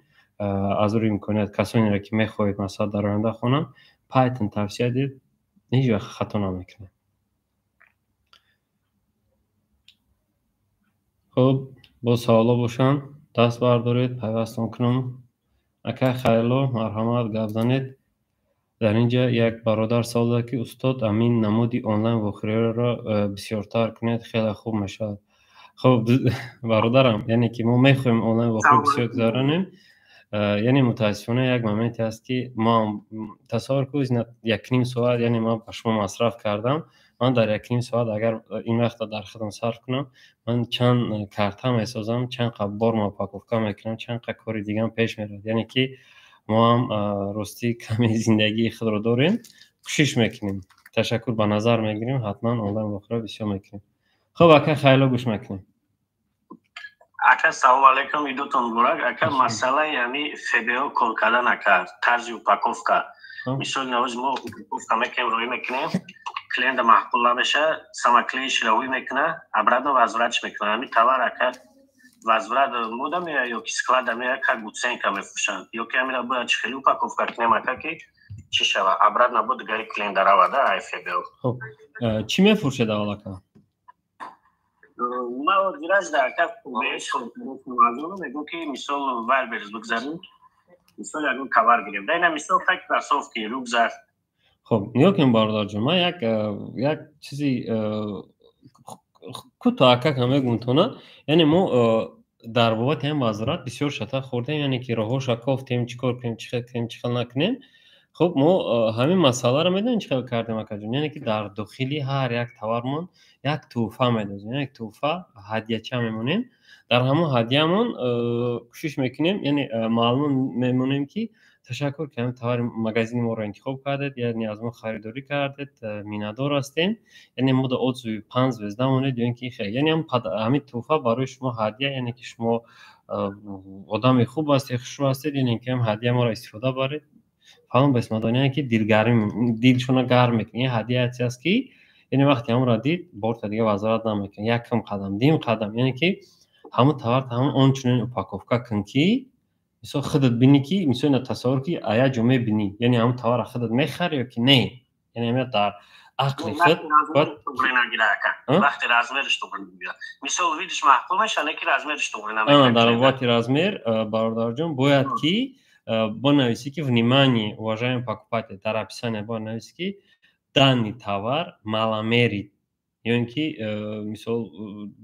аз рӯи имконият касонеро ки мехоҳед масалан дар оянда хонанд Python tavsiye edip hiç vaqt xato namekne. Xo'p, bu savollar bo'lgan. Dast bardorid, payvaston kunum. Aka xayrlo, marhamat, gap zaned. در اینجا یک برادر سوال داره که استاد امین نمودی آنلاین وخوری را بسیارتر کنید خیلی خوب میشود. خب برادرم یعنی که ما میخوایم آنلاین وخوری بسیار گذارانیم یعنی متاسفانه یک مومنتی هست که ما تصور کنید یک نیم ساعت یعنی ما با شما مصرف کردم من در یک نیم ساعت اگر این وقت در خودم صرف کنم من چند کارت میسازم چند بار ما پاکوفکا میکنم چند کار دیگه هم پیش میاد یعنی که ما هم راستی کمی زندگی خود رو داریم کوشش میکنیم تشکر به نظر میگیریم حتما آنلاین وخوری بسیار میکنیم خب اکا خیلی گوش میکنیم اکا سلام علیکم ایدوتون مبارک اکا مسئله یعنی فبیو کل کردن اکا طرز упаковка مثال نواز ما упаковка میکنیم روی میکنیم کلینت محقول نمیشه سما کلیش روی میکنه обратно возврат میکنه همین товар اکا возврат мода мея ё ки склада мея как буценка мефуршанд ё ки амина бояд чихели упаковка кунем ака ки чи шава обратно буд гари клиент равада айфбо хоб чи мефуршед аввалака ма дираж да ака беш мазуно мегу ки мисол вайлберз бигзарим мисол ягон кавар гирем да ина мисол так кросовки рюкзак хоб ниё кунем бародарҷон ман як чизи кӯтоҳ ака мегӯтонад яъне мо дар бобати ҳамин вазорат бисёр шатақ хӯрдем яъне ки роҳҳо шакофтем чӣ кор кунем чӣ хел кунем чӣ хел накунем хуб мо ҳамин масъаларо медонем чӣ хел кардем акаҷон яъне ки дар дохили ҳар як товармон як тӯҳфа медозем як тӯҳфа ҳадияча мемонем дар ҳамон ҳадиямон кӯшиш мекунем яъне маълум мемонем ки تشکر که همین توار مغازین ما رو انتخاب کردید، یعنی از ما خریداری کردید، مینادار هستیم. یعنی ما دو عضو 5 وزدمونه دیدن که خیلی یعنی همین تحفه برای شما هدیه، یعنی که شما آدم خوب هستید، خوشرو هستید، یعنی که هم هدیه ما را استفاده برید. فهم بس مدانی که دیلشون رو گرم میکنه. هدیه چیزی است که یعنی وقتی هم را دید بار تا دیگه وزارت نمیکنه، یک کم قدم دیم قدم، یعنی که همون توار همون آنچنین اپاکوفکا کنکی مثلا خودت بینی که مثلا تصور که آیا جمعه بینی، یعنی همون توار خودت میخری یا که نه، یعنی همین در عقل خود وقتی رزمرش تو بگیره مثلا ویدش محکومش نه که رزمرش تو نمیکنه. در وقت رزمر برادر جان باید که بنویسی که внимание уважаемый покупатель, در описание بنویسی که данный товар маломерит. Яки мисол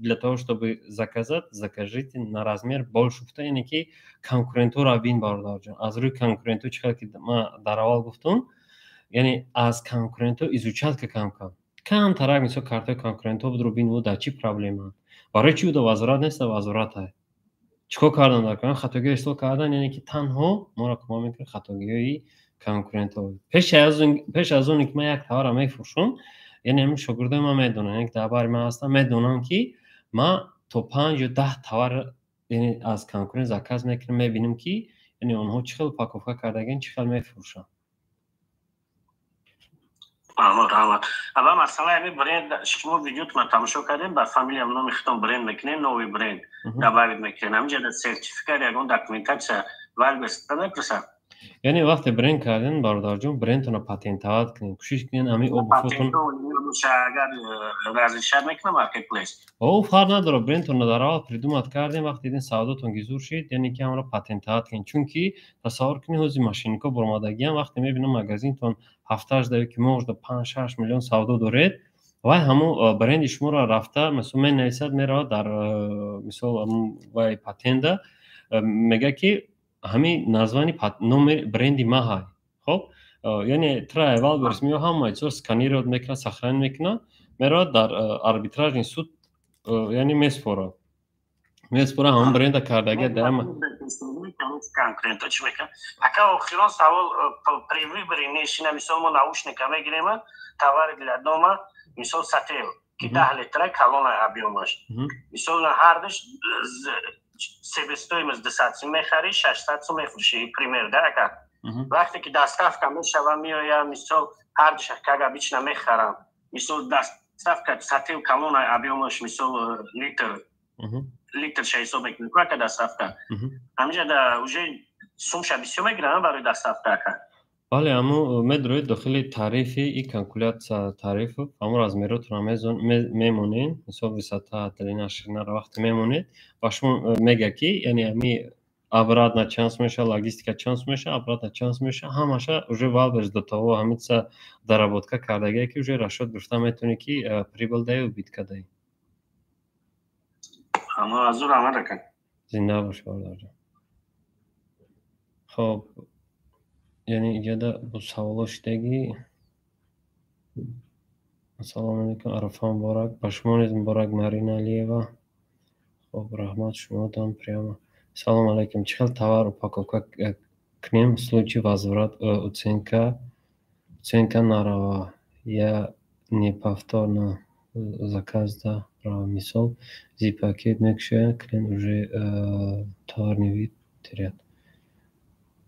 для того чтобы заказать, закажите на размер больше, яни ки конкуренту ро бин бародар ҷон. Аз рӯи конкуренту чӣ хел ки ма дар аввал гуфтам, яъне аз конкуренту изучалка камтарак мисол картои конкуренту будро бин дар чӣ проблема. Барои чӣ буда вазорат неста, вазорат ай. چیکار کردن در کنن خطاگی استفاده کردن، یعنی که تنها ما را کمک میکنه خطاگی کنکورنت ها. پیش از اون که من یک توار میفروشم، یعنی همین شاگردای من میدونن، یک دبر من هستم میدونن که من تا 5 یا 10 توار یعنی از کنکورنت زکاز میکنم، میبینیم که یعنی اونها چه خیلی پاکوفکا کردگن، چه خیلی میفروشن. رحمت. اما مثلا همین برند شما ویدیوت من تماشا کردیم با فامیلی هم نمیختم برند میکنیم، نوی برند دباید میکنیم، همینجا در سرتیفیکات یکون داکومنتاچیا وال بسته نمیپرسن. یعنی وقتی برند کردن برادر جون برندتون رو پاتنتات کنین، کوشش کنین همین او بفوتون اگر رزیشت میکنه مارکت پلیس او فرق نداره، برندتون رو در حال پریدومات کردین، وقتی دیدین سعادتون گیزور شید یعنی که همون رو پاتنتات کنین. چون که تصور کنین حوزی ماشینیکا برمادگی هم وقتی میبینم مغازینتون 7-8 که موج 5-6 میلیون سعادت دارید وای همون برند شما رو رفته مثلا من نویسد میره در مثلا وای پاتنت میگه که همین نازوانی نمر برندی ما های. خب یعنی ترای اول برسمی هم مایچور سکانیر میکنه، سخران میکنه، میره در آربیتراژ این سود یعنی میسپره هم برند کردگی دائما конкретно چی میکنه. اگه آخران سوال پریوی برینیشی نمیشه ما ناوشنیک میگیریم توار گلادوما مثال ساتل که 10 لیتر کالون ابیومش مثال هر دش себестоимост 200 сум мехари 600 сум мефурӯши пример да ака вақте ки дастафка мешава меоя мисол ҳар душакага бична мехарам мисол дастафка сатил калона объёмаш мисол литр ша ҳисоб мекунем ака дастафка ҳаминҷа да уже сумша бисёр мегирам барои дастафка ака. بله اما مدروید داخل تعریفی این کالکولیات تعریف همون از میروتون میمونین مثلا وسطا تلین اشنا رو وقتی میمونید و شما میگه که یعنی امی ابراد نا چانس میشه، لاجستیکا چانس میشه، ابراد نا چانس میشه، همشه уже валберс до того همینسا доработка کردگی که уже رشد گفته میتونی که پریبل دای و بیتکا دای. اما از اون عمل کن. زنده باش باردار جان. خب یعنی اینجا با سوالش دیگی السلام علیکم عرفان مبارک باشمانید مبارک مارین علیوا خب رحمت شما دام прямо سلام علیکم چه توار упаковка کنیم случай возврат оценка нарава я неповторно заказ да мисол зи пакет мекше клиент уже товарный вид теряет.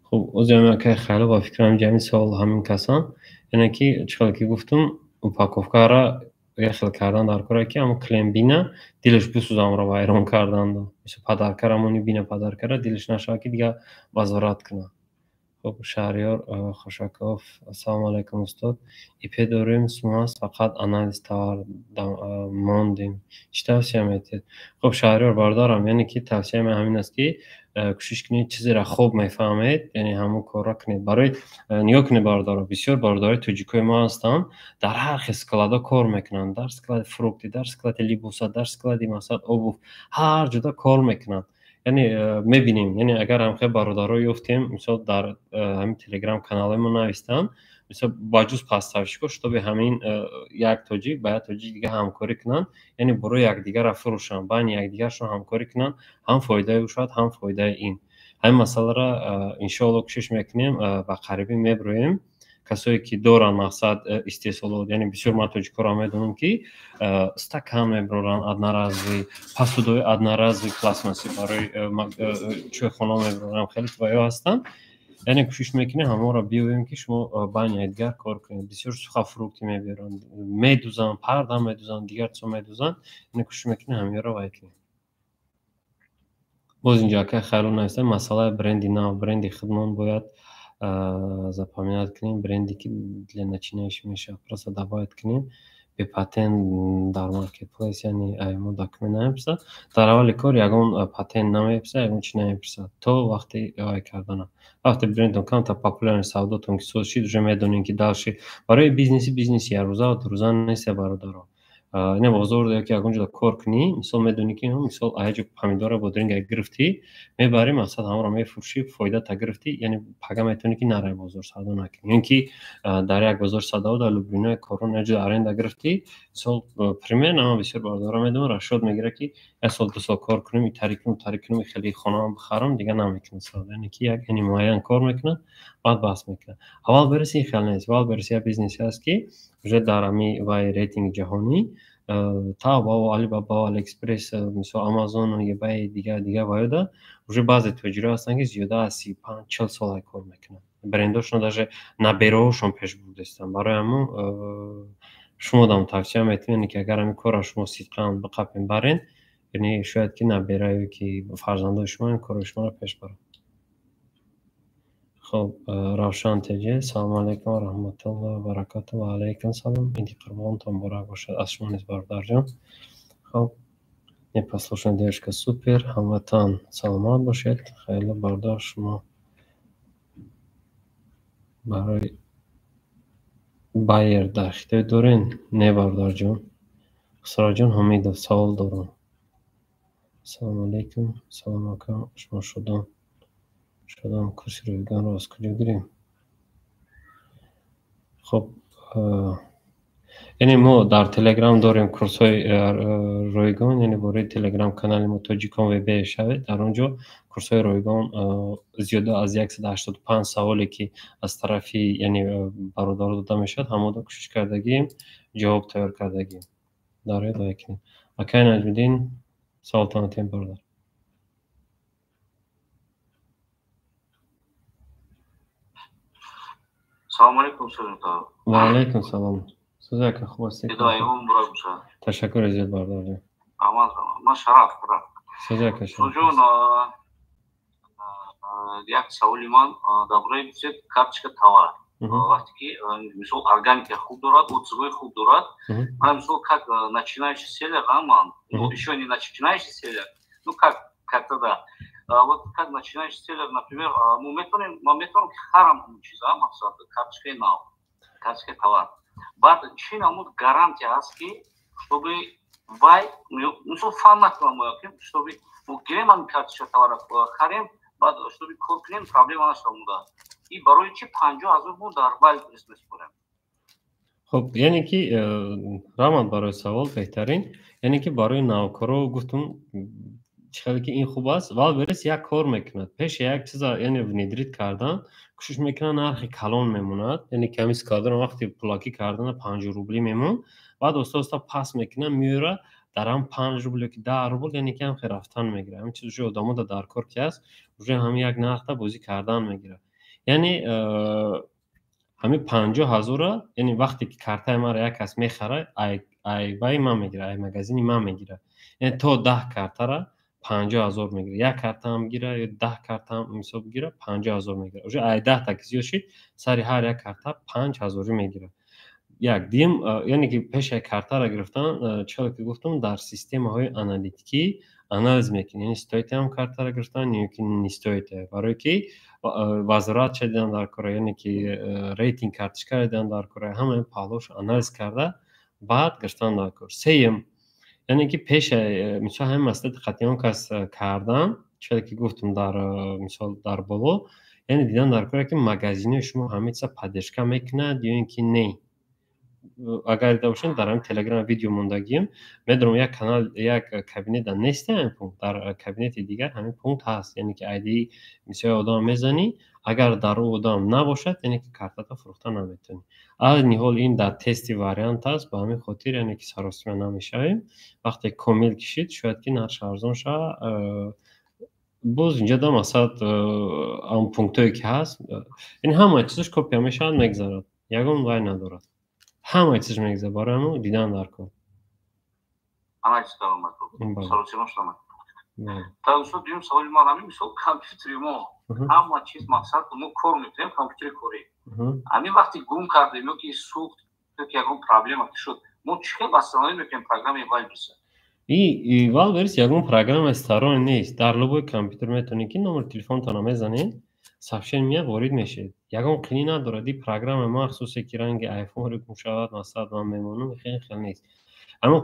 خب اوزیام که خیلی با فکرم جمعی سوال همین کسان یعنی که چقدر که گفتم اپاکوفکا را خیلی کردن در کاره که اما کلیم بینه دیلش بسوزم را وایران کردن مثل پدرکرمونی بینه پدرکره دیلش نشه که دیگه وزارت کنه. خب شهریار خوشکاف السلام علیکم استاد ایپی داریم سماس فقط انالیز توار موندیم چی توصیه میتید؟ خب شهریار باردارم یعنی که توصیه من همین است که کوشش کنید چیزی را خوب میفهمید یعنی همون کار را کنید. برای نگاه کنید باردارا بسیار بارداری توجیکوی ما هستن در هر اسکلادا کار میکنن، در اسکلاد فروکتی، در اسکلاد لیبوسا، در اسکلاد مثلا اوبوف هر جدا کار میکنن. یعنی میبینیم یعنی اگر هم خیلی برادرها یفتیم مثلا در همین تلگرام کانال ما نوشتن مثلا با جز پاستاوشکو شده همین یک توجیک باید توجیک دیگه همکاری کنن یعنی برای یک دیگر را فروشن باید یک دیگرشون همکاری کنن هم فایده او شد هم فایده این ҳамин масъаларо иншоалло кӯшиш мекунем ба қарибӣ меброем. کسایی که دارن مقصد استحصالات یعنی بسیار من تاجیک‌ها میدونم که استکان میبرن ادنارازی پاسودوی ادنارازی پلاستماسی برای چوی خانه میبرن خیلی تویا هستن یعنی کوشش میکنیم همه را بیایم که شما بانیدگر کار کنید بسیار سوخا فروختی میبرن میدوزن پرده میدوزن دیگر چیزا میدوزن یعنی کوشش میکنیم همه را وای کنیم باز اینجا که خیلی نیست مسئله برندی نو برندی خدمات باید запоминать کنیم برندی که для начинающих میشه просто добавить کنیم به پاتنت در مارکت پلیس یعنی ما داکومنت نمیپرسه در اول کار یگان پاتنت نمیپرسه یگان چی نمیپرسه تو وقتی ای کردن وقتی برندتون کم تا پاپولار سوداتون که سوز شید вже میدونین که دالشی برای بیزنس یه روزه و دو روزه نیست برادرها اینه بازار دیگه که اونجا کار کنی مثلا میدونی که مثلا ایجو پامیدور بودرینگ گرفتی میبری مقصد همه رو میفروشی فایده تا گرفتی یعنی پگا میتونی که نره بازار سودا نکنی یعنی که در یک بازار سودا در لوبرینو کارون اجو آرنده گرفتی مثلا پریمیر نام بسیار باردارا میدونم رشد میگیره که یک سال دو سال کار کنم تاریکنم خیلی خانه بخرم دیگه نمیکنه سودا یعنی که یک یعنی معین کار میکنه بعد بحث میکنه اول برسی خیلی نیست اول برسی بیزنس هست که вже در امی وای ریتینگ جهانی تابا و علی بابا علی اکسپرس مثل آمازون و یه بای دیگه وایده вже بعضی تجاری هستن که زیاده از 35-40 سال کار میکنن برنداشون даже نبیروشون پیش بردستن برای همون شما دام توصیه میتونین که اگر همین کار شما صدقاً بقپین برین یعنی شاید که نبیرایی که فرزندای شما این کار شما رو پیش برن خب روشن تجه سلام علیکم و رحمت الله و برکاته و علیکم سلام اینی قربانتون برای باشد از شما نیز بردار جان خب непослушная супер هموطن سلامت باشید خیلی بردار شما برای بایر در اختیار دارین نه بردار جان خسرا جان حمید سوال دارم سلام علیکم سلام علیکم شما شدم کسی رویگان رو از کجا گیریم خب یعنی ما در تلگرام داریم کورس های رویگان یعنی برای تلگرام کانال ما تاجیکان وب شوید در اونجا کورس های رویگان زیاده از 185 سوالی که از طرفی یعنی برادر داده میشد همه دا کوشش کردگیم جواب تیار کردگیم داره دایی کنیم اکی نجمیدین سوالتان تیم برادر سلام علیکم سلام و علیکم سلام سوزه که خوب هستی ایوان برای بشه تشکر زیاد بردار جان ما شرف برای سوزه که شرف سوزون یک سوالی من درباره بسید کارتشka товар وقتی که مثل ارگانیک خوب دارد отзывы خوب دارد من مثل как начинающий селлер من еще не начинающий селлер ну как тогда вот как начинающий селлер например мы методом харам чиза мақсад карточкой нав карточкой товар بعد چی نمود гарантия هست که чтобы вай مثل фанат ما که чтобы мы гирем ам карточка товара харем بعد чтобы کار کنیم проблема نشده این برای چی 50,000 بود در وای پرسپس کنیم خب یعنی که رمان برای سوال بهترین یعنی که برای نوکارو گفتم خیلی که این خوب است ولی برس یک کار میکند پیش یک چیز یعنی وندریت کردن کوشش میکنن نرخ کلان میموند یعنی کمیس کردن وقتی پلاکی کردن 5 روبلی میمون بعد استا پاس میکنن میوره در هم 5 روبل که 10 روبل یعنی که هم خیلی رفتن میگیره همین چیز جو آدمو در کار که است روی همین یک نرخ بازی کردن میگیره یعنی همین 50,000 یعنی وقتی که کارت ما را یک کس میخره ای وای ما میگیره ای مگزینی ما میگیره یعنی تو 10 کارت را 50,000 میگیره یک کارت هم میگیره یا 10 کارت هم مثلا بگیره 50,000 میگیره اونجا ای 10 تا کسی شید سری هر یک کارت 5,000 میگیره یک دیم یعنی که پیش کارت را گرفتن چرا که گفتم در سیستم های آنالیتیکی آنالیز میکنن یعنی استویت هم کارت را گرفتن یا که نیستویت برای که وزارت چه دیدن در کره یعنی که ریتینگ کارتشکار دیدن در کره همه پالوش آنالیز کرده بعد گرفتن در کار سیم یعنی که پیش مثلا هم مسئله قطعیان کس کردن چرا که گفتم در مثال در بالا یعنی دیدن در کره که مگزینه شما همه چیز پدیشکا میکنه یا اینکه نه اگر دیده باشین در همین تلگرام ویدیو موندگیم میدونم یک کانال یک کابینت نیست همین پونکت در کابینت دیگر همین پونکت هست یعنی که ایدی میشه ادام میزنی اگر در او ادام نباشد یعنی که کارت فروخته نمیتونی از حال این در تستی واریانت است با همین خاطر یعنی که سراسیمه نمیشویم وقتی کامل کشید شاید که نرخ ارزان شه باز اینجا دام اصلا اون پونکتایی که هست این همه چیزش کپی میشه میگذارد یگان وای ندارد همه چیزش میگذاره برای همون دیدن در کن همه چیز دارم مطلب سراسیمه شدم تا اصلا دیم سوالی ما همین مثل کامپیوتری ما همه چیز مقصد ما کار میکنیم کامپیوتری کاری همین وقتی گم کردیم یا که سوخت یا که یکم پرابلم شد ما چه بستانایی میکنیم پروگرام ایوال برسه ایوال برس یکم پروگرام استارون نیست در لوبوی کامپیوتر میتونی که نمبر تلفن تا میزنید صفحه میاد وارد میشید یکم خیلی نداره دی پروگرام مخصوصی که رنگ آیفون رو میشود مثلا من میمونم خیلی نیست اما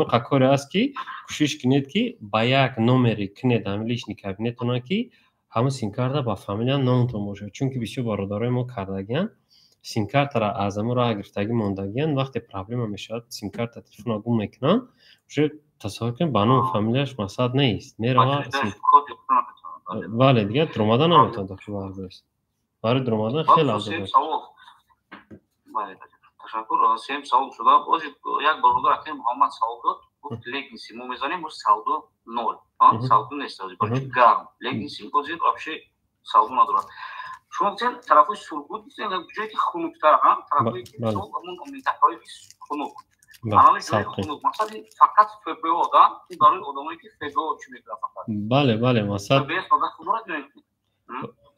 کاری است که کوشش کنید که با یک نمره کنید امیلیشنی کابینتتون که همه سیم کارت با فامیل نامتون باشه چون که بسیار برادرای ما کردگیان سیم کارت را از همون راه گرفتگی موندگیان وقتی پرابلم میشد سیم کارت تلفن گم میکنن چه تصور کنید با نام فامیلش مساعد نیست میره ولی دیگه درآمد نمیتونه داخل برس برای درآمد خیلی لازمه تشکر سیم سوال شده باز یک برادر که محمد سوال داد گفت لیکن سیمو میزنیم باز سودو نول سودو نیست باشه گرم لیکن سیم باز вообще سودو نداره شما مثلا طرفش سرگود نیست جایی که خنوک‌تر هم طرفی که همون منطقه‌های خنوک الان جایی خنوک مثلا فقط فبرو دادن این برای آدمایی که فبرو چی میگه فقط بله مثلا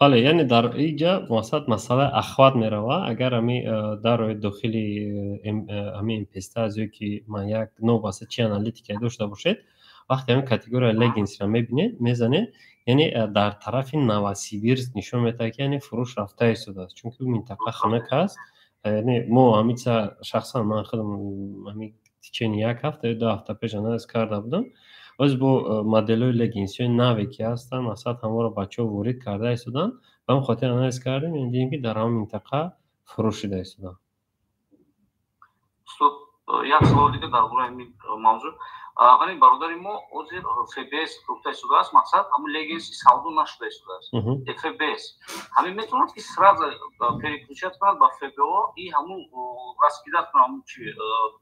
بله یعنی در اینجا مسئله اخوات میروه اگر همی در داخلی همین پسته از که من یک نو واسه چی انالیتیک داشته باشید وقتی همین کاتگوری لگینز را میبینید میزنید یعنی در طرف نوسیبیرز نشون میده که یعنی فروش رفته ایستاده است چون که منطقه خنک است یعنی ما همین شخصا من خودم همین چین یک هفته 2 هفته پیش انالیز کرده بودم از با مدل‌های لگینسی نوی که هستن مثلا همه رو بچه‌ها وارد کرده ایستادن و هم خاطر انالیز کردیم یعنی دیدیم که در همون منطقه فروشیده ایستادن یک سوال دیگه درباره این موضوع همین برادر ما اوزیر FBS گفته شده است مقصد همون لگینسی سودو نشده شده است FBS همین میتونن که سراز پریکوشت کنند با FBO این همون رسمیت کنند همون چی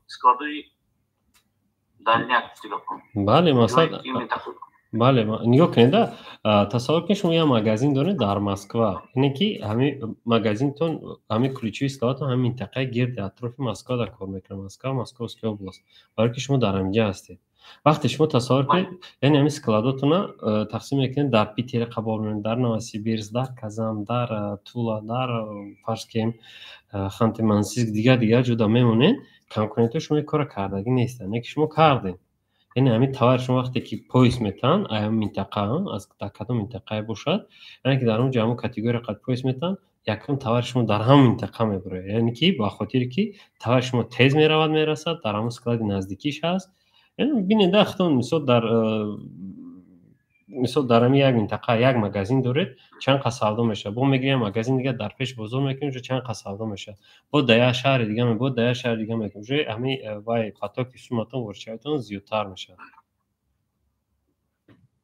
اسکادوی بله مثلا بله نگاه کنید تصور کنید شما یه مغازین دارید در مسکو اینه که همین مغازینتون همین کلیچوی اصلاحات همین منطقه گرد اطراف مسکو در کار میکنه مسکو اوبلاست برای که شما در همینجا هستید وقتی شما تصور کنید یعنی همین اسکلاداتون تقسیم میکنید در پیتر قبول میکنید در نوسیبیرز در کازان در تولا در فرض کنیم خانت منسیسک دیگه جدا میمونید کنکورنت شما کار کردگی نیستن یکی شما کردین یعنی همین تاور شما وقتی که پویس میتن ایم منطقه از کدام منطقه باشد یعنی که در اون جمع کاتگوری قد پویس میتن یکم تاور شما در هم منطقه میبره یعنی که با خاطر که تاور شما تیز میرود میرسد در همون اسکلاد نزدیکیش هست یعنی ببینید اختون مثلا در همین یک منطقه یک مغازین دارید چند قسم سودا میشه با میگیم مغازین دیگه در پیش بزرگ میکنیم چند قسم سودا میشه با ده شهر دیگه می بود ده شهر دیگه میکنیم جو همین وای پاتوک شماتون ورشایتون زیادتر میشه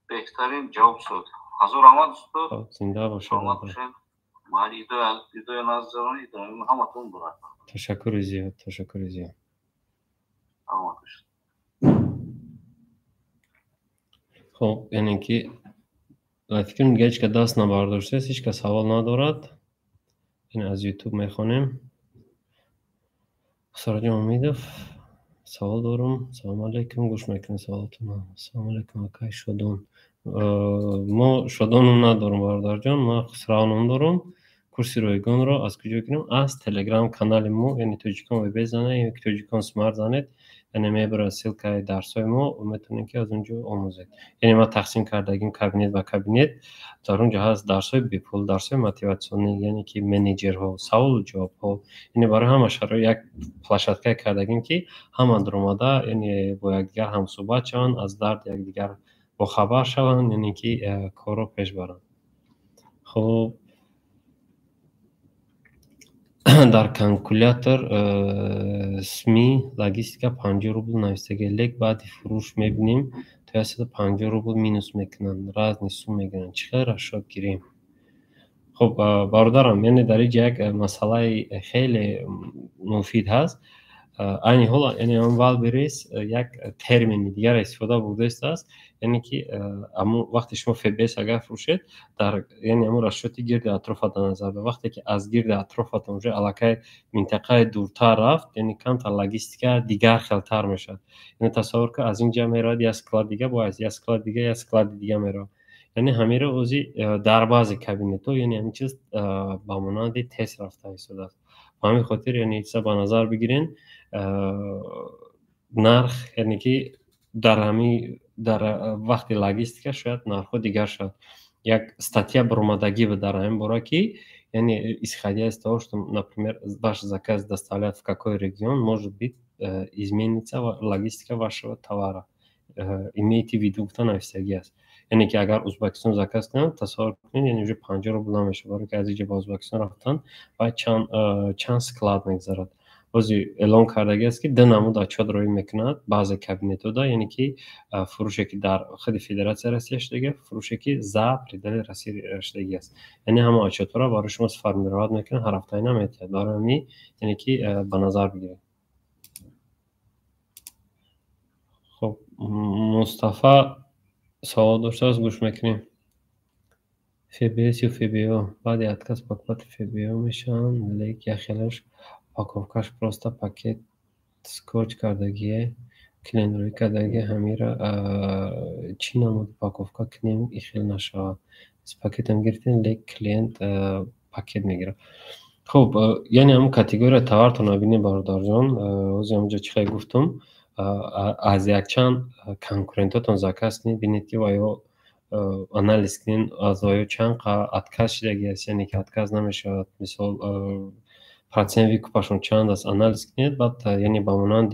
بهترین جواب شد حضور آمد است زنده باشید ما ایدو نظرانی داریم همتون برات تشکر زیاد خب یعنی که فکر میگه هیچ که دست نبرداشته است هیچ که سوال ندارد این از یوتیوب میخونیم سراج امیدوف سوال دارم سلام علیکم گوش میکنیم سوالتون سلام علیکم اکای شدون ما شدون ندارم برادر جان ما خسرانم دارم کورسی رایگان را از کجا کنیم از تلگرام کانال ما یعنی توجیکان وب زنه یا توجیکان سمارت زنید یعنی میبره سیلکای درسای ما و میتونین که از اونجا آموزید یعنی ما تقسیم کردگیم کابینت و کابینت در اونجا هست درسای بیپول درسای موتیواسیونی یعنی که منیجر ها سوال و جواب ها یعنی برای همه شرایط یک پلاتفرم کردگیم که هم درآمده یعنی با یکدیگر هم صحبت شون از درد یکدیگر با خبر شون یعنی که کارو پیش برن خب дар калкулятор сми логистика 50 рубл навистага лек баъди фурӯш мебинем то 150 рубл минус мекунанд разни сум мегиранд чӣ хел расчёт гирем. خب برادرم یعنی در اینجا یک مسئله خیلی مفید هست. این حالا یعنی اول بریس یک ترمین دیگر استفاده برده است، یعنی که وقتی شما فبیس اگر فروشید در یعنی همون رشوتی گرد اطرافت نظر به وقتی که از گرد اطرافت اونجا علاقه منطقه دورتر رفت یعنی کمتر لوجستیک دیگر خلتر میشد. یعنی تصور که از اینجا میراد یا اسکلاد دیگه با از یا اسکلاد دیگه یا اسکلاد دیگه میراد. یعنی همه رو اوزی در بعض کابینتو یعنی همین چیز با مانند تست رفته ایستاده است. همین خاطر یعنی چیزا با نظر بگیرین نرخ یعنی که در وقت لوجستیک شاید نرخ دیگر شد. یک статья برآمدگی به در همین باره که یعنی исходя из того, что, например, ваш заказ доставляют в какой регион, может быть изменится логистика вашего товара. Имейте в виду гуфта навистагӣ аст. یعنی که اگر ازبکستان заказ کنن تصور کنید یعنی уже 50 روبل نمیشه برای که از اینجا به ازبکستان رفتن باید چند سکلاد میگذارد. بازی اعلام کردگی است که دو نمود اچاد روی میکند بعضی کابینت‌ها دا یعنی که فروشی که در خود فدراسیون رسیدگی فروشی که ز پردل رسیدگی است. یعنی همه اچاد را برای شما فرم‌رود میکنن هر هفته اینا میتید برای یعنی که به نظر بگیرید. خب مصطفی سوال داشته از گوش میکنیم. فبیس یا فبیو بعد отказ پاکت فبیو میشن لیک یا خیلیش پاکوفکاش پروستا پاکت سکوچ کردگیه کلین روی کردگی همی را چی نمود پاکوفکا کنیم ای خیلی نشود از پاکت هم گرفتین لیک کلینت پاکت میگیره. خب یعنی همون کاتگوری تاورتون نبینیم برادر جان اوزی همونجا چی خیلی گفتم از یک چند کنکورنتاتون заказ کنید بینید که وایو анализ کنید از وایو چند отказ شدگی است یعنی که отказ نمیشود مثال процент выкупашон чанд аст анализ کنید بعد یعنی با مانند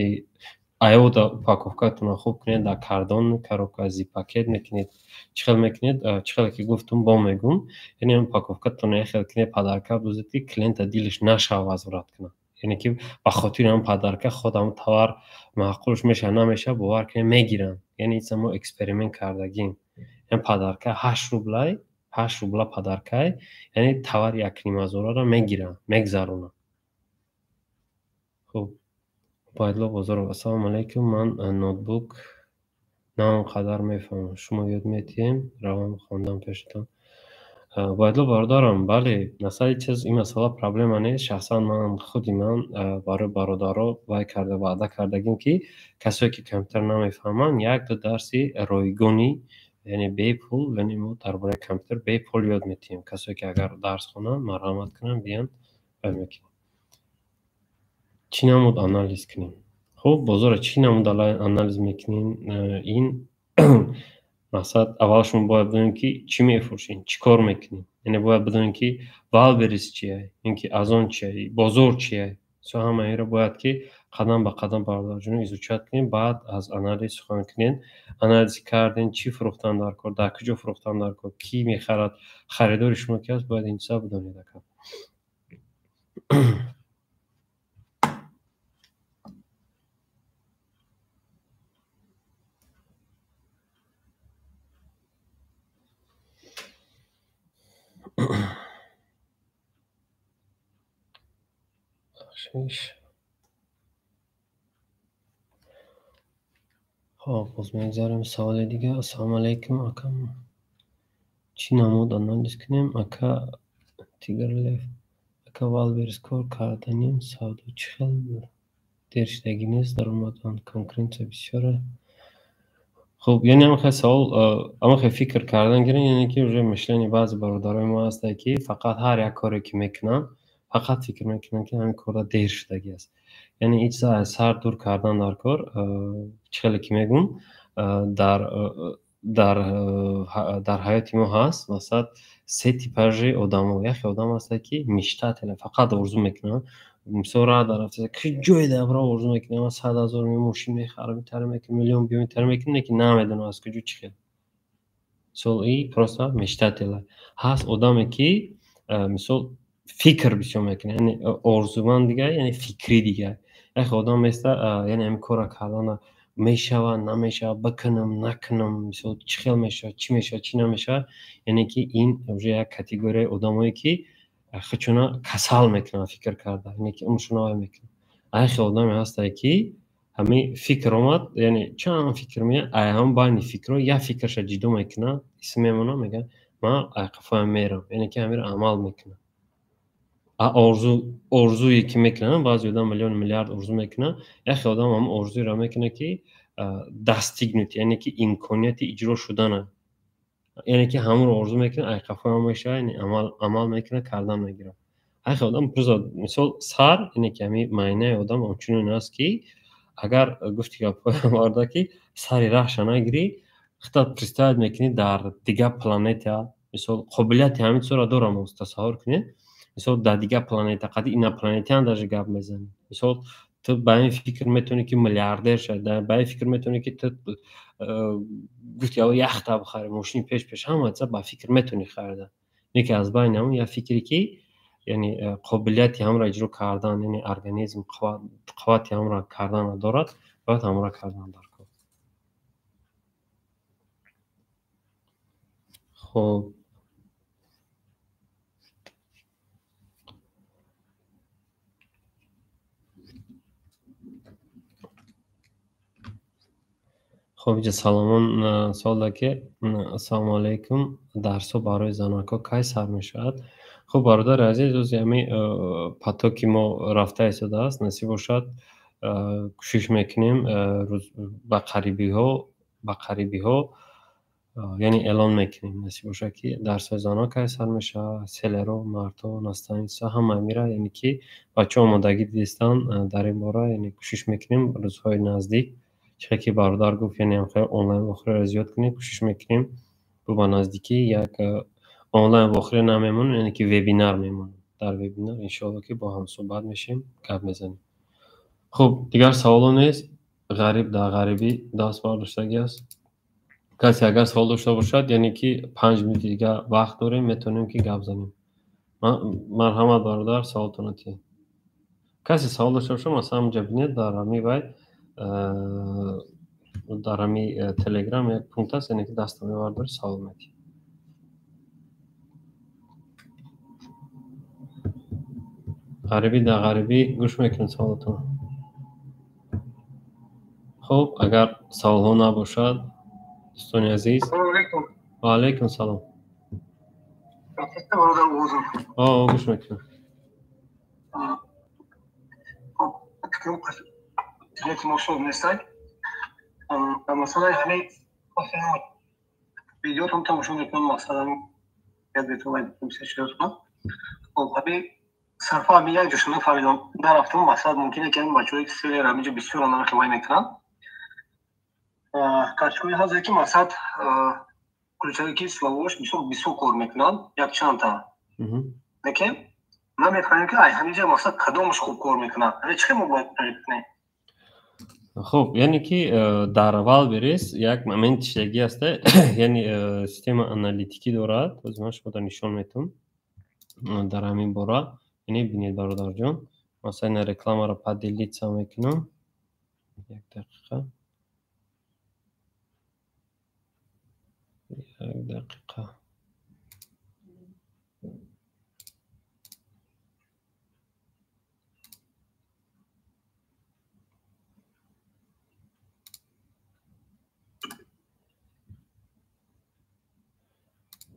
آیا دا پاکوفکاتون خوب کنید در کاردون کاروکا زی پاکت میکنید چخل میکنید چخل که گفتم با میگم یعنی هم پاکوفکاتون یخل کنید پدرکا بزرد که کلینت دیلش نشاو وزورت کنه یعنی که به خاطر هم پدرکا خودم توار معقولش میشه نمیشه باور کنید میگیرن یعنی ایسا ما اکسپریمنت کردگیم این پدرکا 8 روبلا پدرکای یعنی توار 1.5 را میگیرن میگذارونن. خب پایدلا بزرگ السلام علیکم من نوتبوک نه اونقدر میفهمم شما یاد میتیم روان خوندم پیشتون پایدلا باردارم بله مثلا چیز این مسئله پرابلم نیست شخصا من خودی من برای برادرها وای کرده وعده کردگیم که کسایی که کمتر نمیفهمن یک دو درسی رایگانی یعنی بی پول یعنی ما درباره کامپیوتر بی پول یاد میتیم کسایی که اگر درس خونن مرحمت کنن بیان بمیکنیم. چی نمود آنالیز کنیم. خب بزرگ چی نمود آنالیز میکنیم این مقصد اولشون باید بدونیم که چی میفروشین چی کار میکنیم یعنی باید بدونیم که والبریس چیه اینکه از اون چیه بازار چیه سو همه این رو باید که قدم به قدم برداشتن ایزوچات کنیم بعد از آنالیز سخن کنیم آنالیز کردن چی فروختن در کار در کجا فروختن در کار کی میخرد خریدار شما کی است باید این چیزا بدونید اکا. خب باز میگذاریم سوال دیگه. السلام علیکم اکم چی نمود آنالیز کنیم اکا تیگر لیف اکا والبرز کار کردنیم سودو چخل درشتگی نیست در اومدن کنکرنس بسیاره. خب یعنی هم خیلی سوال اما خیلی فکر کردن گیرن یعنی که روی مشلنی بعضی برادرای ما هسته که فقط هر یک کاری که میکنن فقط فکر میکنن که همین کار دیر شدگی است یعنی هیچ از سر دور کردن در کار چخیلی که میگم در حیات ما هست مثلا سه تیپاژ آدم یکی آدم هسته که میشتاتل فقط ارزو میکنن مثلا راه دارفته که جوی دبرا ارزو میکنه 100,000 ماشین میخره میتره میکنه میلیون بیو میتره میکنه که نمیدونه از کجا چیه سو ای پروستا میشتاتل هست آدمی که مثلا فکر بشو میکنه، یعنی آرزومند دیگه، یعنی فکری دیگه. یک آدم مثل یعنی این کار کردن میشه و نمیشه، بکنم نکنم، مثلا چی خیلی میشه، چی میشه، چی نمیشه، یعنی که این یک کاتگوری آدمایی که خودشون کسل میکنن فکر کردن، یعنی که اونشون میکنن. یک آدمی هست که همین فکر اومد، یعنی چند فکر میاد، هم بین فکر یا فکرش جدا میکنه، اسم میمونه، میگه من قفایم میرم، یعنی که همین عمل میکنه. آرزویی که میکنن، بعضی آدم میلیون میلیارد آرزو میکنن، یک آدم هم آرزوی را میکنه که دستیگنیت، یعنی که امکانیت اجرا شدنه، یعنی که همون آرزو میکنه، ای قفایم میشه، یعنی عمل میکنه، کردن میگیره. یک آدم مثال سر، یعنی که همین معنی آدم اونچنین است که اگر گفتی که وارده که سری رخش نگیری، خطت پرستاد میکنی در دیگه پلانت، یا مثال قابلیت همین صورت دارم تصور کنید، مثال در دیگه پلانت قدی این پلانتی هم درش گپ میزنی، مثال تو با این فکر میتونی که میلیاردر شد، با این فکر میتونی که تو گفتی او یخت بخری، ماشین پیش هم با فکر میتونی خریدن. یکی از بین اون یا فکری که یعنی قابلیتی هم را اجرا کردن، یعنی ارگانیسم قوتی هم را کردن دارد، باید هم را کردن دارد. خب اینجا سلامان سوال که السلام علیکم، درسو برای زنکا کی سر می شود؟ خب برادر عزیز، روز یمی پتا که ما رفته ایستاده است، نصیب باشد کوشش میکنیم با قریبی ها یعنی اعلان میکنیم، نصیب باشد که درس زنها کی سر میشه، سلرو، مرتو، نستانیسا همه میره، یعنی که بچه آمادگی دیستان در این باره، یعنی کوشش میکنیم روزهای نزدیک چه که برادر گفت، یعنی هم خیلی آنلاین واخره را زیاد کنیم، کوشش میکنیم با نزدیکی یک آنلاین واخره نمیمون، یعنی که ویبینار میمون، در ویبینار انشاءالله که با هم صحبت میشیم، گپ میزنیم. خب دیگر سوال نیست، غریب در غریبی دست برداشتگی است. کسی اگر سوال داشته باشد، یعنی که 5 منوت دیگه وقت داریم، میتونیم که گپ زنیم. مرحمت برادر، سوالتون چیه؟ کسی سوال داشته باشه مثلا اونجا بینید در همی باید در همی تلگرام یک پونکت است، یعنی که دست همی برداری سوال میدی. غریبی در غریبی گوش میکنید سوالتون. خب اگر سوال ها نباشد دوستان عزیز، و علیکم سلام. گوش میکنم. Третий мошел не стать. Масала хлеб, кофе, видео там уже не помню, масала я бетовать все что. Обе сарфа меня же что фамилия, да, автом масала мумкин que мачо сели рамиже бисёр на хвай метран. Качкои ҳаза ки масад ключави ки словош бисёр кор мекунанд, як чанда. Лекин ман мефаҳмам ки ай ҳамиҷа масад кадомаш хуб кор мекунад. Чӣ мо бояд کنیم؟ خب یعنی که در اول بریز یک момент چیزی است، یعنی سیستم آنالیتیکی دارد، از من شما نشون میتونم در همین باره. یعنی ببینید برادر جان، مثلا رکلام را پا دیلیت سام میکنم، یک دقیقه.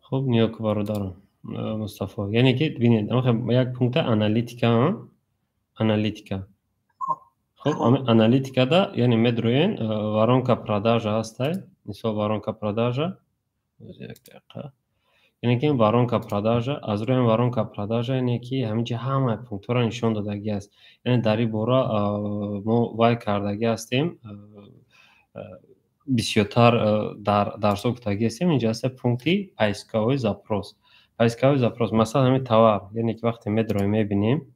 خب نیاک برادرم مصطفی، یعنی که ببینید یک پونکت آنالیتیکا. خب آنالیتیکا دا یعنی میدروین وارونکا پراداژا هسته، مثلا وارونکا پراداژا، یک دقیقه. یعنی که این وارونکا پراداژا، از روی این وارونکا پراداژا یعنی که همینجا همه پونکت را نشان دادگی است، یعنی در این باره ما وای کردگی هستیم، بسیارتر درس گفتگی هستیم. اینجا هست پونکتی поисковый запрос. поисковый запрос مثلا همین توار، یعنی که وقتی میدرویم میبینیم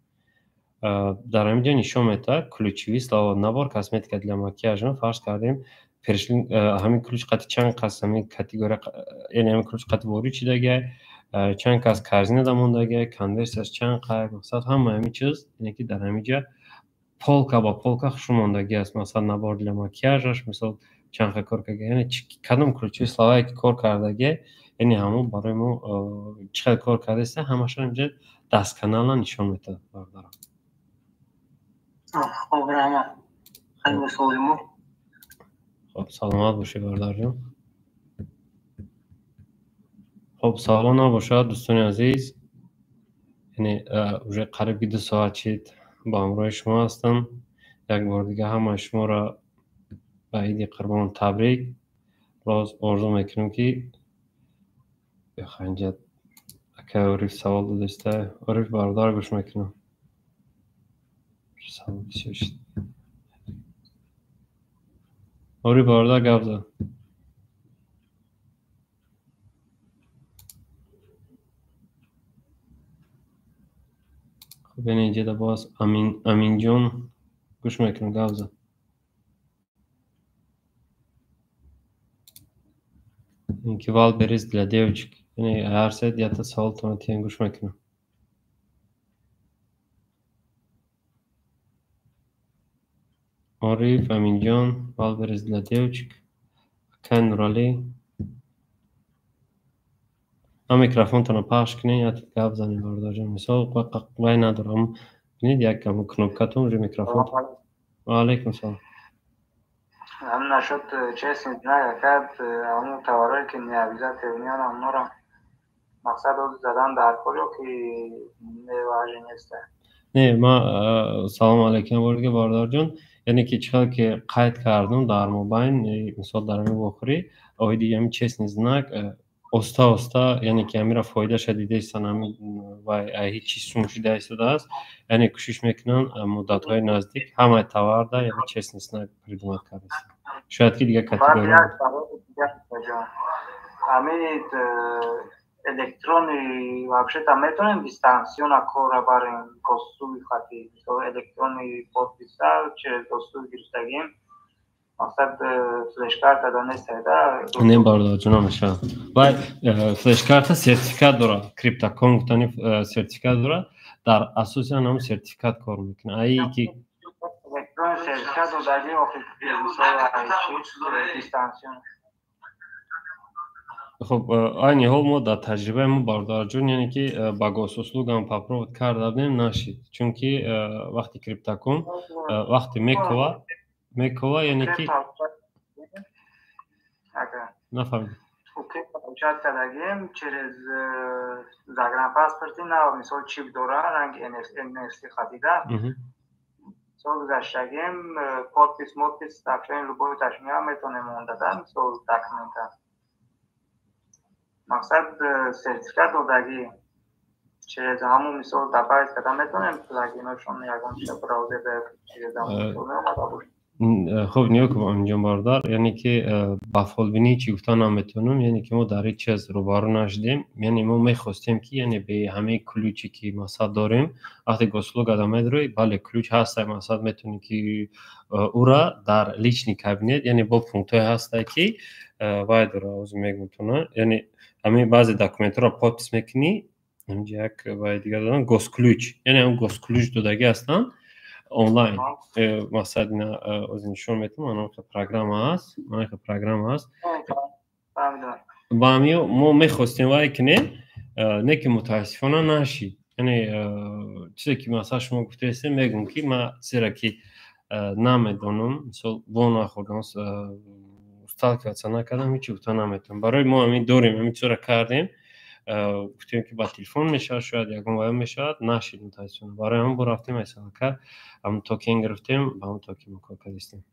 در همینجا نشون میده ключевые слова, набор косметика для макияжа. فرض کردیم همین ключ قطعی چند قسم، همین کاتگوری، یعنی همین ключ قطعی چی دیگه چند کس کارزینه داموندگی کنورسش چند قایق مقصد همه همی چیز اینه که در همینجا پولکا با پولکا خوشماندگی است مثلا نبرد مکیاژش مثلا چند کار که یعنی کدوم کلچوی سلاوی که کار کردگی یعنی همون برای ما چقدر کار کرده است همش اینجا دست کانال نشون میده باردارم. خب برام خیلی سوالمو. خب سلامت باشی باردار جان. خب سوال نباشه دوستان عزیز یعنی уже قریب 2 ساعت شد با همراه شما هستم. یک بار دیگه همه شما را به عید قربان تبریک باز آرزو میکنم که بخواید اگه عارف سوال داشته عارف باردار گوش میکنم. سوال بسیار عارف باردار گپ زد. خب یعنی اینجا باز امین جون گوش میکنم گپ زد. اینکه вал берез для девочек یعنی هر سه یا سوال تو تین گوش میکنم. عارف امین جان вал берез для девочек کن نورالی هم میکروفون تونو پخش کنی یا گپ زنی باردار جان مثال قوی ندارم بینید یک کم کنوکتون روی میکروفون. و علیکم سلام. هم نشد چیز نکرد همون توارایی که نیابیزه تیونیان هم نورم مقصد رو زدن در کلیو که نواجه نیسته. نه ما سلام علیکم بارگه باردار جان یعنی که چقدر که قید کردم در موبایل مثال در همین بخوری آوی دیگه همین چیز نیزنک استا یعنی که همین را فایده شدیده ایستان همین و هیچ چیز سومشیده ایستاده است یعنی کشش میکنن مدت های نزدیک همه توارده یعنی چیز نیزنک پریدومت کرده است. شاید که دیگه کتگوری همین الکترونی вообще-то میتونیم дистанционно کار بریم کستوی خطی تو الکترونی подписал через کستوی گرفتگیم مقصد فلش کارت دانسته ده نه باردار جناب شما و فلش کارت سرتیفیکات داره کریپتوکون گفتنی سرتیفیکات داره در اساس هم سرتیفیکات کار میکنه ای که الکترون سرتیفیکات رو دادیم مثلا دیستانسیون. خب این حال ما در تجربه ما باردار جون یعنی که با گاسوسلوگ هم پاپروت کردیم نشید چون که وقتی کریپتوکون وقتی میکوا یعنی که نفهمید получать кадагим через загранпаспорти на мисол чип дора ранг NFC хатида сол гузаштагим подпис такшен любой ташмия метонем он дадам сол документа мақсад сертификат додаги через ҳамун мисол дабайт када метонем плагиношон ягонча браузерда через ҳамун мисол خب نیو که انجام باردار یعنی که با فولبینی چی گفتن هم میتونم یعنی که ما در هیچ چیز روبارو نشدیم یعنی ما میخواستیم که یعنی به همه کلوچی که مثلا داریم وقتی گسلو قدم داری بله کلوچ هست مثلا میتونی که او را در لیچنی کابینت یعنی با پونکت هست که باید را از میگم یعنی همه بعضی داکومنت را پادپیس میکنی اینجا یک باید دیگه دادن گوس کلوچ یعنی هم گوس کلوچ دادگی هستن онлайн مثلا از نشون میتونم اون که پروگرام هست با همیو ما میخواستیم وای کنیم نه که متاسفانه نشید یعنی چیزی که مثلا شما گفته هستیم میگم که من زیرا که نمیدونم مثلا وان نخوردم استالکیاتسا نکردم هیچی گفته نمیتونم برای ما همین داریم همین چرا کردیم گفتیم که با تلفن میشه شاید یکم وای میشه نشید متاسفانه برای هم برفتیم مثلا که هم توکن گرفتیم با هم توکن مکار کردیم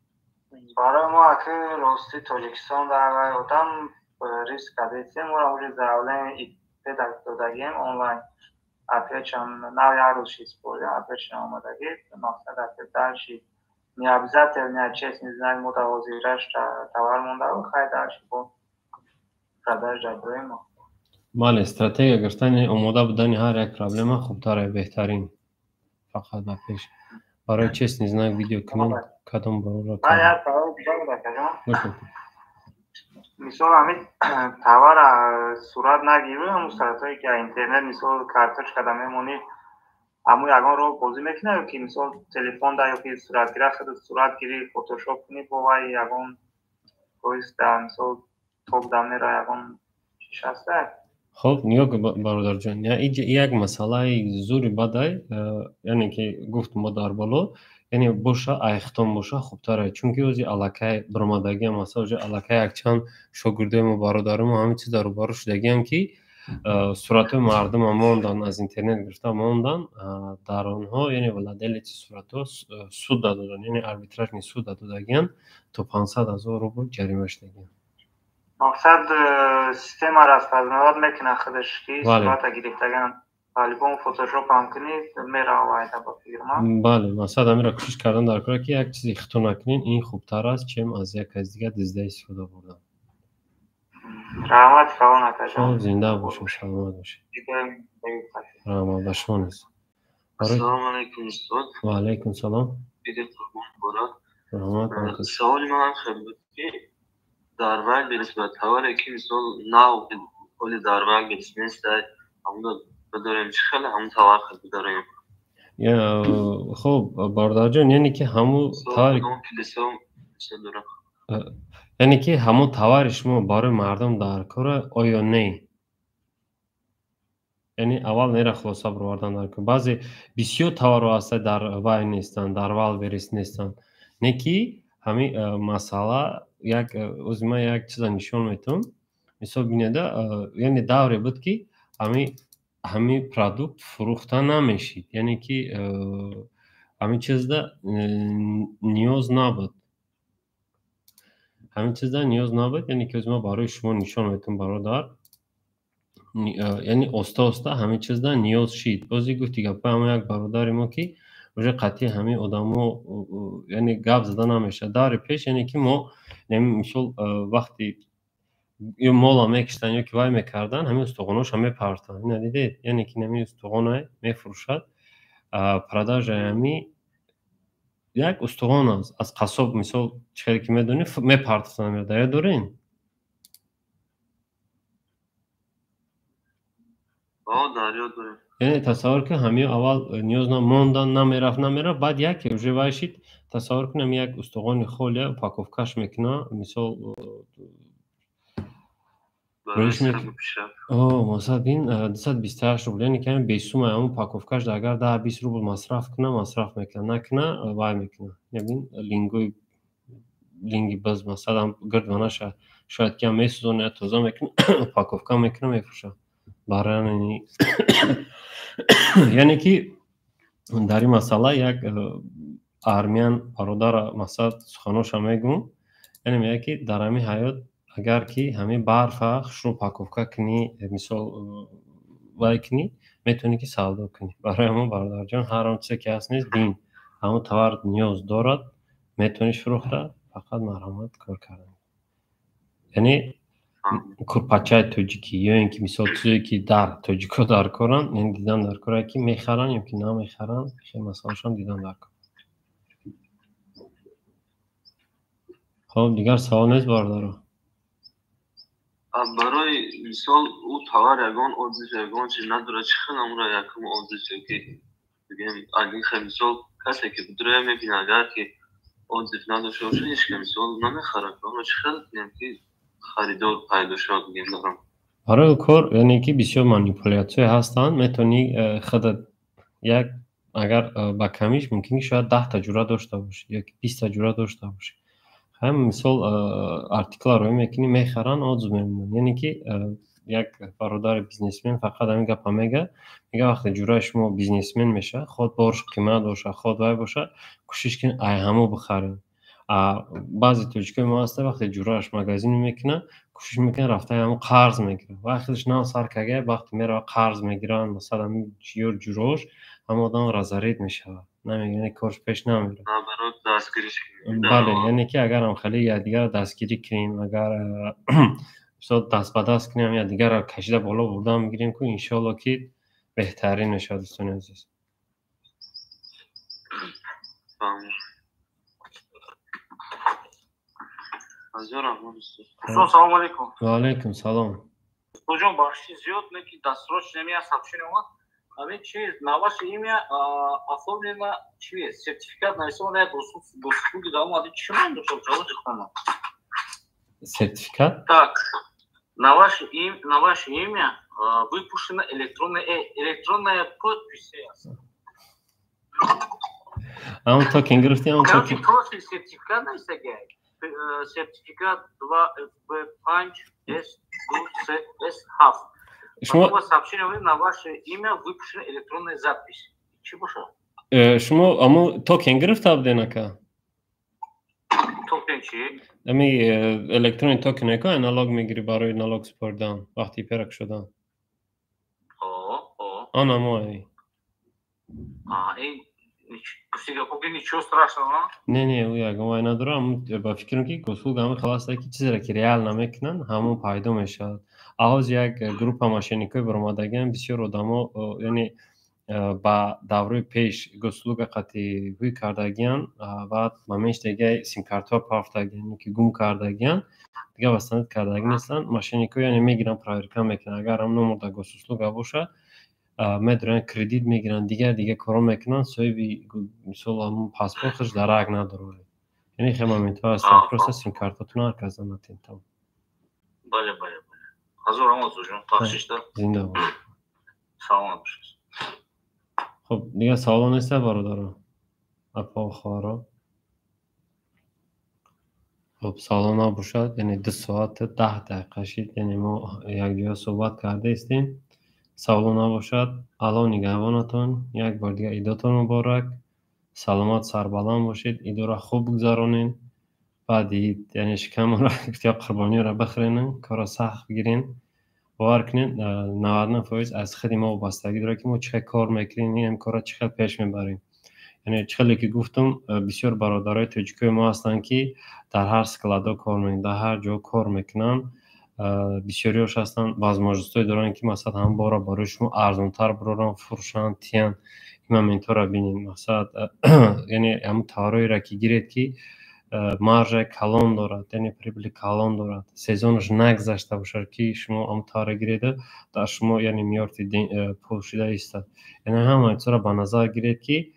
برای ما که راستی تاجیکستان در آدم ریسک کردیم و اون زاولن ایده دادیم آنلاین اپیچ هم نوی عروسی سپوری اپیچ هم آمدگی مقصد اپیچ درشی نیابزت نه چیز نیزنگ متوازیرش توار مونده و خیلی درشی با قدر جدوی ما مال استراتژی گرفتن آماده بودن هر یک پرابلم خوب داره بهترین فقط با پیش برای چیز نیزنگ ویدیو کنیم کدام برو را کنیم مثال همین تاور صورت نگیره همون صورتایی که اینترنت مثال کارتش کده میمونی همون یگان رو بازی میکنه که مثال تلفن دا یا که صورت گیره خود صورت گیری فوتوشاپ کنی با وای یگان کویست دا مثال توب دا میره یگان چیش هسته. خب نیاگ برادر جان یک مسئله زوری بدای یعنی که گفت ما در بالا یعنی باشه ایختان باشه خوبتره چونکه اوزی علاقه برآمدگی هم هست اوزی علاقه یک چند شاگرده ما برادر ما همین چیز رو بارو شدگی هم که صورت مردم هم موندن از اینترنت گرفته موندن در آنها یعنی ولادل چی صورت ها سود دادن یعنی اربیتراژ نی سود دادگیان تو 500,000 روبل جریمه شدگیان مقصد سیستم را از پذنواد میکنه خودش که صورت گرفتگان غالبا فوتوشاپ هم کنید میره آوایده با فیرما بله مقصد همین را کوشش کردن در کار که یک چیزی اختو نکنین این خوبتر است چیم از یک از دیگه دزده استفاده بردن رحمت خواه نتجان زنده باشیم سلامت باشیم رحمت به شما نیست السلام علیکم استاد و علیکم سلام بیده قربان برا رحمت سوالی من خیلی بود که در وقت بنسبت تاوره که مثال ناو کلی در وقت بنسبت همون بداریم چه خیلی همون تاور خیلی بداریم خب باردار جان یعنی که همون تاور یعنی که همون تاور شما برای مردم در کاره آیا نه یعنی اول نیره خلاصه بروردن در کاره بعضی بسیار تاور هسته در وای نیستن در والبریس نیستن نه که همین مسئله یک اوزما یک چیز نشون میتون مثال بینیده یعنی دوری بود که همین پرودکت فروخته نمیشید یعنی که همین چیز ده نیاز نبود همین چیز ده نیاز نبود یعنی که اوزما برای شما نشون میتون برادر یعنی استا همین چیز ده نیاز شید بازی گفتی گپ همین یک برادر ما که وجه قطعی همین آدمو یعنی گپ زده نمیشه داره پیش یعنی که ما مثل وقتی یه مولا میکشتن یا که وای میکردن همین استخوناش هم میپرتن ندیدید یعنی که نمی استخونای میفروشد پرداج همی یک استخوان است از قصاب مثال چخیلی که میدونی میپرتن میرده دارین داریم یعنی تصور که همین اول نیاز نموندن نمیره بعد یکی وجه وایشید تصور کنم یک استخوان خاله پاکوفکش میکنه مثال روش میکنه مثلا این 228 روبل یعنی که بیسوم همون پاکوفکش اگر 10-20 روبل مصرف میکنه نکنه وای میکنه یعنی لینگی باز مثلا گردوانه شاید که هم میسوزونه توزا میکنه پاکوفکا میکنه میفروشه برای یعنی که در این مسئله یک ارمیان برادر مثلا سخنوش هم میگم یعنی میگه که در همین حیات اگر که همین برف خشنو پاکوفکا کنی مثال وای کنی میتونی که سودا کنی برای همون برادر جان هر آن چیزی که هست نیست دین همون تاور نیاز دارد میتونیش فروخته فقط مرحمت کار کردن یعنی کورپاچای توجیکی یا اینکه مثال چیزی که در توجیکا در کارن یعنی دیدن در کاره که میخرن یا که نمیخرن خیلی مسئلهشان دیدن در کار خب دیگر سوال نیست باردارو برای مثال او تاور یگان آزش یگان چی نداره چی خیلی اون را یکم آزشه که بگیم اگه خیلی مثال کسی که بدره میبین اگر که آزش نداشته باشه هیچ که مثال نمیخره اما چی خیلی کنیم که خریدار پیدا شد بگیم دارم برای کار یعنی که بسیار مانیپولیاتوی هستن میتونی خودت یک اگر با کمیش ممکنی شاید 10 تا جوره داشته باشی یا 20 تا جوره داشته باشی هم مثال آرتیکل رو میکنی میخرن آدز میمونن یعنی که یک برادر بیزنسمن فقط همین گپ میگه وقتی جوره شما بیزنسمن میشه خود باش قیمت باشه خود وای باشه کوشش کن ای همو بخرین بعضی توجیه ما هسته وقتی جورهش مگازین میکنه کوشش میکنه رفته همو قرض میگیره وقتش نه سر کگه وقتی میره قرض میگیرن مثلا همین جوروش هم آدم رزرید میشه نمیگه یعنی کارش پیش نمیره بله یعنی که اگر هم خیلی یا دیگر دستگیری کنیم اگر دست به دست کنیم یا دیگر کشیده بالا بردن میگیریم که انشالله که بهترین میشه دوستان عزیز سلام علیکم. و علیکم سلام. Hocam başlı ziyot ne ki dasroç nemiye sapşın ama abi çiz navaş iyimiye aformlema çiz sertifikat neyse ona dostluk gibi ama adı çimen de çok çalışır ama. Sertifikat? Tak. Navaş iyimiye выпущена электронная подпись. Ama token грифти, ama token. token. Профиль сертификат neyse gel. Сертификат 2FP5S2S half. Потом сообщение на ваше имя выпущена электронная запись. Чего что? شما اما توکن گرفت ابدینکا. توکن چی؟ امی الکترونی توکن که انالوگ میگیری برای انالوگ سپردن وقتی پرک شدن. آن امایی. این Сега поки ничего страшного. Не, уяга вай надорам, ба фикрам ки гусул гами халаста ки чизеро ки реал намекунан, ҳамон пайдо мешавад. Аҳоз як группа машиникои баромадаган бисёр одамо, яъне ба давраи пеш гусулуга қатъи ҳуй кардагиян, баъд мамештаги симкартҳо пафтагиян ки гум кардагиян, дига вастанад кардаги нестанд. Машинико яъне мегиран проверка мекунанд, агар ҳам номерда гусулуга бошад, медоранд кредит мегиранд, дигар коро мекунанд, соҳиби мисол ҳамон паспорташ дарак надорад. яъне хеле моментҳо ҳастанд, просто симкартатон ҳар кас занатен там. Бале. Ҳазор ҳамон зуҷон бахшишда. Зинда бош. Саломат бошед. خب دیگه سوال نیست برادر اپا و خوارا. خب سوال نباشد، یعنی 2 ساعت 10 دقیقه شد، یعنی ما یک جای صحبت کرده استیم. سوال نباشد. الان نگهبانتون یک بار دیگه عیدتون مبارک، سلامت سربلند باشید، عید را خوب بگذرانین. بعد عید یعنی شکم را یا قربانی را بخرین، کارا سخت بگیرین. باور کنید 99% از خود ما وابستگی داره که ما چه کار میکنیم، این کارا چه پیش میبریم. یعنی چه که گفتم بسیار برادرای توجیکای ما هستن که در هر سکلادا کار میکنن، در هر جا کار میکنن. بسیاریش هستن باز ماجستای دارن که مثلا هم بارا برای شما ارزانتر برارن فروشن تیان. این همینطور را بینیم مثلا یعنی هم تارایی را که گیرید که مارژ کلان دارد، یعنی پریبل کلان دارد، سزونش نگذشته باشد که شما هم تاره گیریده در شما یعنی میارتی پول شده ایستد. یعنی همه را به نظر گیرید که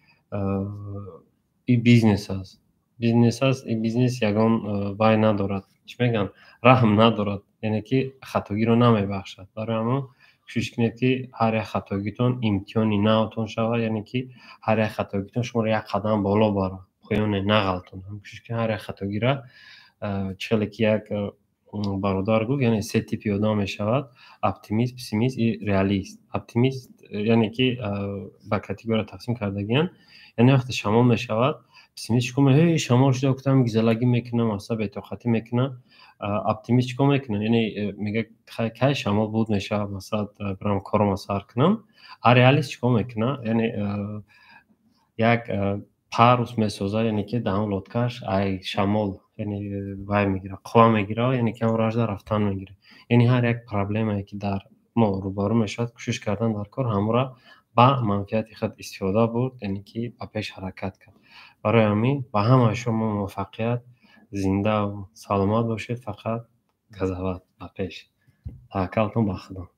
این بیزنس است. این بیزنس یگان وای ندارد، چی میگن رحم ندارد، یعنی که خطاگی رو نمیبخشد. برای همون کوشش کنید که هر یک خطاگیتون امتحانی نوتون شود، یعنی که هر یک خطاگیتون شما رو یک قدم بالا بره. خیانه نغلطون هم کوشش کنید هر یک خطاگی را چخیلی که یک برادر گفت یعنی 3 تیپی آدم میشود: اپتیمیست، پسیمیست، ریالیست. اپتیمیست یعنی که با کاتگوری تقسیم کردگیان، یعنی وقتی شمال میشود پسیمیست چیکار میکنه؟ شمال شده گفتم گزلگی میکنه، مثلا بی‌طاقتی میکنه. اپتیمیست چیکار میکنه؟ یعنی میگه که شمال بود میشه، مثلا برام کارم سر کنم. ریالیست چیکار میکنه؟ یعنی یک پاروس میسازه، یعنی که دام لودکش ای شمال یعنی وای میگیره، قوا میگیره، یعنی که اون راجع رفتن میگیره. یعنی هر یک پرابلمی که در ما روبرو میشد کوشش کردن در کار همون را با منفعت خود استفاده بود، یعنی که با پیش حرکت کرد. برای همین با همه شما موفقیت، زنده و سلامت باشید، فقط قضاوت با پیش. توکلتون به خدا.